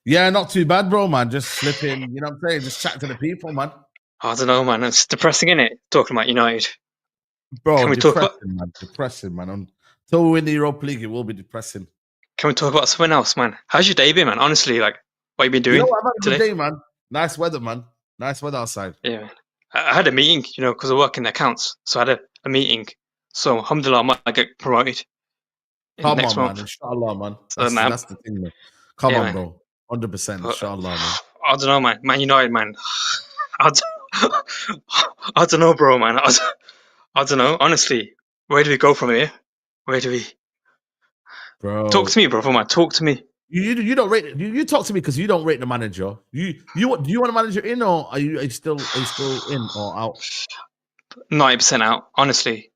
Yeah, not too bad, bro, man. Just slipping, you know what I'm saying? Just chat to the people, man. I don't know, man. It's depressing, isn't it? Talking about United. Bro, can we depressing, man. Until we win the Europa League, it will be depressing. Can we talk about something else, man? How's your day been, man? Honestly, like, what you been doing I've had a good day, man. Nice weather, man. Nice weather outside. Yeah, I had a meeting, because I work in accounts. So I had a meeting. So, alhamdulillah, I might get promoted. Come on, man. Inshallah, man. That's the thing, man. Come on, bro. 100%. Inshallah, man. I don't know, man. Man United, man. I don't know, bro, man. I don't know. Honestly, where do we go from here? Where do we? bro. Talk to me, brother, man. Talk to me. You don't rate you talk to me because you don't rate the manager. Do you want a manager in, or are you still in or out? 90% out, honestly.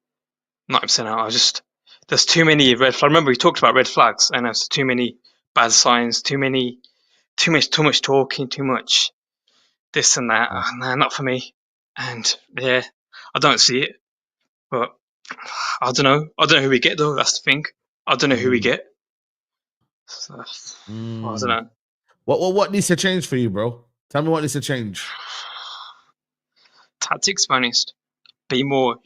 90% out. There's too many red flags. I remember we talked about red flags, and there's too many bad signs, too much talking, too much this and that. Nah, not for me. And yeah, I don't see it. But I don't know. I don't know who we get though. That's the thing. I don't know who we get. So, I don't know. What needs to change for you, bro? Tell me what needs to change. Tactics, be honest. Be more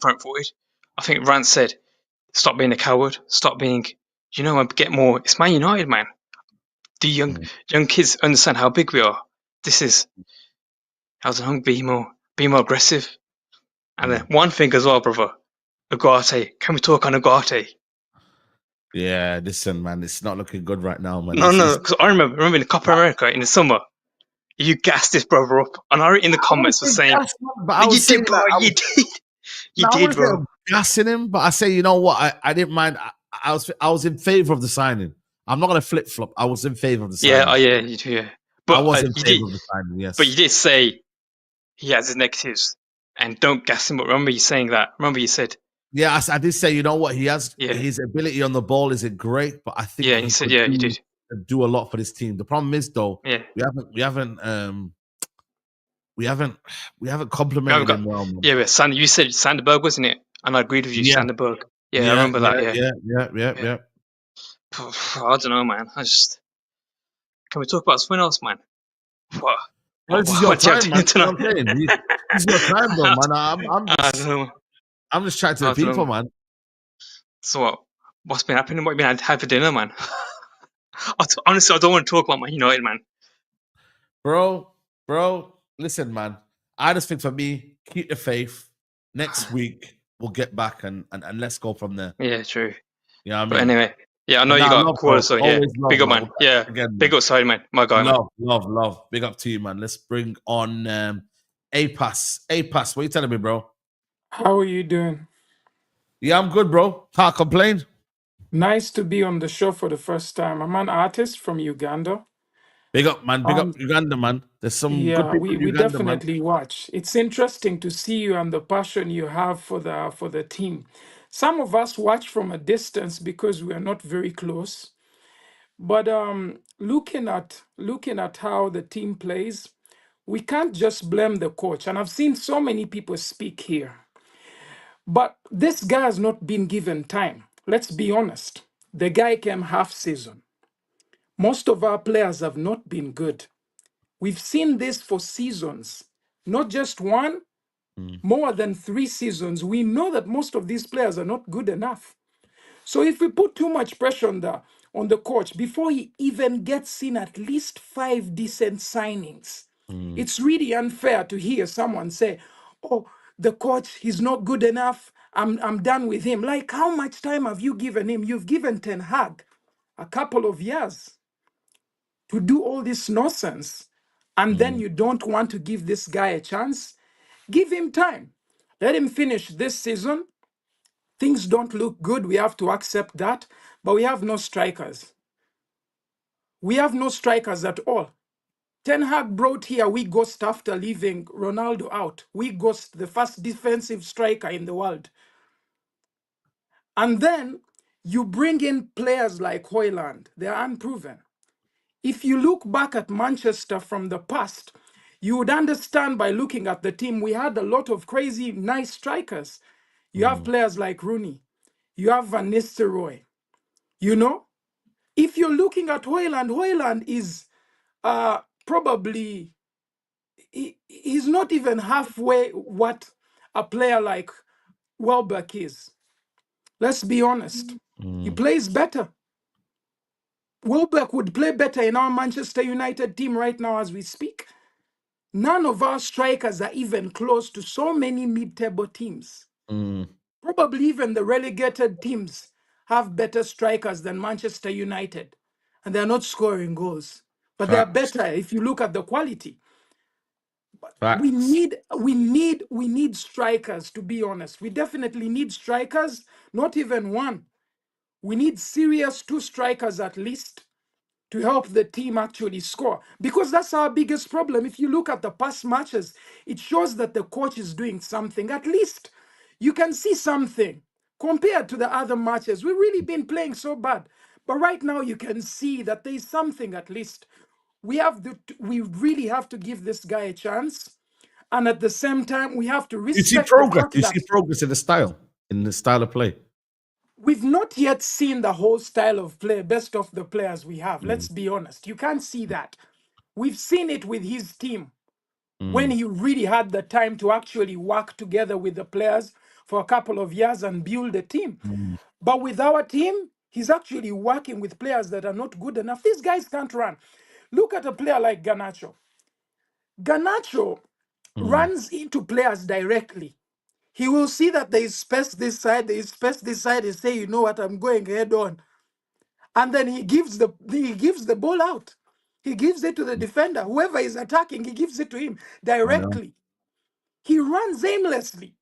front footed. I think Rance said, stop being a coward. Stop being, and get more. It's Man United, man. The young kids understand how big we are. This is, I don't know, be more aggressive. And then one thing as well, brother, Ugarte. Can we talk on Ugarte? Yeah, listen, man, it's not looking good right now, man. No, because I remember in the Copa America in the summer, you gassed this brother up, and I in the comments was saying, "You did, bro. You did. You did, bro." Gassing him, but I say, you know what? I didn't mind. I was in favor of the signing. I'm not gonna flip flop. I was in favor of the signing. Yeah, you do, yeah. But I was in favor of the signing. Yes, but you did say he has his negatives, and don't gas him up. Remember you saying that? Remember you said. Yeah, I did say, you know what? He has his ability on the ball isn't great, but I think he said, you did do a lot for this team. The problem is though, we haven't complimented him well. Man. Yeah, but you said Sanderberg, wasn't it? And I agreed with you, Sanderberg. Yeah, I remember that. Yeah. I don't know, man. Can we talk about something else, man? What? This is your time, man. This is your time, though, man. I'm just chatting to the people, man. So what's been happening? What have you been had for dinner, man? Honestly, I don't want to talk about Man United, man. Bro, listen, man. I just think for me, keep the faith. Next week we'll get back and let's go from there. Yeah, true. Yeah, I mean, but anyway, yeah, I know you got quarters, so yeah, big up, man. Yeah, again, big up, sorry, man. My guy, man. Love. Big up to you, man. Let's bring on A-Pass. A-Pass, what are you telling me, bro? How are you doing? Yeah, I'm good, bro. Can't complain. Nice to be on the show for the first time. I'm an artist from Uganda. Big up, man. Big up Uganda, man. There's some good people in Uganda, definitely watch. It's interesting to see you and the passion you have for the team. Some of us watch from a distance because we are not very close. But looking at how the team plays, we can't just blame the coach. And I've seen so many people speak here. But this guy has not been given time. Let's be honest. The guy came half season. Most of our players have not been good. We've seen this for seasons, not just one, more than 3 seasons. We know that most of these players are not good enough. So if we put too much pressure on the coach before he even gets in at least 5 decent signings, it's really unfair to hear someone say, "Oh, the coach, he's not good enough. I'm done with him." Like, how much time have you given him? You've given Ten Hag a couple of years to do all this nonsense, and then you don't want to give this guy a chance. Give him time. Let him finish this season. Things don't look good. We have to accept that. But we have no strikers. We have no strikers at all. Ten Hag brought here Weghorst after leaving Ronaldo out. Weghorst, the first defensive striker in the world. And then you bring in players like Højlund. They are unproven. If you look back at Manchester from the past, you would understand by looking at the team, we had a lot of crazy, nice strikers. You have players like Rooney. You have Van Nistelrooy. You know, if you're looking at Højlund is probably, he's not even halfway what a player like Welbeck is. Let's be honest. He plays better. Welbeck would play better in our Manchester United team right now as we speak. None of our strikers are even close to so many mid-table teams. Probably even the relegated teams have better strikers than Manchester United. And they're not scoring goals. But they're better if you look at the quality. But we need strikers, to be honest. We definitely need strikers, not even one. We need serious 2 strikers at least to help the team actually score. Because that's our biggest problem. If you look at the past matches, it shows that the coach is doing something. At least you can see something compared to the other matches. We've really been playing so bad. But right now you can see that there is something at least. We really have to give this guy a chance. And at the same time, we have to You see respect the progress. fact You see that progress in the style of play. we've not yet seen the whole style of play, best of the players we have. Let's be honest. You can't see that. We've seen it with his team when he really had the time to actually work together with the players for a couple of years and build a team. But with our team, he's actually working with players that are not good enough. These guys can't run. Look at a player like Garnacho. Garnacho runs into players directly. He will see that there is space this side, there is space this side, and say, you know what, I'm going head on. And then he gives the ball out. He gives it to the defender. Whoever is attacking, he gives it to him directly. He runs aimlessly.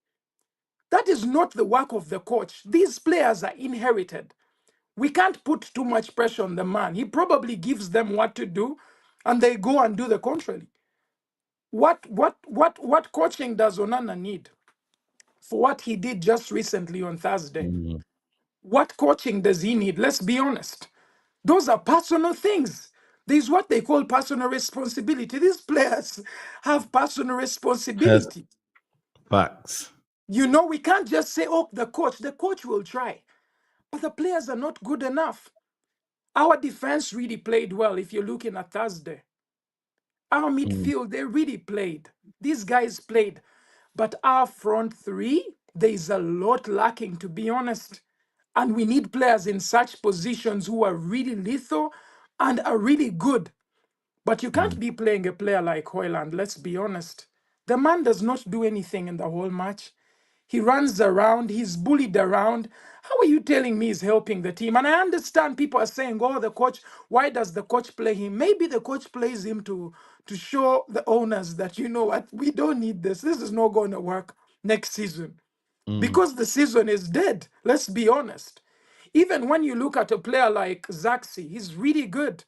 That is not the work of the coach. These players are inherited. We can't put too much pressure on the man. He probably gives them what to do, and they go and do the contrary. What coaching does Onana need for what he did just recently on Thursday? What coaching does he need? Let's be honest. Those are personal things. There's what they call personal responsibility. These players have personal Has responsibility. facts. You know, we can't just say, oh, the coach will try. But the players are not good enough. Our defense really played well if you're looking at Thursday. Our midfield, they really played. These guys played. But our front three, there is a lot lacking, to be honest. And we need players in such positions who are really lethal and are really good. But you can't be playing a player like Hoyland, let's be honest. The man does not do anything in the whole match. He runs around, he's bullied around. How are you telling me he's helping the team? And I understand people are saying, oh, the coach, why does the coach play him? Maybe the coach plays him to show the owners that, you know what, we don't need this. This is not going to work next season. Because the season is dead, let's be honest. Even when you look at a player like Zaxi, he's really good.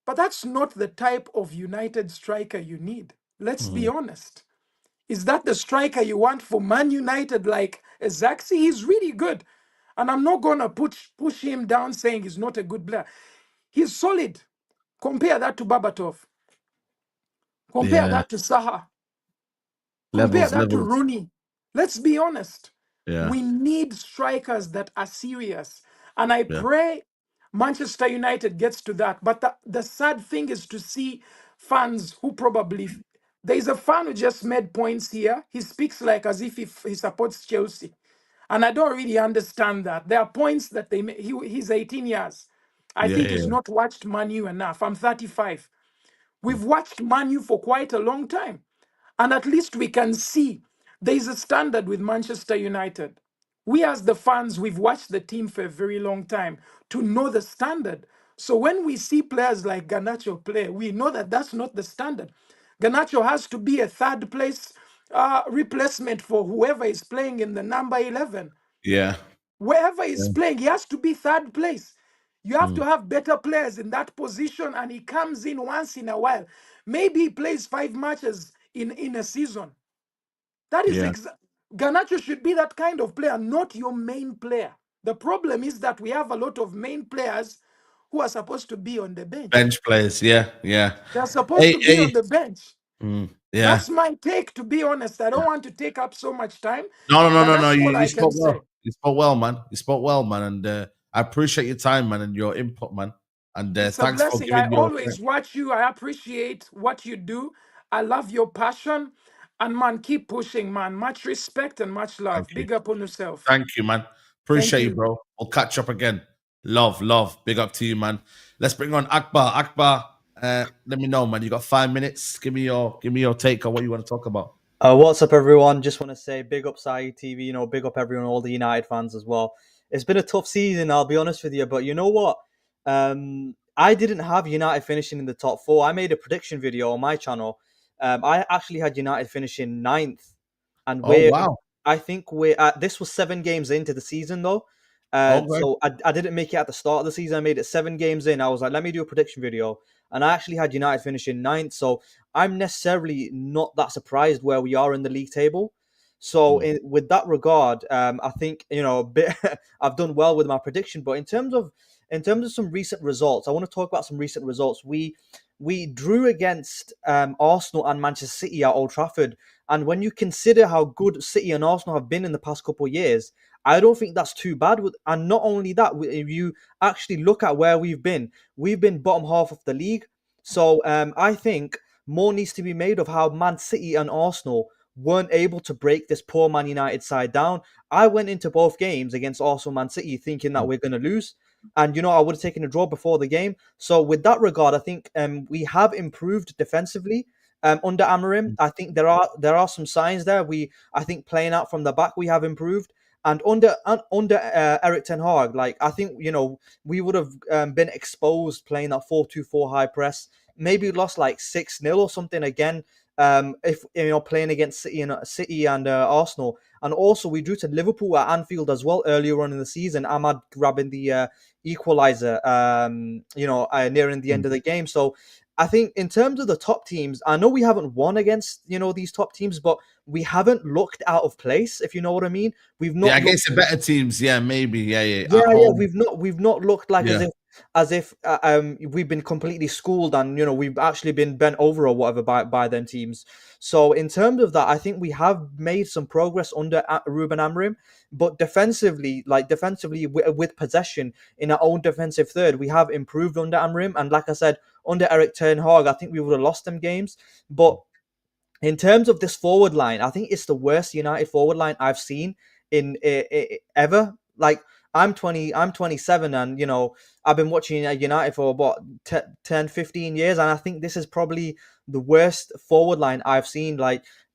But that's not the type of United striker you need. Let's be honest. Is that the striker you want for Man United like Zaxi? He's really good. And I'm not going to push him down saying he's not a good player. He's solid. Compare that to Babatov. Compare Yeah. that to Saha. Compare Levels. that to Rooney. Let's be honest. Yeah. We need strikers that are serious. And I Yeah. pray Manchester United gets to that. But the sad thing is to see fans who probably... There's a fan who just made points here. He speaks like as if he supports Chelsea. And I don't really understand that. There are points that they make. He's 18 years. I think Yeah. he's not watched Man U enough. I'm 35. We've watched Man U for quite a long time. And at least we can see there is a standard with Manchester United. We as the fans, we've watched the team for a very long time to know the standard. So when we see players like Garnacho play, we know that that's not the standard. Garnacho has to be a third place replacement for whoever is playing in the number 11. Yeah. Wherever he's playing, he has to be third place. You have to have better players in that position, and he comes in once in a while. Maybe he plays 5 matches in a season. That is Garnacho should be that kind of player, not your main player. The problem is that we have a lot of main players who are supposed to be on the bench. Bench players, yeah. They're supposed to be on the bench. Yeah. That's my take, to be honest. I don't want to take up so much time. No. But that's all You I spoke can well. say. You spoke well, man. You spoke well, man. And I appreciate your time, man, and your input, man. And It's a thanks for blessing. I giving your... always watch you. I appreciate what you do. I love your passion. And man, keep pushing, man. Much respect and much love. Thank you. Big up on yourself. Thank you, man. Appreciate you, bro. We'll catch up again. Love. Big up to you, man. Let's bring on Akbar. Akbar, let me know, man. You got 5 minutes. Give me your take on what you want to talk about. What's up, everyone? Just want to say big up Saeed TV. You know, big up everyone, all the United fans as well. It's been a tough season, I'll be honest with you. But you know what? I didn't have United finishing in the top 4. I made a prediction video on my channel. I actually had United finishing 9th. And wow. I think this was 7 games into the season, though. So I didn't make it at the start of the season. I made it 7 games in. I was like, let me do a prediction video. And I actually had United finishing 9th. So I'm necessarily not that surprised where we are in the league table. So with that regard, I think, I've done well with my prediction. But in terms of some recent results, I want to talk about some recent results. We drew against Arsenal and Manchester City at Old Trafford. And when you consider how good City and Arsenal have been in the past couple of years, I don't think that's too bad. And not only that, if you actually look at where we've been bottom half of the league. So I think more needs to be made of how Man City and Arsenal weren't able to break this poor Man United side down. I went into both games against Arsenal, Man City, thinking that we're going to lose. And, I would have taken a draw before the game. So with that regard, I think we have improved defensively under Amorim. I think there are some signs there. I think playing out from the back, we have improved. And under Erik ten Hag, I think, we would have been exposed playing that 4-2-4 high press. Maybe lost 6-0 or something again. If playing against City and Arsenal. And also we drew to Liverpool at Anfield as well earlier on in the season. Ahmad grabbing the equalizer, nearing the end of the game. So I think in terms of the top teams, I know we haven't won against these top teams, but we haven't looked out of place, if you know what I mean. We've not against the better teams, maybe, yeah. We've not looked like as if we've been completely schooled and we've actually been bent over or whatever by them teams. So in terms of that, I think we have made some progress under Ruben Amorim, but defensively with possession in our own defensive third, we have improved under Amorim. And like I said, under Erik ten Hag, I think we would have lost them games. But in terms of this forward line, I think it's the worst United forward line I've seen in ever. I'm 27 and, I've been watching United for about 10, 15 years. And I think this is probably the worst forward line I've seen.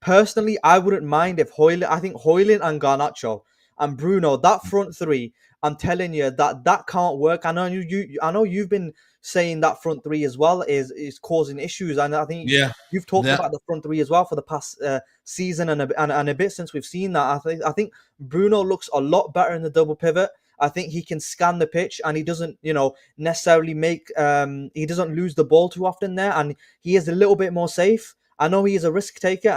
Personally, I wouldn't mind if Højlund and Garnacho and Bruno, that front three, I'm telling you that can't work. I know you've been saying that front three as well is causing issues. And I think you've talked about the front three as well for the past season and a bit since we've seen that. I think Bruno looks a lot better in the double pivot. I think he can scan the pitch and he doesn't, necessarily he doesn't lose the ball too often there, and he is a little bit more safe. I know he is a risk taker,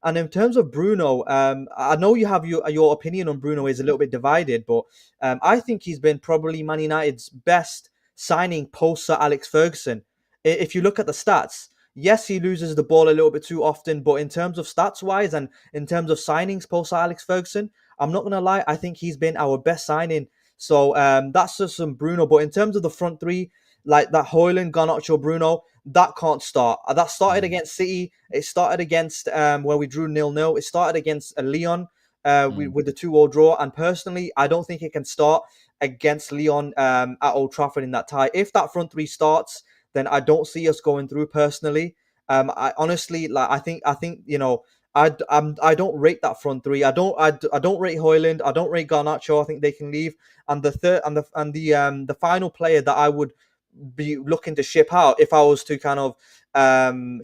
and in terms of Bruno, I know you have your opinion on Bruno is a little bit divided, but I think he's been probably Man United's best signing post Sir Alex Ferguson. If you look at the stats, yes, he loses the ball a little bit too often, but in terms of stats wise and in terms of signings post Sir Alex Ferguson, I'm not gonna lie, I think he's been our best signing. So that's just some Bruno. But in terms of the front three, like that Højlund, Garnacho, Bruno, that can't start. That started against City. It started against where we drew 0-0. It started against Lyon with the 2-2 draw. And personally, I don't think it can start against Lyon at Old Trafford in that tie. If that front three starts, then I don't see us going through personally. I honestly, I think I don't rate that front three. I don't rate Højlund. I don't rate Garnacho. I think they can leave. And the final player that I would be looking to ship out, if I was to kind of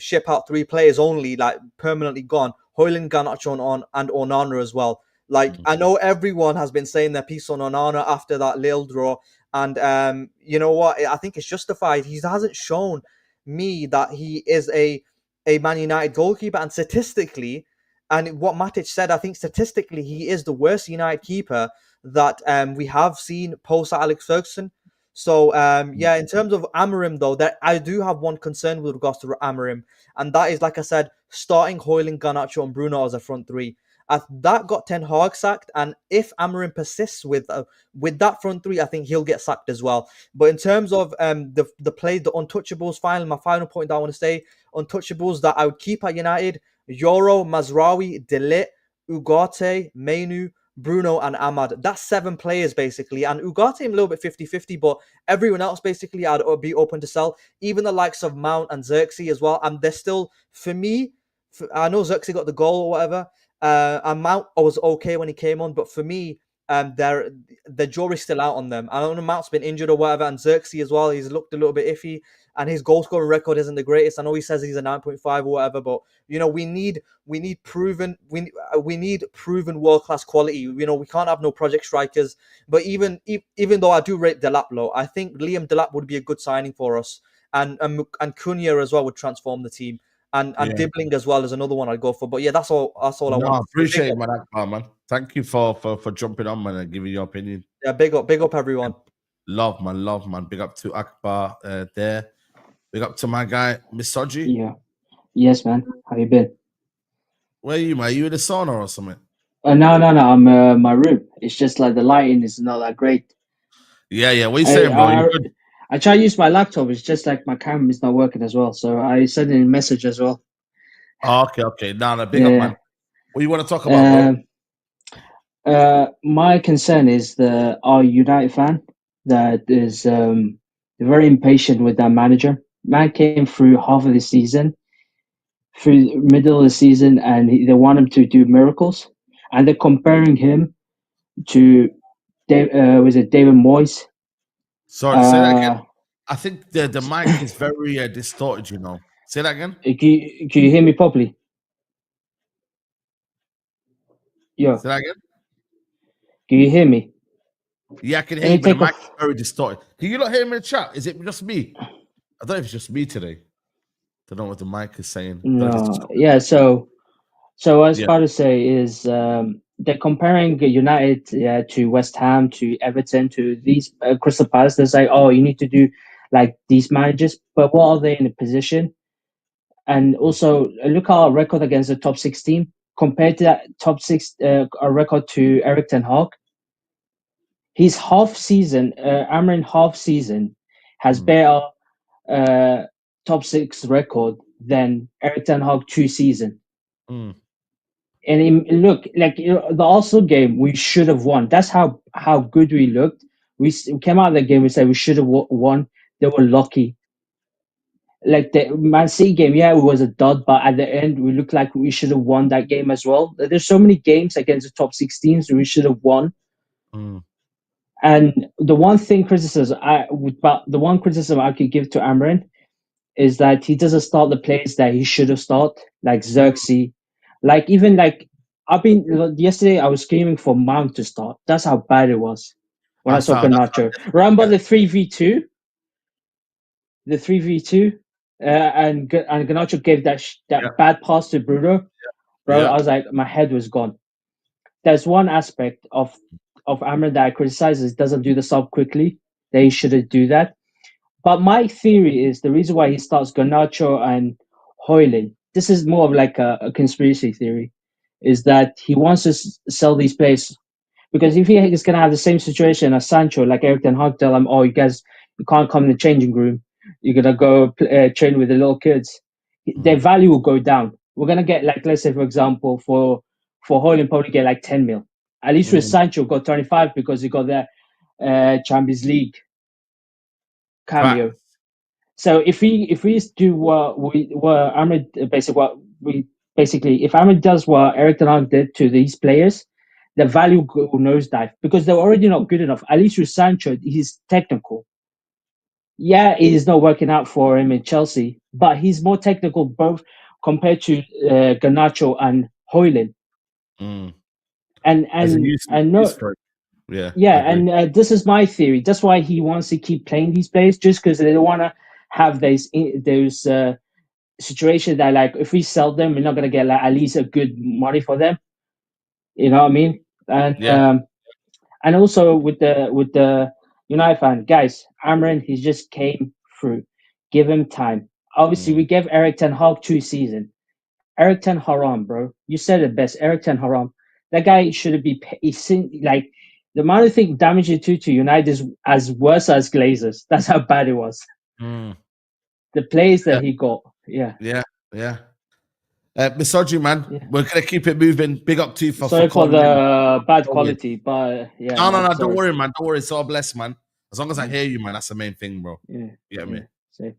ship out 3 players only, permanently gone, Højlund, Garnacho, and Onana as well. I know everyone has been saying their piece on Onana after that Lille draw, and you know what? I think it's justified. He hasn't shown me that he is a Man United goalkeeper, and statistically, and what Matic said, I think statistically he is the worst United keeper that we have seen post Alex Ferguson. So in terms of Amorim though, that I do have one concern with regards to Amorim, and that is, like I said, starting Højlund, Garnacho, and Bruno as a front three. That got Ten Hag sacked, and if Amorim persists with that front three, I think he'll get sacked as well. But in terms of the untouchables, my final point that I want to say, untouchables that I would keep at United: Yoro, Mazraoui, De Ligt, Ugarte, Mainu, Bruno, and Ahmad. That's 7 players basically, and Ugarte I'm a little bit 50-50, but everyone else basically I'd be open to sell, even the likes of Mount and Xerxes as well. And they're still, for me, I know Xerxes got the goal or whatever, and Mount was okay when he came on, but for me, the jury's still out on them. I don't know, Mount's been injured or whatever, and Xerxes as well. He's looked a little bit iffy, and his goal scoring record isn't the greatest. I know he says he's a 9.5 or whatever, but you know, we need proven world class quality. You know, we can't have no project strikers. But even though I do rate Delap low, I think Liam Delap would be a good signing for us, and Cunha as well would transform the team. And Dibbling as well is another one I'd go for. But yeah, that's all I want. I appreciate it, man. Man. Thank you for jumping on, man, and giving your opinion. Yeah, big up everyone. Love, man. Big up to Akbar there. Big up to my guy, Misoji. Yeah. Yes, man. How you been? Where are you, man? Are you in the sauna or something? No. I'm in my room. It's just like the lighting is not that great. Yeah. What are you saying, bro? I try to use my laptop. It's just like my camera is not working as well. So I sent in a message as well. Oh, okay. No, big up, man. What do you want to talk about, bro? My concern is our United fan that is very impatient with that manager. Man came through half of the season, through the middle of the season, and they want him to do miracles. And they're comparing him to David Moyes. Sorry, say that again. I think the mic is very distorted, you know. Say that again. Can you hear me properly? Yeah. Say that again. Can you hear me? Yeah, I can hear you, but the mic is very distorted. Can you not hear me in the chat? Is it just me? I don't know if it's just me today. I don't know what the mic is saying. No. Yeah, so what I was about to say is they're comparing United to West Ham, to Everton, to these Crystal Palace. They're like, oh, you need to do like these managers, but what are they in a position? And also look at our record against the top 6 team compared to that top 6 our record to Erik ten Hag. His half season, Amrin half season, has better top 6 record than Erik ten Hag 2 season. And look, like the Arsenal game, we should have won. That's how good we looked. We came out of the game. We said we should have won. They were lucky. Like the Man City game, yeah, it was a dud, but at the end, we looked like we should have won that game as well. There's so many games against the top 6 teams we should have won. And the one criticism I could give to Amrin is that he doesn't start the players that he should have started, like Xerxes. Like even like yesterday, I was screaming for Mount to start. That's how bad it was when I saw Garnacho. Remember the 3v2? The 3v2? And Garnacho gave that bad pass to Bruno. Bro, I was like, my head was gone. There's one aspect of Amrin that I criticize is doesn't do the sub quickly. They shouldn't do that. But my theory is the reason why he starts Garnacho and Højlund, this is more of like a conspiracy theory, is that he wants to sell these players. Because if he is going to have the same situation as Sancho, like Erik ten Hag tell him, oh, you guys, you can't come in the changing room. You're going to go train with the little kids. Their value will go down. We're going to get, like, let's say, for example, for Højlund, probably get like 10 mil. At least with Sancho, got 25 because he got the Champions League cameo. So if we do if Ahmed does what Erik ten Hag did to these players, the value will nosedive because they're already not good enough. At least with Sancho, he's technical. Yeah, it is not working out for him in Chelsea, but he's more technical both compared to Garnacho and Højlund. And this is my theory. That's why he wants to keep playing these players, just because they don't want to have those situations that, like, if we sell them, we're not going to get like at least a good money for them. You know what I mean? And also with the United fan, guys, Amrin, he just came through. Give him time. Obviously, we gave Erik ten Hag 2 seasons. Erik ten Haram, bro. You said it best. Erik ten Haram. That guy should be like the amount of thing damage it to United is as worse as Glazers. That's how bad it was. The plays that he got. Yeah. Misogy, man, we're gonna keep it moving. Big up to you for sorry for the bad quality, but yeah. No, don't worry, man. Don't worry. It's all blessed, man. As long as I hear you, man, that's the main thing, bro. Yeah. You get me?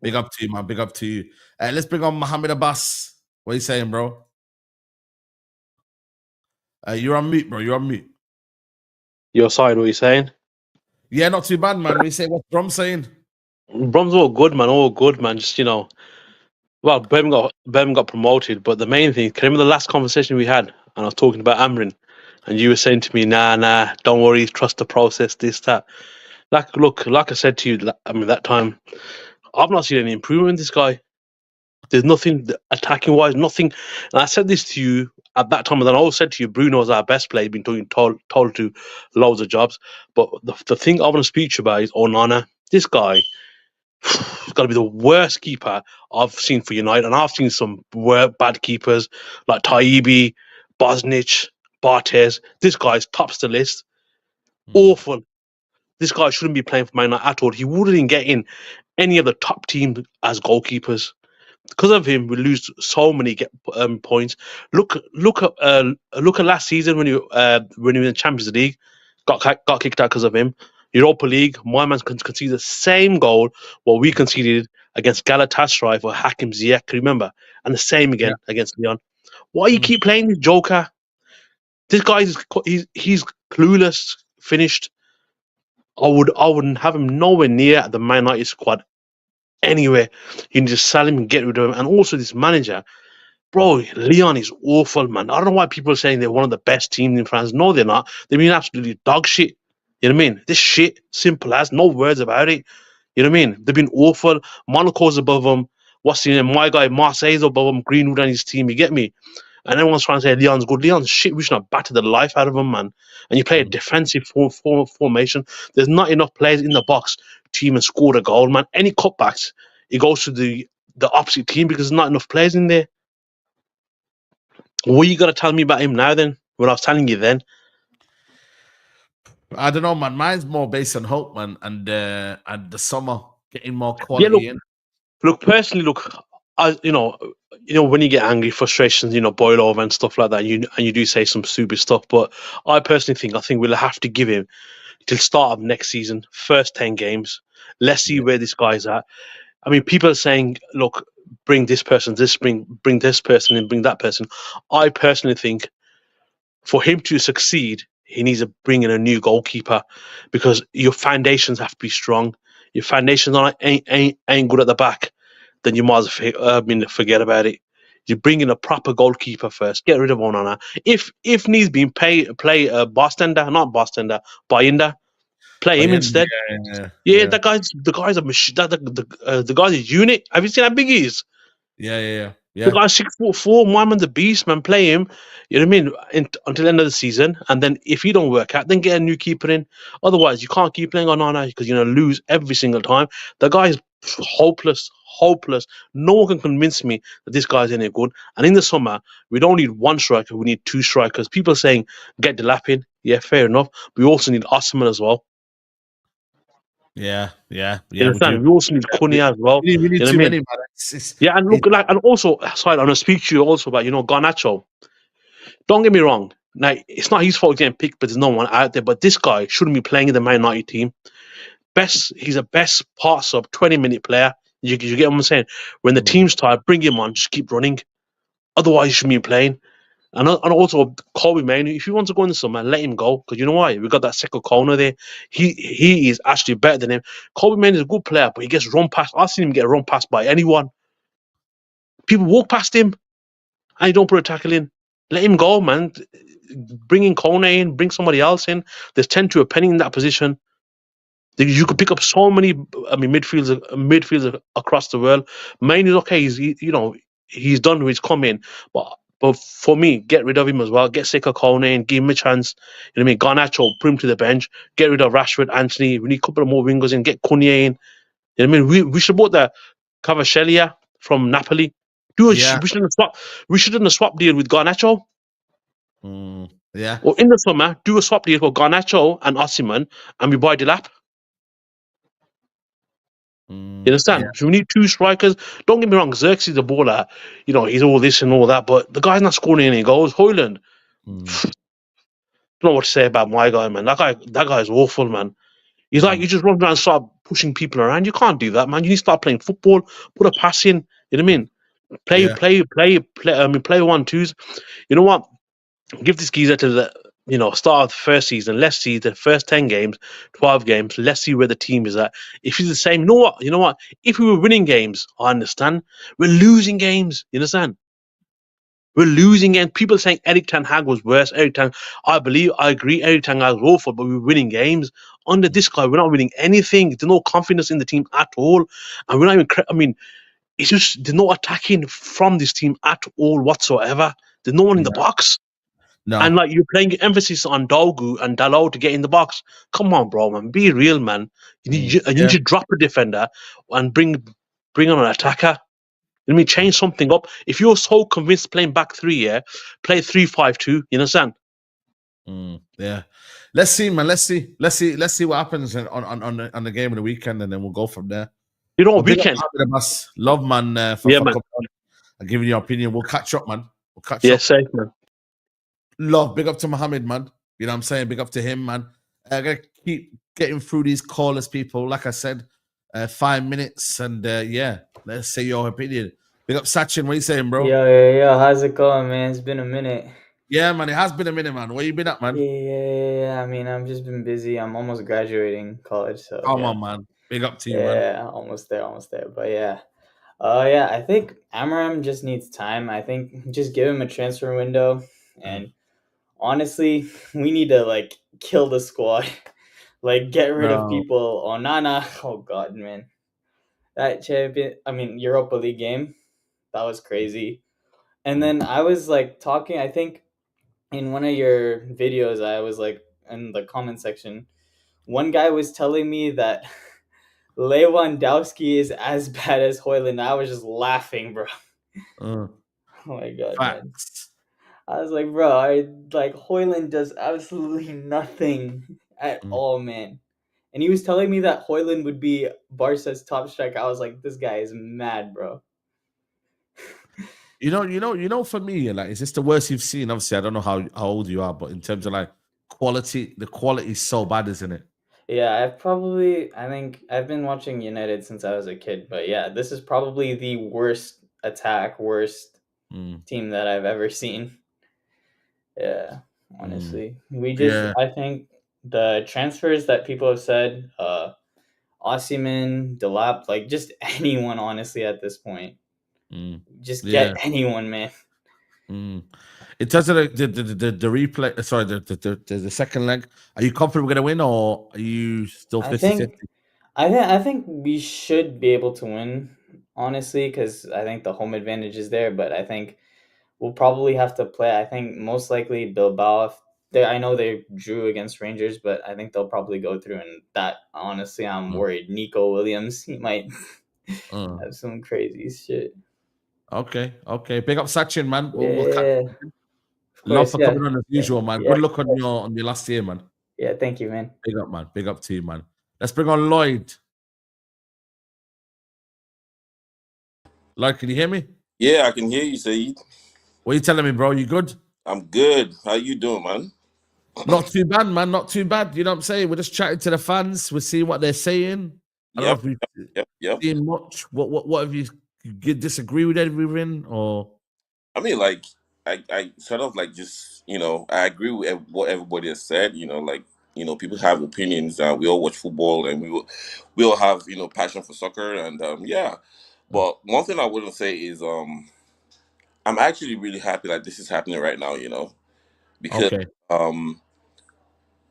Big up to you, man. Big up to you. Let's bring on Mohammed Abbas. What are you saying, bro? You're on mute, bro. You're on mute. Your side, what are you saying? Yeah, not too bad, man. We say what's Brom saying? Brom's all good, man. All good, man. Just well, Birmingham got promoted, but the main thing. Can you remember the last conversation we had? And I was talking about Amrin, and you were saying to me, "Nah, don't worry, trust the process." This, that. Like I said to you, I mean that time, I've not seen any improvement in this guy. There's nothing attacking wise, nothing. And I said this to you at that time, and then I also said to you, Bruno's our best player. He's been told to loads of jobs. But the thing I want to speak to you about is Onana. This guy has got to be the worst keeper I've seen for United. And I've seen some bad keepers like Taibbi, Bosnich, Bartes. This guy's tops the list. Awful. This guy shouldn't be playing for Man United at all. He wouldn't get in any of the top teams as goalkeepers. Because of him, we lose so many points. Look at last season when you were in the Champions League, got kicked out because of him. Europa League, my man conceded the same goal what we conceded against Galatasaray for Hakim Ziyech, remember? And the same again against Lyon. Why you keep playing this joker? This guy he's clueless, finished. I wouldn't have him nowhere near the Man United squad anywhere. You need to sell him and get rid of him. And also this manager, bro, Lyon is awful, man. I don't know why people are saying they're one of the best teams in France. No, they're not. They've been absolutely dog shit. You know what I mean? This shit, simple as, no words about it. You know what I mean? They've been awful. Monaco's above them. What's the name? My guy Marseille's above them. Greenwood and his team. You get me? And everyone's trying to say Lyon's good. Lyon's shit. We should have battered the life out of them, man. And you play a defensive formation. There's not enough players in the box to even score a goal, man. Any cutbacks, it goes to the opposite team because there's not enough players in there. What are you going to tell me about him now then? When I was telling you then? I don't know, man. Mine's more based on hope, man, and the summer getting more quality in. Look, personally, when you get angry, frustrations, boil over and stuff like that, and you do say some stupid stuff. But I personally think we'll have to give him till start of next season, first 10 games. Let's see where this guy's at. I mean, people are saying, look, bring this person, bring this person, and bring that person. I personally think for him to succeed, he needs to bring in a new goalkeeper because your foundations have to be strong. Your foundations ain't good at the back, then you might as well forget about it. You bring in a proper goalkeeper first. Get rid of Onana. If needs be, play Bostender, not Bostender, Bayinda. Play him instead. Yeah. The guy's a machine. The guy's a unit. Have you seen how big he is? Yeah. The guy's 6'4", my man's a beast, man. Play him, you know what I mean, until the end of the season. And then if he don't work out, then get a new keeper in. Otherwise, you can't keep playing Onana because you're going to lose every single time. The guy is hopeless. No one can convince me that this guy's any good. And in the summer, we don't need one striker. We need two strikers. People are saying, get Delap in. Yeah, fair enough. We also need Osman as well. Yeah. You understand? We also need Cunha as well. We need too many, man. And look, and also, sorry, I'm going to speak to you also about, Garnacho. Don't get me wrong. Now, it's not his fault getting picked, but there's no one out there. But this guy shouldn't be playing in the Man United team. He's a best part sub, 20-minute player. You get what I'm saying? When the team's tired, bring him on, just keep running. Otherwise, you shouldn't be playing. And also, Kobe Mainoo, if he wants to go in the summer, let him go. Because you know why? We got that second corner there. He is actually better than him. Kobe Mainoo is a good player, but he gets run past. I've seen him get run past by anyone. People walk past him, and he don't put a tackle in. Let him go, man. Bring in Kone in, bring somebody else in. There's 10 to a penny in that position. You could pick up so many, midfielders across the world. Mainoo's okay. He's done with his coming, but for me, get rid of him as well. Get Sekou Kone in, give him a chance. You know what I mean? Garnacho, put him to the bench. Get rid of Rashford, Anthony. We need a couple of more wingers in. Get Cunha in. You know what I mean? We should bought the Cavaschelia from Napoli. We shouldn't have swap deal with Garnacho. Yeah. Or in the summer, do a swap deal for Garnacho and Osimhen, and we buy Delap. You understand? Yeah. So we need two strikers. Don't get me wrong, Xerxes is a baller. He's all this and all that, but the guy's not scoring any goals. Højlund. Don't know what to say about my guy, man. That guy's awful, man. He's like, you just run around and start pushing people around. You can't do that, man. You need to start playing football, put a pass in. You know what I mean? Play 1-2s. You know what? Give this geezer to start of the first season. Let's see the first 10 games, 12 games. Let's see where the team is at. If it's the same, you know what? If we were winning games, I understand. We're losing games. You understand? We're losing games. People saying Eric Ten Hag was worse. I agree. Eric Ten Hag was awful, but we're winning games. Under this guy, we're not winning anything. There's no confidence in the team at all, and we're not even. It's just there's no attacking from this team at all whatsoever. There's no one in the box. No. And you're playing emphasis on Dogu and Dalot to get in the box. Come on, bro, man. Be real, man. You need to drop a defender and bring on an attacker. Let me change something up. If you're so convinced playing back three, play 3-5-2. You understand? Yeah. Let's see, man. Let's see what happens on the game of the weekend, and then we'll go from there. Weekend. Love, man, for coming on and giving your opinion. We'll catch up, man. We'll catch up. Safe, man. Love, big up to Mohammed, man. You know what I'm saying? Big up to him, man. I gotta keep getting through these callers, people. Like I said, 5 minutes, and let's say your opinion. Big up Sachin, what are you saying, bro? Yo, how's it going, man? It's been a minute. Yeah, man, it has been a minute, man. Where you been at, man? Yeah. I mean, I've just been busy. I'm almost graduating college, so come on, man. Big up to you, man. Yeah, almost there. But I think Amaram just needs time. I think just give him a transfer window, and honestly, we need to kill the squad, get rid of people. Onana, oh god, man, that Europa League game, that was crazy. And then I was talking, I think in one of your videos, I was in the comment section, one guy was telling me that Lewandowski is as bad as Højlund. I was just laughing, bro. Oh my god, man. I was like, bro, Højlund does absolutely nothing at all, man. And he was telling me that Højlund would be Barca's top striker. I was like, this guy is mad, bro. You know, for me, is this the worst you've seen? Obviously, I don't know how old you are, but in terms of quality, the quality is so bad, isn't it? Yeah, I think I've been watching United since I was a kid, but yeah, this is probably the worst team that I've ever seen. Yeah, honestly. I think the transfers that people have said, Osimhen, Delap, just anyone, honestly, at this point. Just get anyone, man. In terms of the replay, sorry, the second leg, are you confident we're going to win, or are you still 50-50? I think we should be able to win, honestly, because I think the home advantage is there, but I think we'll probably have to play. I think most likely Bilbao, I know they drew against Rangers, but I think they'll probably go through, and that, honestly, I'm worried. Nico Williams, he might have some crazy shit. Okay. Big up Sachin, man. We'll catch you. Love for coming on as usual, man. Good luck on your last year, man. Yeah, thank you, man. Big up, man. Big up to you, man. Let's bring on Lloyd. Lloyd, can you hear me? Yeah, I can hear you, Saeed. What are you telling me, bro? You good? I'm good. How you doing, man? Not too bad, man. Not too bad. You know what I'm saying? We're just chatting to the fans. We're seeing what they're saying. I don't know if you've seen much. What have you disagree with everything, or? I mean, I sort of just, I agree with what everybody has said. People have opinions. We all watch football, and we all have, passion for soccer, and But one thing I wouldn't say is I'm actually really happy that this is happening right now. Because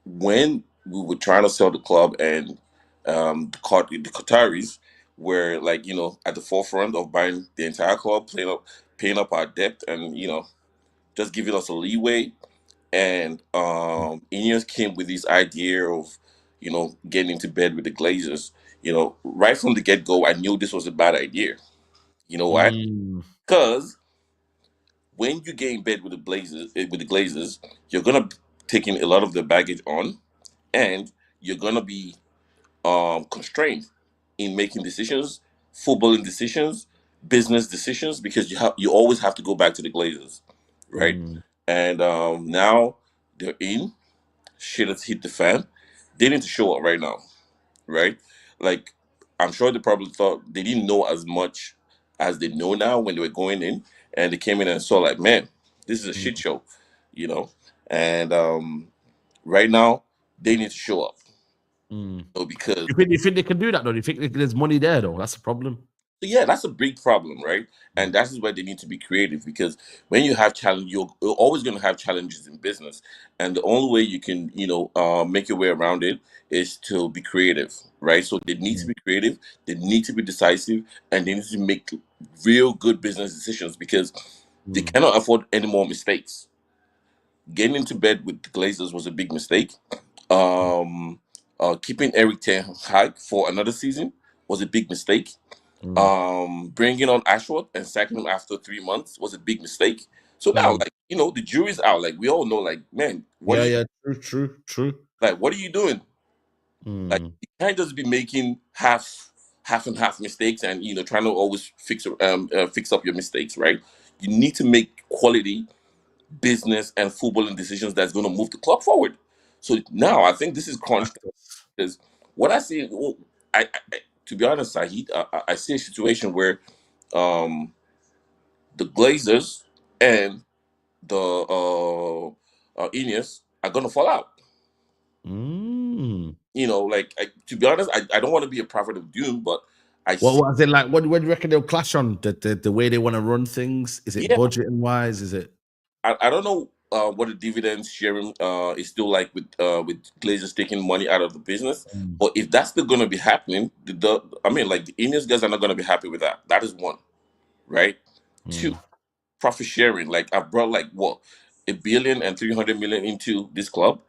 when we were trying to sell the club, and the Qataris were at the forefront of buying the entire club, paying up our debt, and just giving us a leeway. And Ineos came with this idea of getting into bed with the Glazers. Right from the get-go, I knew this was a bad idea. You know why? Because when you get in bed with the Glazers, you're gonna take in a lot of the baggage on, and you're gonna be constrained in making decisions, footballing decisions, business decisions, because you always have to go back to the Glazers, right? And now they're in. Shit has hit the fan. They need to show up right now, right? I'm sure they probably thought they didn't know as much as they know now when they were going in, and they came in and saw man, this is a shit show, and right now they need to show up. Mm. So because You think they can do that though? Do you think there's money there though? That's a problem. yeah, that's a big problem, right? And that is where they need to be creative because when you have challenge, you're always going to have challenges in business, and the only way you can, make your way around it is to be creative, right? So they need to be creative, they need to be decisive, and they need to make real good business decisions because they cannot afford any more mistakes. Getting into bed with the Glazers was a big mistake. Keeping Eric Ten Hag for another season was a big mistake. Bringing on Ashworth and sacking him after 3 months was a big mistake. So now, like, the jury's out. Like, we all know, like, man, True. like, what are you doing? Like, you can't just be making half and half mistakes and trying to always fix up your mistakes, right? You need to make quality business and footballing decisions that's going to move the club forward. So now I think this is crunch time because what I see, to be honest, Saeed, I see a situation where the Glazers and the Ineos are going to fall out. To be honest, I don't want to be a prophet of doom, but what is it like? What do you reckon they'll clash on? The way they want to run things? Is it budgeting wise? Is it? I don't know what the dividend sharing is still like with Glazers taking money out of the business. But if that's still going to be happening, the Ineos guys are not going to be happy with that. That is one, right? Two, profit sharing. Like I've brought like what $1 billion and 300 million into this club.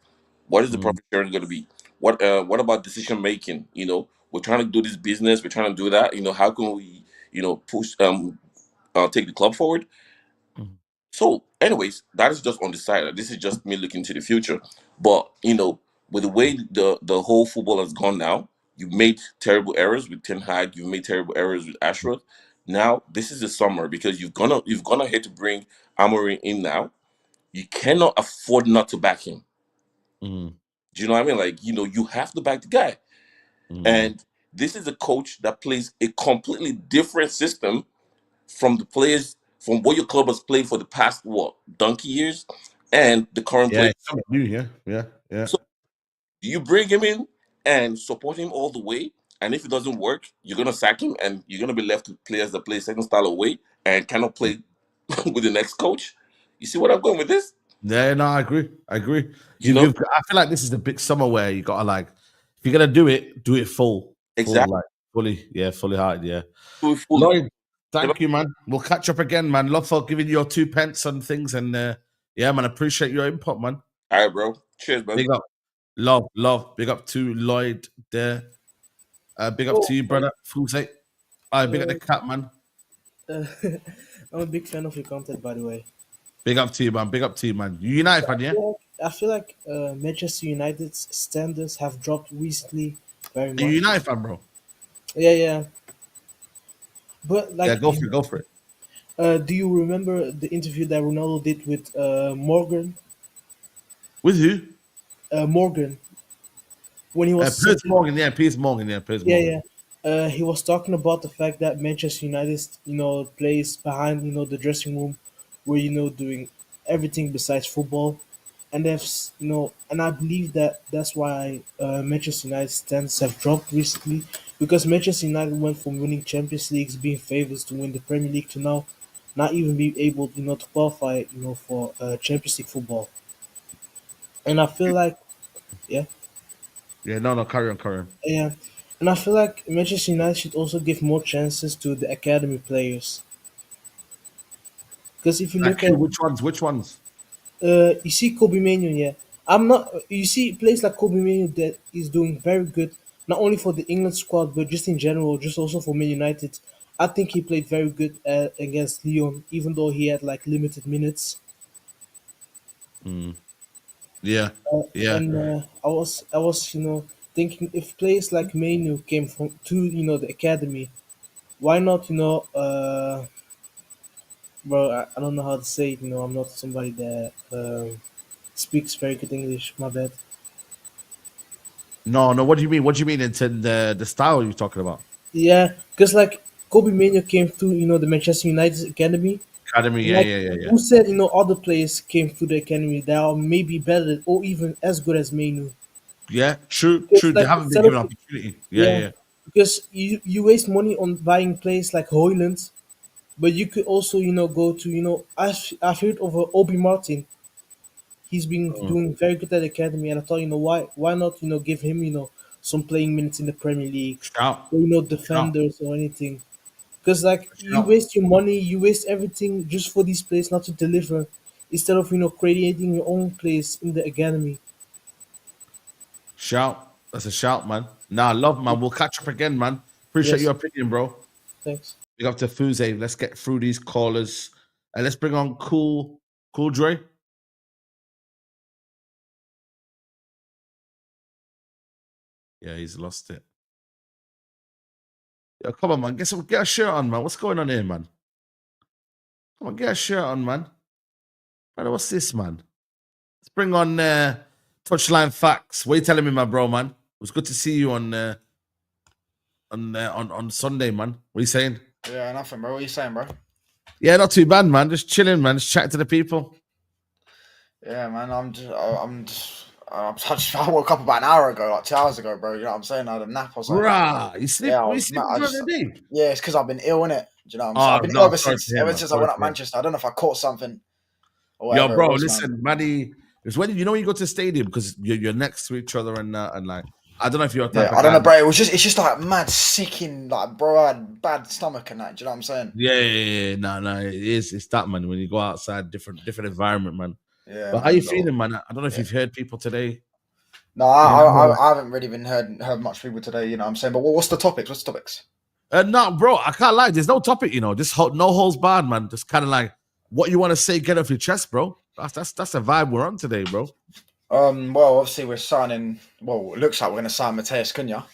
What is the profit sharing going to be? What about decision making? We're trying to do this business. We're trying to do that. How can we push take the club forward? So, anyways, that is just on the side. This is just me looking to the future. But with the way the whole football has gone now, you've made terrible errors with Ten Hag. You've made terrible errors with Ashworth. Now this is the summer because you've gonna hate to bring Amorim in now. You cannot afford not to back him. Do you know what I mean? Like you have to back the guy. And this is a coach that plays a completely different system from the players from what your club has played for the past donkey years and the current players. Yeah. So you bring him in and support him all the way, and if it doesn't work, you're gonna sack him, and you're gonna be left with players that play second style away and cannot play with the next coach. You see what I'm going with this? Yeah, no, I agree. I feel like this is the big summer where you gotta like, if you're gonna do it full, exactly, fully hard, yeah. Lloyd, thank you, man. We'll catch up again, man. Love for giving you your 2 pence on things, and yeah, man, appreciate your input, man. All right, bro. Cheers, man. Big up, love. Big up to Lloyd there. Big up to you, brother. Fuzay. Big up the cat, man. I'm a big fan of your content, by the way. Big up to you, man. You United fan, yeah? I feel like Manchester United's standards have dropped recently very much. Are you United fan, bro? Yeah. But like, yeah, go for it. Do you remember the interview that Ronaldo did with Morgan? With who? Morgan. When he was Piers Morgan, Piers Morgan. He was talking about the fact that Manchester United, plays behind, the dressing room, where doing everything besides football, and and I believe that that's why Manchester United stands have dropped recently, because Manchester United went from winning Champions Leagues, being favorites to win the Premier League, to now not even be able, to qualify, for Champions League football, and I feel like, yeah. Yeah, no, carry on. Yeah, and I feel like Manchester United should also give more chances to the academy players. Because if you look at which ones? You see Kobe Manu, yeah. I'm not. You see players like Kobe Manu that is doing very good, not only for the England squad but just in general, just also for Man United. I think he played very good against Lyon, even though he had like limited minutes. Yeah. And I was, thinking if players like Manu came to the academy, why not, bro? I don't know how to say it. I'm not somebody that speaks very good English. My bad. No. What do you mean? What do you mean? It's in the style you're talking about? Yeah, because like Kobe Manu came to the Manchester United academy, Academy, And yeah, like yeah, yeah, yeah. who said, other players came through the academy that are maybe better or even as good as Mainu. Yeah, true, Because true. They like haven't been instead of given opportunity. Yeah, yeah, yeah. because you waste money on buying players like Hoyland, but you could also go to I've heard of Obi Martin. He's been Mm. doing very good at the academy, and I thought why not give him some playing minutes in the Premier League, Shout, or shout, defenders or anything. Because like you shout, waste your money, you waste everything just for these players not to deliver, instead of creating your own place in the academy. shout. That's a shout, man. Nah, love, man. We'll catch up again, man. Appreciate Yes, your opinion, bro. thanks. Big up to Fuzay. Let's get through these callers. And let's bring on Cordre. Yeah, he's lost it. Yeah, come on, man. Get a shirt on, man. What's going on here, man? Come on, get a shirt on, man. Man, what's this, man? Let's bring on Touchline Facts. What are you telling me, my bro, man? It was good to see you on Sunday, man. What are you saying? Yeah, nothing, bro. What are you saying, bro? Yeah, not too bad, man. Just chilling, man. Just chatting to the people. Yeah, man. I woke up about an hour ago, like 2 hours ago, bro. You know what I'm saying? I had a nap or something. Rah, you sleep? Yeah, You sleep during the day? yeah, it's because I've been ill, innit? Do you know what I'm saying? Oh, I've been no, ill ever sorry since to hear, man. I Sorry went to up hear. Manchester. I don't know if I caught something or Yo, whatever. bro, it was, listen, man. Manny. It's when you go to the stadium because you're next to each other and like I don't know if you're a type Yeah, of I don't guy. know, bro. It's just like mad sicking, like, bro. I had bad stomach and that. Do you know what I'm saying? Yeah. No, it is. It's that, man. When you go outside, different environment, man. Yeah, But how you man. feeling, man? I don't know if you've heard people today. No, I haven't really been heard much people today. You know what I'm saying? But what's the topics? What's the topics? No, bro, I can't lie. There's no topic, just no holds barred, man. Just kind of like what you want to say, get off your chest, bro. That's the vibe we're on today, bro. Well, obviously we're signing. Well, it looks like we're going to sign Mateus Cunha.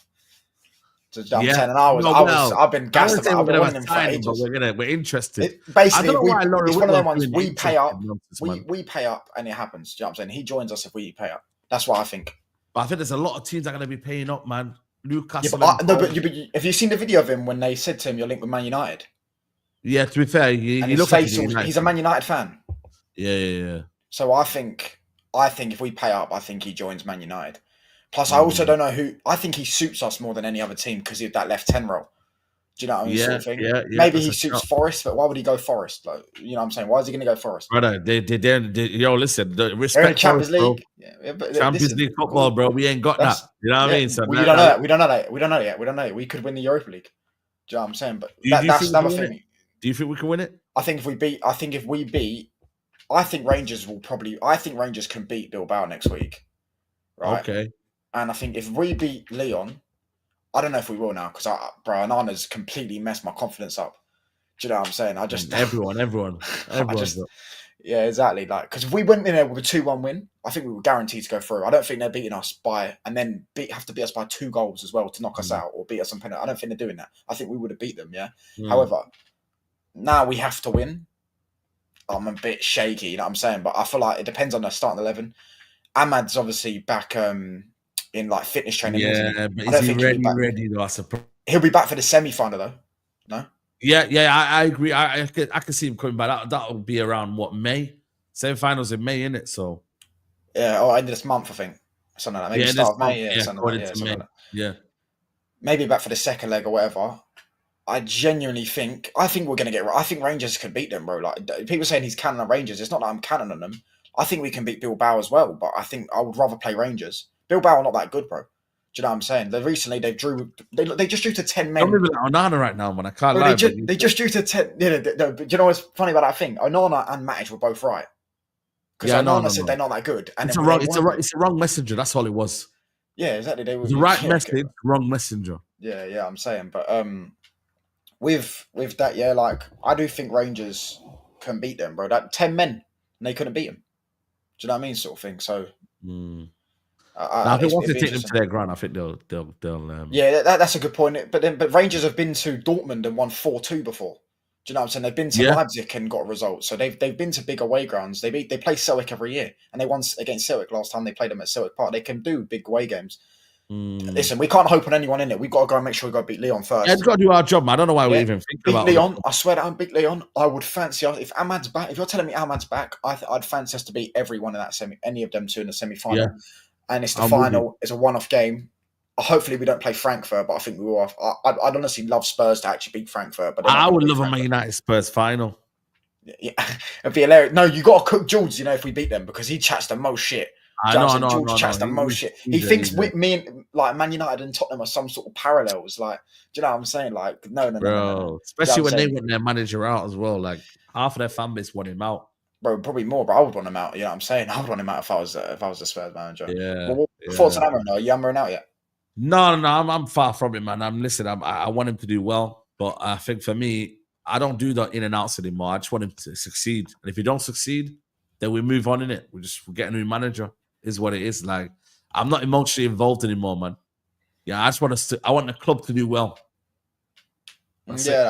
I'm saying, and I've been gassed about. I've been wanting him for ages. But we're interested. Basically, I don't know why Laurie it's one of them Whitlock's ones. doing We pay up. nonsense, We pay up, and it happens. Do you know what I'm saying? He joins us if we pay up. That's what I think. But I think there's a lot of teams that are going to be paying up, man. Newcastle. Yeah, but have you seen the video of him when they said to him, "You're linked with Man United"? Yeah, to be fair, he looks like he's a Man United fan. Yeah. So I think if we pay up, I think he joins Man United. Plus, I also don't know who. I think he suits us more than any other team because of that left 10 role. Do you know what I mean? Sort of thing. Yeah. Maybe he suits Forest, but why would he go Forest? Like, you know what I'm saying? Why is he going to go Forest? Brother, listen, respect Champions Forest, League. Yeah, but Champions League football, bro. We ain't got that. You know what I mean? So we don't know that. We don't know that. We don't know yet. We don't know. We could win the Europa League. Do you know what I'm saying? But that's another thing. Do you think we can win it? I think if we beat, I think Rangers can beat Bilbao next week. Right. Okay. And I think if we beat Lyon, I don't know if we will now because Onana's completely messed my confidence up. Do you know what I'm saying? I just everyone. Yeah, exactly. Like, because if we went in there with a 2-1 win, I think we were guaranteed to go through. I don't think they're beating us by and then have to beat us by 2 goals as well to knock us out or beat us on penalty. I don't think they're doing that. I think we would have beat them. Yeah. However, now we have to win. I'm a bit shaky. You know what I'm saying? But I feel like it depends on the starting 11. Ahmad's obviously back in like fitness training. Yeah, but is he ready though? I suppose he'll be back for the semi-final though. No. Yeah, I agree. I can see him coming back. That'll be around May? Semi-finals in May, innit? So yeah, or end of this month, I think. Something like that. Maybe start of May. Yeah. Maybe back for the second leg or whatever. I genuinely think we're gonna get. I think Rangers can beat them, bro. Like people saying he's cannon on Rangers. It's not that I'm cannon on them. I think we can beat Bilbao as well, but I think I would rather play Rangers. Bilbao are not that good, bro. Do you know what I'm saying? They just drew to 10 men. I'm living at Onana right now, man. I can't lie. They just drew to 10. Do you know what's funny about that thing? Onana and Maji were both right. Because Onana said they're not that good. And it's a wrong messenger. That's all it was. Yeah, exactly. It was the right message, wrong messenger. Yeah, I'm saying. But with that, yeah, like I do think Rangers can beat them, bro. That 10 men, and they couldn't beat them. Do you know what I mean, sort of thing? So, I think once they take them to their ground, I think they'll. Yeah, that's a good point. But Rangers have been to Dortmund and won 4-2 before. Do you know what I'm saying? They've been to Leipzig and got a result. So they've been to big away grounds. They play Celtic every year, and they won against Celtic last time they played them at Celtic Park. They can do big away games. Listen, we can't hope on anyone in it. We've got to go and make sure we go beat Lyon first. Yeah, we've got to do our job, man. I don't know why we're even thinking beat about Lyon. I swear that I'm beat Lyon. I would fancy us if Ahmad's back. If you're telling me Ahmad's back, I'd fancy us to beat everyone in that any of them two in the semi-final. Yeah. And it's the I'm with you. final. It's a one-off game. Hopefully we don't play Frankfurt, but I think we will. I'd honestly love Spurs to actually beat Frankfurt, but I would love a Man United Spurs final. Yeah, it'd be hilarious. No, you got to cook Jules, if we beat them, because he chats the most shit. George chats the most shit. He thinks me and like Man United and Tottenham are some sort of parallels. Like, do you know what I'm saying? Like, no. Bro, especially when they want their manager out as well. Like, half of their fan base want him out. Bro, probably more, but I would want him out. You know what I'm saying? I would want him out if I was the Spurs manager. Yeah. Well, thoughts on Amron? Are you Amron out yet? No, I'm far from it, man. I want him to do well, but I think for me, I don't do the in and outs anymore. I just want him to succeed. And if he don't succeed, then we move on in it. We get a new manager. Is what it is. Like, I'm not emotionally involved anymore, man. Yeah, I just want I want the club to do well. That's fair.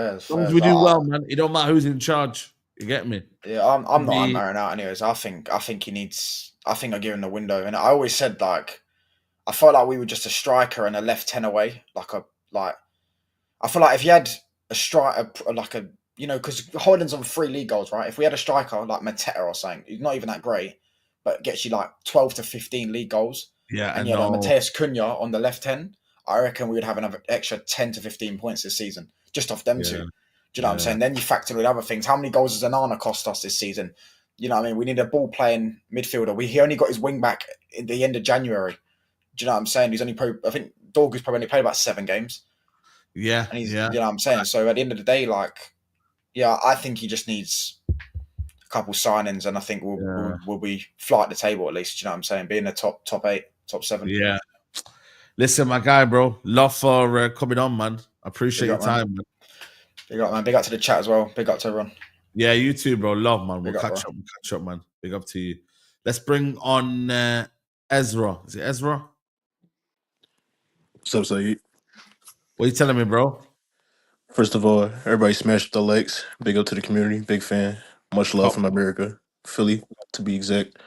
As long as we do well, man. It don't matter who's in charge. You get me? Yeah, I'm not Amron out anyways. I think he needs. I think I give him the window, and I always said like, I felt like we were just a striker and a left 10 away. I feel like if you had a striker, because Hoyland's on 3 league goals, right? If we had a striker like Mateta or something, he's not even that great, but gets you like 12 to 15 league goals. Yeah, and you had like Mateus Cunha on the left 10. I reckon we would have another extra 10 to 15 points this season just off them two. Do you know what I'm saying? Then you factor in other things. How many goals has Onana cost us this season? You know what I mean? We need a ball playing midfielder. He only got his wing back in the end of January. Do you know what I'm saying? He's only I think Dorgu's probably only played about 7 games. Yeah, and you know what I'm saying? So at the end of the day, I think he just needs a couple signings, and I think we'll be fly at the table at least. Do you know what I'm saying? Be in the top 8, top 7. Yeah. Listen, my guy, bro. Love for coming on, man. I appreciate your time, man. Big up, man. Big up to the chat as well. Big up to everyone. Yeah, you too, bro. Love, man. We'll catch up, man. Big up to you. Let's bring on Ezra. Is it Ezra? What's up, Saeed? What are you telling me, bro? First of all, everybody smashed the legs. Big up to the community. Big fan. Much love from America. Philly, to be exact.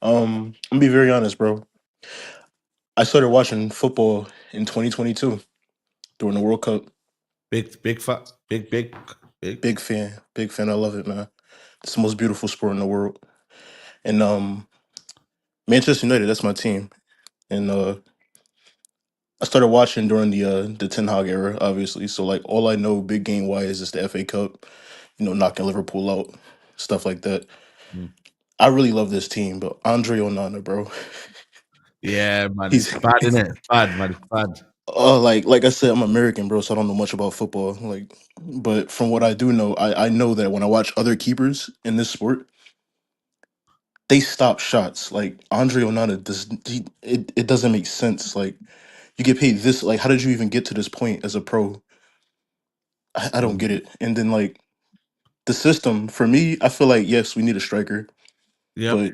I'm gonna be very honest, bro. I started watching football in 2022 during the World Cup. Big fan. Big fan. I love it, man. It's the most beautiful sport in the world. And Manchester United, that's my team. And I started watching during the Ten Hag era, obviously. So like all I know big game wise is the FA Cup, knocking Liverpool out, stuff like that. I really love this team, but Andre Onana, bro. Yeah, man. He's bad, isn't it? Bad, man. Bad. Like I said, I'm American, bro, so I don't know much about football. But from what I do know, I know that when I watch other keepers in this sport, they stop shots. Like Andre Onana it doesn't make sense. Like you get paid this. Like how did you even get to this point as a pro? I don't get it. And then like the system for me, I feel like yes, we need a striker. Yeah. But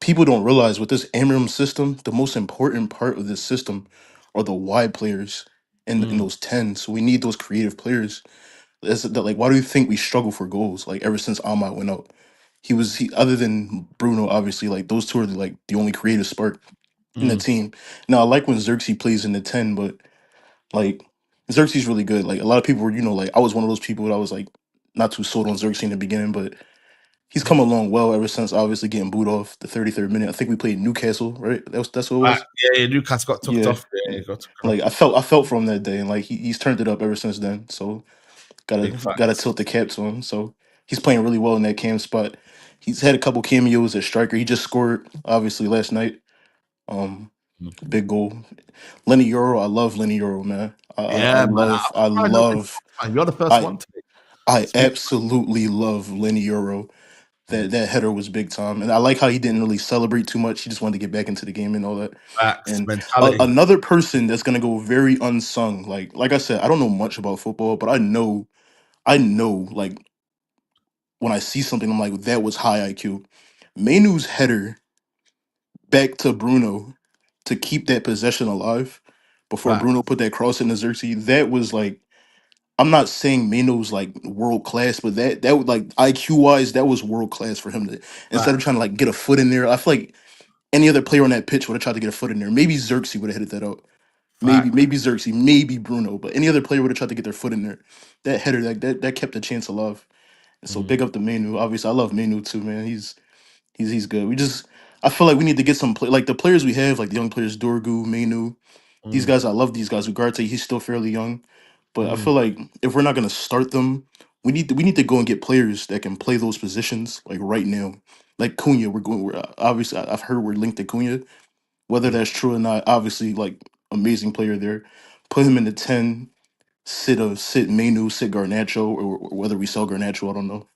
people don't realize with this Amram system, the most important part of this system are the wide players in those 10s. So we need those creative players. Why do you think we struggle for goals? Like ever since Ahmad went out, he other than Bruno, obviously, like those two are like the only creative spark in the team. Now I like when Xerxes plays in the 10, but like Xerxes really good. Like a lot of people were, like I was one of those people that I was like not too sold on Xerxes in the beginning, but he's come along well ever since obviously getting booed off the 33rd minute. I think we played Newcastle, right? That's what it was. Yeah, Newcastle got took off. Yeah, like I felt for him that day, and like he's turned it up ever since then. So gotta tilt the cap to him. So he's playing really well in that cam spot. He's had a couple cameos at striker. He just scored obviously last night. Big goal. Lenny Euro, I love Lenny Euro, man. I love. You're the first one. I absolutely love Lenny Euro. That header was big time, and I like how he didn't really celebrate too much. He just wanted to get back into the game and all that. And another person that's gonna go very unsung, like I said, I don't know much about football, but I know, like when I see something, I'm like, that was high IQ. Mainu's header back to Bruno to keep that possession alive before Bruno put that cross in the Xerxes. That was like, I'm not saying Mino's like world class, but that would like IQ wise, that was world class for him to instead of trying to like get a foot in there. I feel like any other player on that pitch would have tried to get a foot in there. Maybe Xerxes would have headed that out. Fact. Maybe Xerxes, maybe Bruno, but any other player would have tried to get their foot in there. That header, that kept the chance alive. And so big up the Manu. Obviously, I love Manu too, man. He's good. I feel like we need to get some like the players we have, like the young players, Dorgu, Manu. These guys, I love these guys. Ugarte, he's still fairly young, but I feel like if we're not gonna start them, we need to go and get players that can play those positions like right now. Like Cunha, we're obviously I've heard we're linked to Cunha. Whether that's true or not, obviously like amazing player there. Put him in the 10, sit Manu, sit Garnacho, or whether we sell Garnacho, I don't know.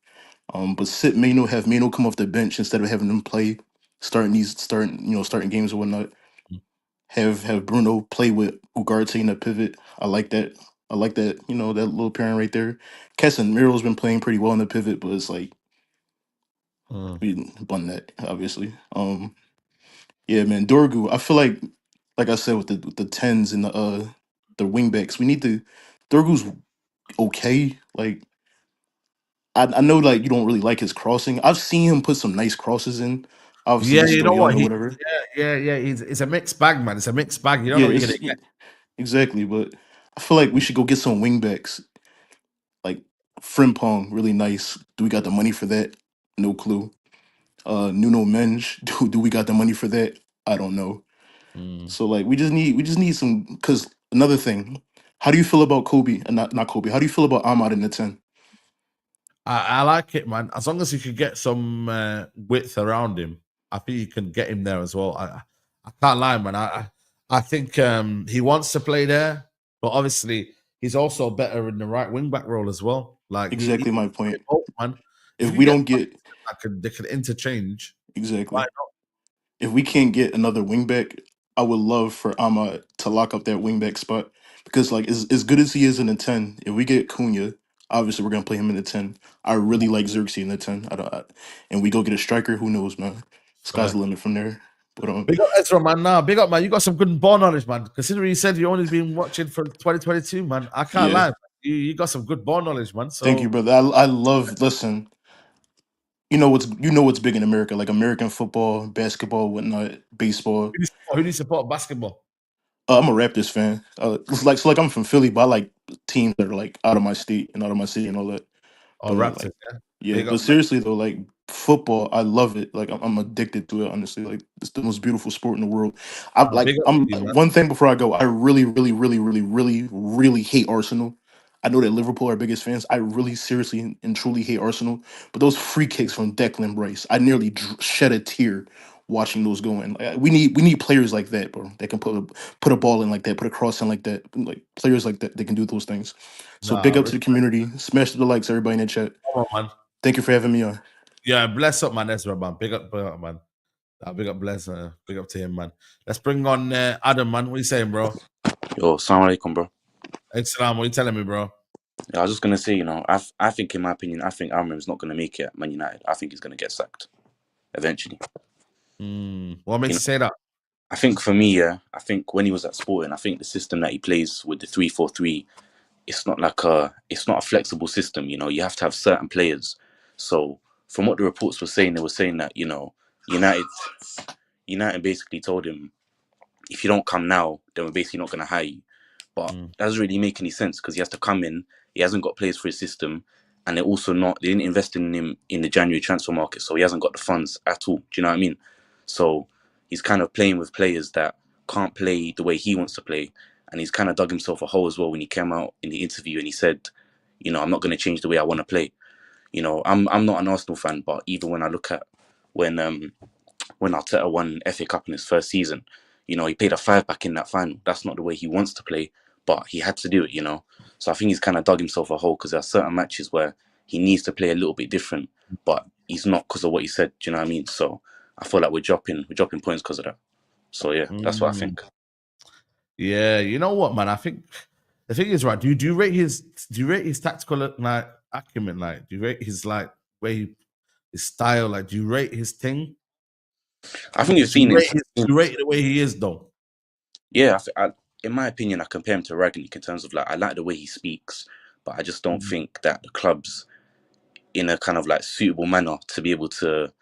But sit Mano, have Mano come off the bench instead of having him play, starting games or whatnot. Have Bruno play with Ugarte in the pivot. I like that. I like that. That little pairing right there. Casemiro's been playing pretty well in the pivot, but it's like we didn't bun that obviously. Yeah, man, Dorgu. I feel like I said with the tens and the wingbacks, we need to. Dorgu's okay. Like I know like you don't really like his crossing. I've seen him put some nice crosses in. Obviously, Yeah, he's you still know young what? or whatever. Yeah. It's a mixed bag, man. It's a mixed bag. You don't Yeah, know what you're gonna get. exactly. But I feel like we should go get some wingbacks. Like Frimpong, really nice. Do we got the money for that? No clue. Nuno Menj, do we got the money for that? I don't know. So like we just need some because another thing, how do you feel about Kobe and not Kobe? How do you feel about Ahmad in the 10? I like it, man. As long as you can get some width around him, I think you can get him there as well. I can't lie, man. I think he wants to play there, but obviously he's also better in the right wing back role as well. Like Exactly my point. both, man. If If you we can get don't get they could interchange. exactly, Why if we can't get another wingback, I would love for Ahmad to lock up that wingback spot because like as good as he is in the 10, if we get Cunha, obviously we're gonna play him in the 10. I really like Xerxes in the 10. And we go get a striker. Who knows, man? Sky's not? the limit from there. But Big up Ezra, man. Nah, big up, man. You got some good ball knowledge, man. Considering you said you only been watching for 2022, man. I can't yeah, lie. Man. You got some good ball knowledge, man. thank you, So brother. I love. Listen, what's big in America, like American football, basketball, whatnot, baseball. who do you support basketball? I'm a Raptors fan. Like I'm from Philly, but I like teams that are like out of my state and out of my city and all that. Oh, But Raptors, like, yeah. yeah. Big But up, man. seriously though, like football, I love it. Like I'm addicted to it. Honestly, like it's the most beautiful sport in the world. Big up I'm to you, man. one thing before I go. I really, really, really, really, really, really hate Arsenal. I know that Liverpool are our biggest fans. I really seriously and truly hate Arsenal. But those free kicks from Declan Rice, I nearly shed a tear watching those go in. Like, we need players like that, bro. That can put a ball in like that, put a cross in like that. Like players like that, they can do those things. So big Nah, up to the community. Smash the likes, everybody in the chat. come on, man. Thank you for having me on. Yeah, bless up, man, Ezra, man. Big up, man. Big up, bless. Big up to him, man. Let's bring on Adam, man. What you saying, bro? Yo, assalamu alaikum, bro. Salam. What you telling me, bro? Yeah, I was just gonna say, I think, in my opinion, I think Amram's not gonna make it at Man United. I think he's gonna get sacked eventually. What makes you say that? I think for me, yeah, I think when he was at Sporting, I think the system that he plays with the 3-4-3, it's not a flexible system. You have to have certain players. So from what the reports were saying, they were saying that United basically told him, if you don't come now, then we're basically not gonna hire you. But that doesn't really make any sense because he has to come in. He hasn't got players for his system, and they didn't invest in him in the January transfer market, so he hasn't got the funds at all. Do you know what I mean? So he's kind of playing with players that can't play the way he wants to play, and he's kind of dug himself a hole as well when he came out in the interview and he said, I'm not going to change the way I want to play. I'm not an Arsenal fan, but even when I look at when Arteta won FA Cup in his first season, he played a 5-back in that final. That's not the way he wants to play, but he had to do it, So I think he's kind of dug himself a hole because there are certain matches where he needs to play a little bit different, but he's not because of what he said. Do you know what I mean? So I feel like we're dropping points because of that. So yeah, that's what I think. Yeah, you know what, man? I think the thing is, right? Do you rate his tactical acumen? Like, do you rate his his style? Like, do you rate his thing? I think you've seen Do you rate the way he is, though? Yeah, in my opinion, I compare him to Ragnick in terms of I like the way he speaks, but I just don't think that the club's in a kind of suitable manner to be able to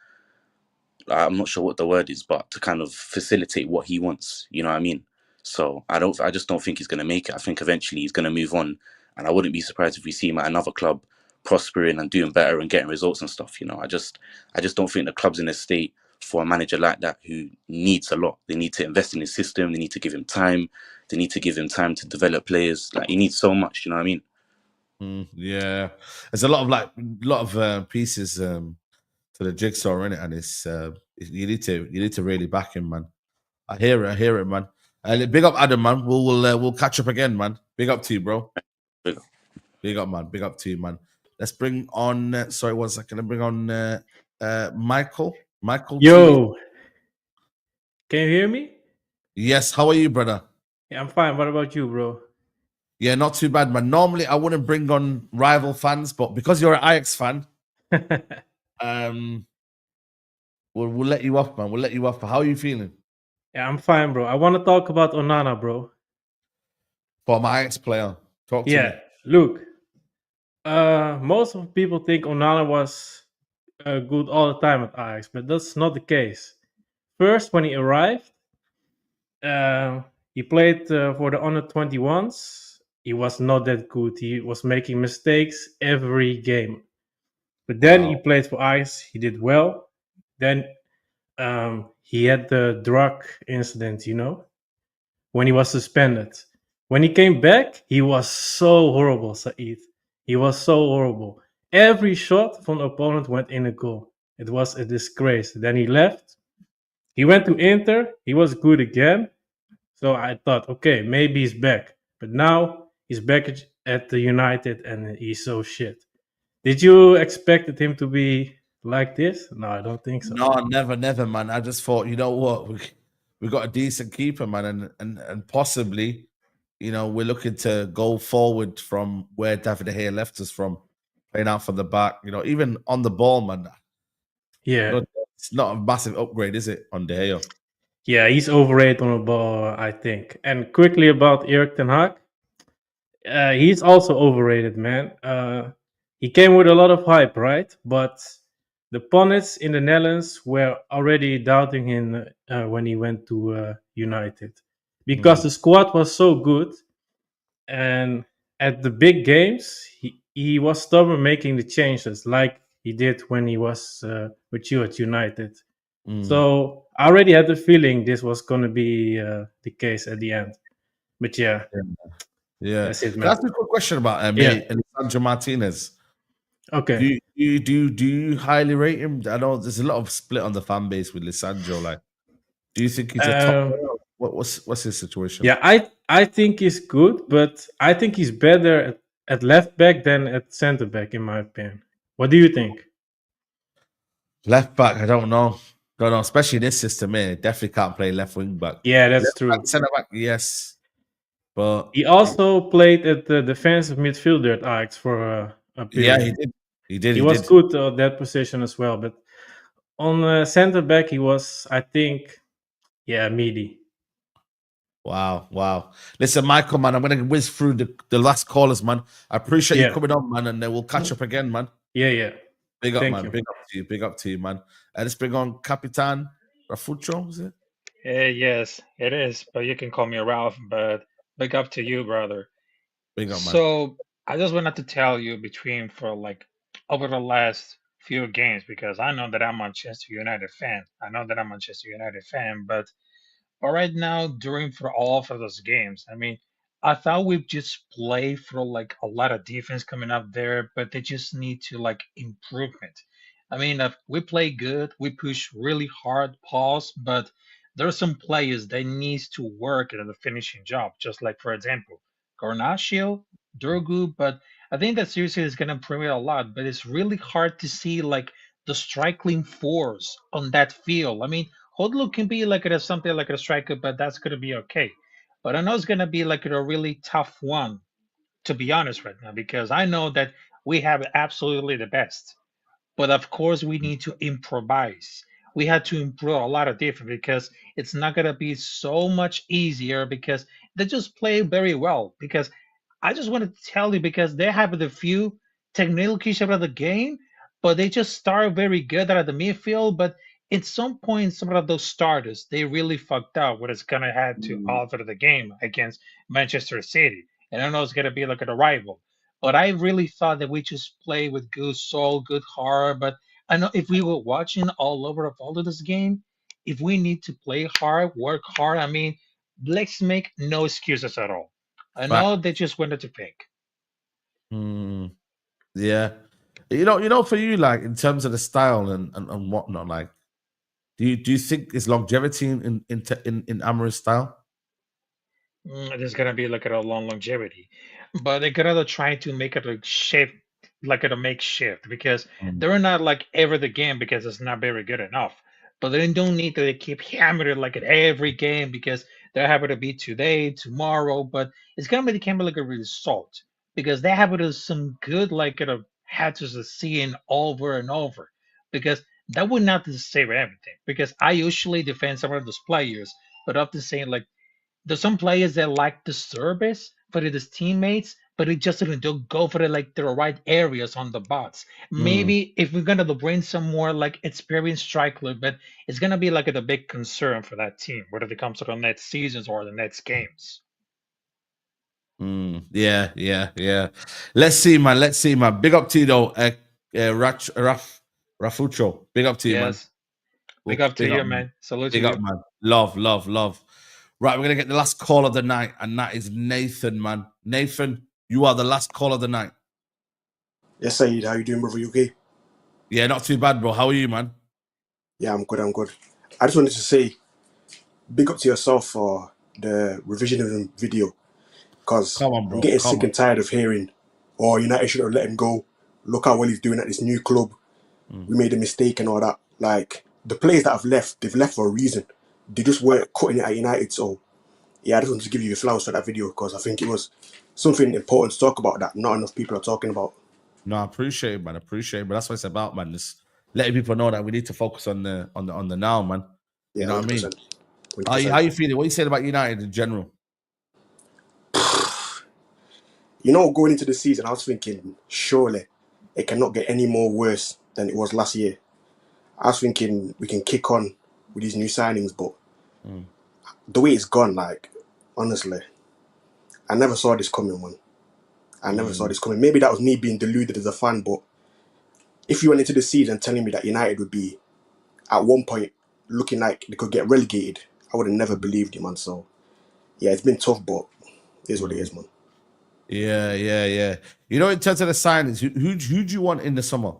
I'm not sure what the word is, but to kind of facilitate what he wants. You know what I mean? So I just don't think he's going to make it. I think eventually he's going to move on, and I wouldn't be surprised if we see him at another club prospering and doing better and getting results and stuff. You know, I just don't think the club's in a state for a manager like that who needs a lot. They need to invest in his system. They need to give him time. They need to give him time to develop players. Like, he needs so much. You know what I mean? Yeah, there's a lot of pieces to the jigsaw in it, and it's you need to really back him, man. I hear it, man. Big up Adam, man. We'll catch up again, man. Big up to you, bro. Big up, man. Big up to you, man. Let's bring on. Sorry, 1 second. Let's bring on Michael. Michael. Yo, can you hear me? Yes. How are you, brother? Yeah, I'm fine. What about you, bro? Yeah, not too bad, man. Normally, I wouldn't bring on rival fans, but because you're an Ajax fan, we'll let you off, man. We'll let you off. How are you feeling? Yeah, I'm fine, bro. I want to talk about Onana, bro. For my Ajax player, talk to me. Look, most of people think Onana was good all the time at Ajax, but that's not the case. First, when he arrived, he played for the under 21s. He was not that good. He was making mistakes every game. But then he played for Ajax. He did well. Then he had the drug incident, you know, when he was suspended. When he came back, he was so horrible, Saeed. He was so horrible. Every shot from the opponent went in a goal. It was a disgrace. Then he left. He went to Inter. He was good again. So I thought, okay, maybe he's back. But now he's back at the United and he's so shit. Did you expect him to be like this? No, I don't think so. No, never, man. I just thought, you know what, we got a decent keeper, man, and possibly, you know, we're looking to go forward from where David De Gea left us from, playing out from the back. You know, even on the ball, man. Yeah, it's not a massive upgrade, is it, on De Gea? Yeah, he's overrated on the ball, I think. And quickly about Erik ten Hag, he's also overrated, man. He came with a lot of hype, right? But the pundits in the Netherlands were already doubting him when he went to United because the squad was so good, and at the big games he was stubborn making the changes like he did when he was with you at United. So I already had the feeling this was going to be the case at the end. But yeah. That's it, man. That's a quick question about Alessandro Martinez. Okay. Do you highly rate him? I know there's a lot of split on the fan base with Alessandro. Like, do you think he's a top player? What's his situation? Yeah, I think he's good, but I think he's better at left back than at center back, in my opinion. What do you think? Left back, I don't know. Especially in this system, man. Definitely can't play left wing back. Yeah, that's true. Center back, yes. But he also played at the defensive midfielder at Ajax for a period. Yeah, he did. He was good at that position as well. But on center back, he was, I think, meaty. Wow. Listen, Michael, man, I'm going to whiz through the last callers, man. I appreciate you coming on, man, and then we'll catch up again, man. Yeah. Big up, Thank man. you. Big up to you, man. Let's bring on Capitan Rafucho, is it? Yes, it is. But you can call me Ralph, but big up to you, brother. Big up, man. So I just wanted to tell you over the last few games, because I know that I'm a Manchester United fan. But right now, for all of those games, I mean, I thought we've just played for a lot of defense coming up there, but they just need to improvement. I mean, if we play good, we push really hard, pause, but there's some players that needs to work in the finishing job. Just like, for example, Garnacio, Durgu, but I think that seriously is gonna improve it a lot. But it's really hard to see the striking force on that field. I mean, Hodlu can be something like a striker, but that's gonna be okay. But I know it's gonna be a really tough one, to be honest, right now, because I know that we have absolutely the best. But of course, we need to improvise. We had to improve a lot of different because it's not gonna be so much easier because they just play very well. Because I just want to tell you, because they have the few technical issues about the game, but they just start very good out of the midfield. But at some point, some of those starters, they really fucked up what it's going to have to alter the game against Manchester City. And I know it's going to be like a rival. But I really thought that we just play with good soul, good heart. But I know if we were watching all over of all of this game, if we need to play hard, work hard, I mean, let's make no excuses at all. I know they just wanted to pick. Yeah. You know, for you, like in terms of the style and whatnot, like, do you think there's longevity in Amorim's style? There's gonna be like a long longevity, but they're gonna try to make it a shift, like a makeshift, because they're not like ever the game because it's not very good enough. But they don't need to keep hammering like at every game because they're happy to be today, tomorrow. But it's gonna become like a result because they have some good like hatches to seeing over and over because that would not save everything. Because I usually defend some of those players, but often saying like there's some players that like the service for his teammates, but it just don't go for the right areas on the box. Maybe if we're gonna bring some more like experienced striker, but it's gonna be like a big concern for that team, whether it comes to the next seasons or the next games. Yeah. Let's see, man. Big up to you though, Rafucho. Big up to you, man. Big up to you, man. Salute to you. Big up, man. Love. Right, we're gonna get the last call of the night, and that is Nathan, man. Nathan, you are the last call of the night. Yes, Saeed. How you doing, brother? You okay? Yeah, not too bad, bro. How are you, man? Yeah, I'm good. I just wanted to say, big up to yourself for the revisionism video, because I'm getting sick and tired of hearing, "Oh, United should have let him go. Look how well he's doing at this new club. We made a mistake and all that." Like the players that have left, they've left for a reason. They just weren't cutting it at United. So yeah, I just wanted to give you your flowers for that video because I think it was something important to talk about that not enough people are talking about. No, I appreciate it, man. But that's what it's about, man. Just letting people know that we need to focus on the now, man. Yeah, you know 100%. what I mean? How you feeling? What you saying about United in general? You know, going into the season, I was thinking, surely it cannot get any more worse than it was last year. I was thinking we can kick on with these new signings, but the way it's gone, like, honestly, I never saw this coming, man. I never saw this coming. Maybe that was me being deluded as a fan, but if you went into the season telling me that United would be, at one point, looking like they could get relegated, I would have never believed you, man. So, yeah, it's been tough, but it is what it is, man. Yeah. You know, in terms of the signings, who do you want in the summer?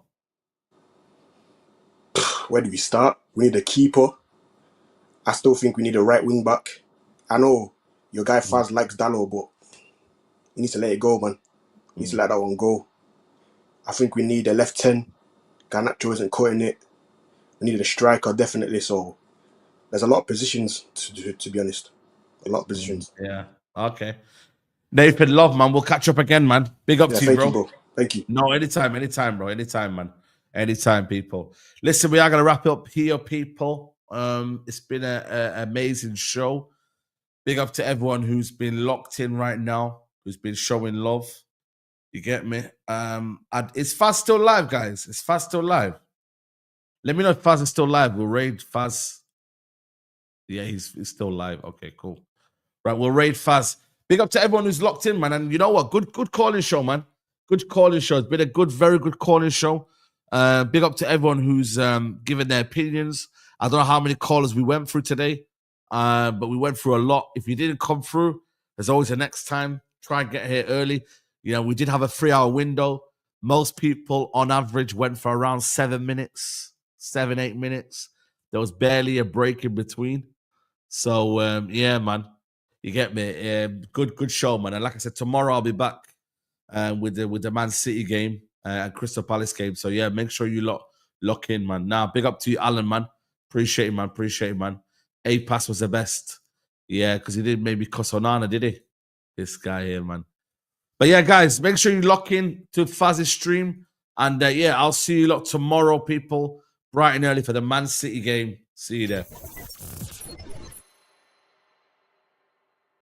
Where do we start? We need a keeper. I still think we need a right wing back. I know your guy Faz likes Dallo, but he needs to let it go, man. He needs to let that one go. I think we need a left 10. Garnacho isn't cutting it. We need a striker, definitely. So there's a lot of positions, to be honest. A lot of positions. Yeah. Okay. Nathan, love, man. We'll catch up again, man. Big up to you, bro. Thank you. No, anytime, bro. Anytime, man. Anytime, people. Listen, we are going to wrap up here, people. It's been an amazing show. Big up to everyone who's been locked in right now, who's been showing love. You get me? Is Faz still live, guys? Is Faz still live? Let me know if Faz is still live. We'll raid Faz. Yeah, he's still live. Okay, cool. Right, we'll raid Faz. Big up to everyone who's locked in, man. And you know what? Good calling show, man. Good calling show. It's been a very good calling show. Big up to everyone who's given their opinions. I don't know how many callers we went through today, but we went through a lot. If you didn't come through, there's always a next time. Try and get here early. You know, we did have a 3-hour window. Most people, on average, went for around 7 minutes, 7-8 minutes. There was barely a break in between. So, yeah, man. You get me? Good show, man. And like I said, tomorrow I'll be back with the Man City game and Crystal Palace game. So, yeah, make sure you lock in, man. Now, big up to you, Alan, man. Appreciate it, man. A-Pass was the best. Yeah, because he didn't maybe cuss Onana, did he? This guy here, man. But, yeah, guys, make sure you lock in to Faz's stream. And, yeah, I'll see you lot tomorrow, people. Bright and early for the Man City game. See you there.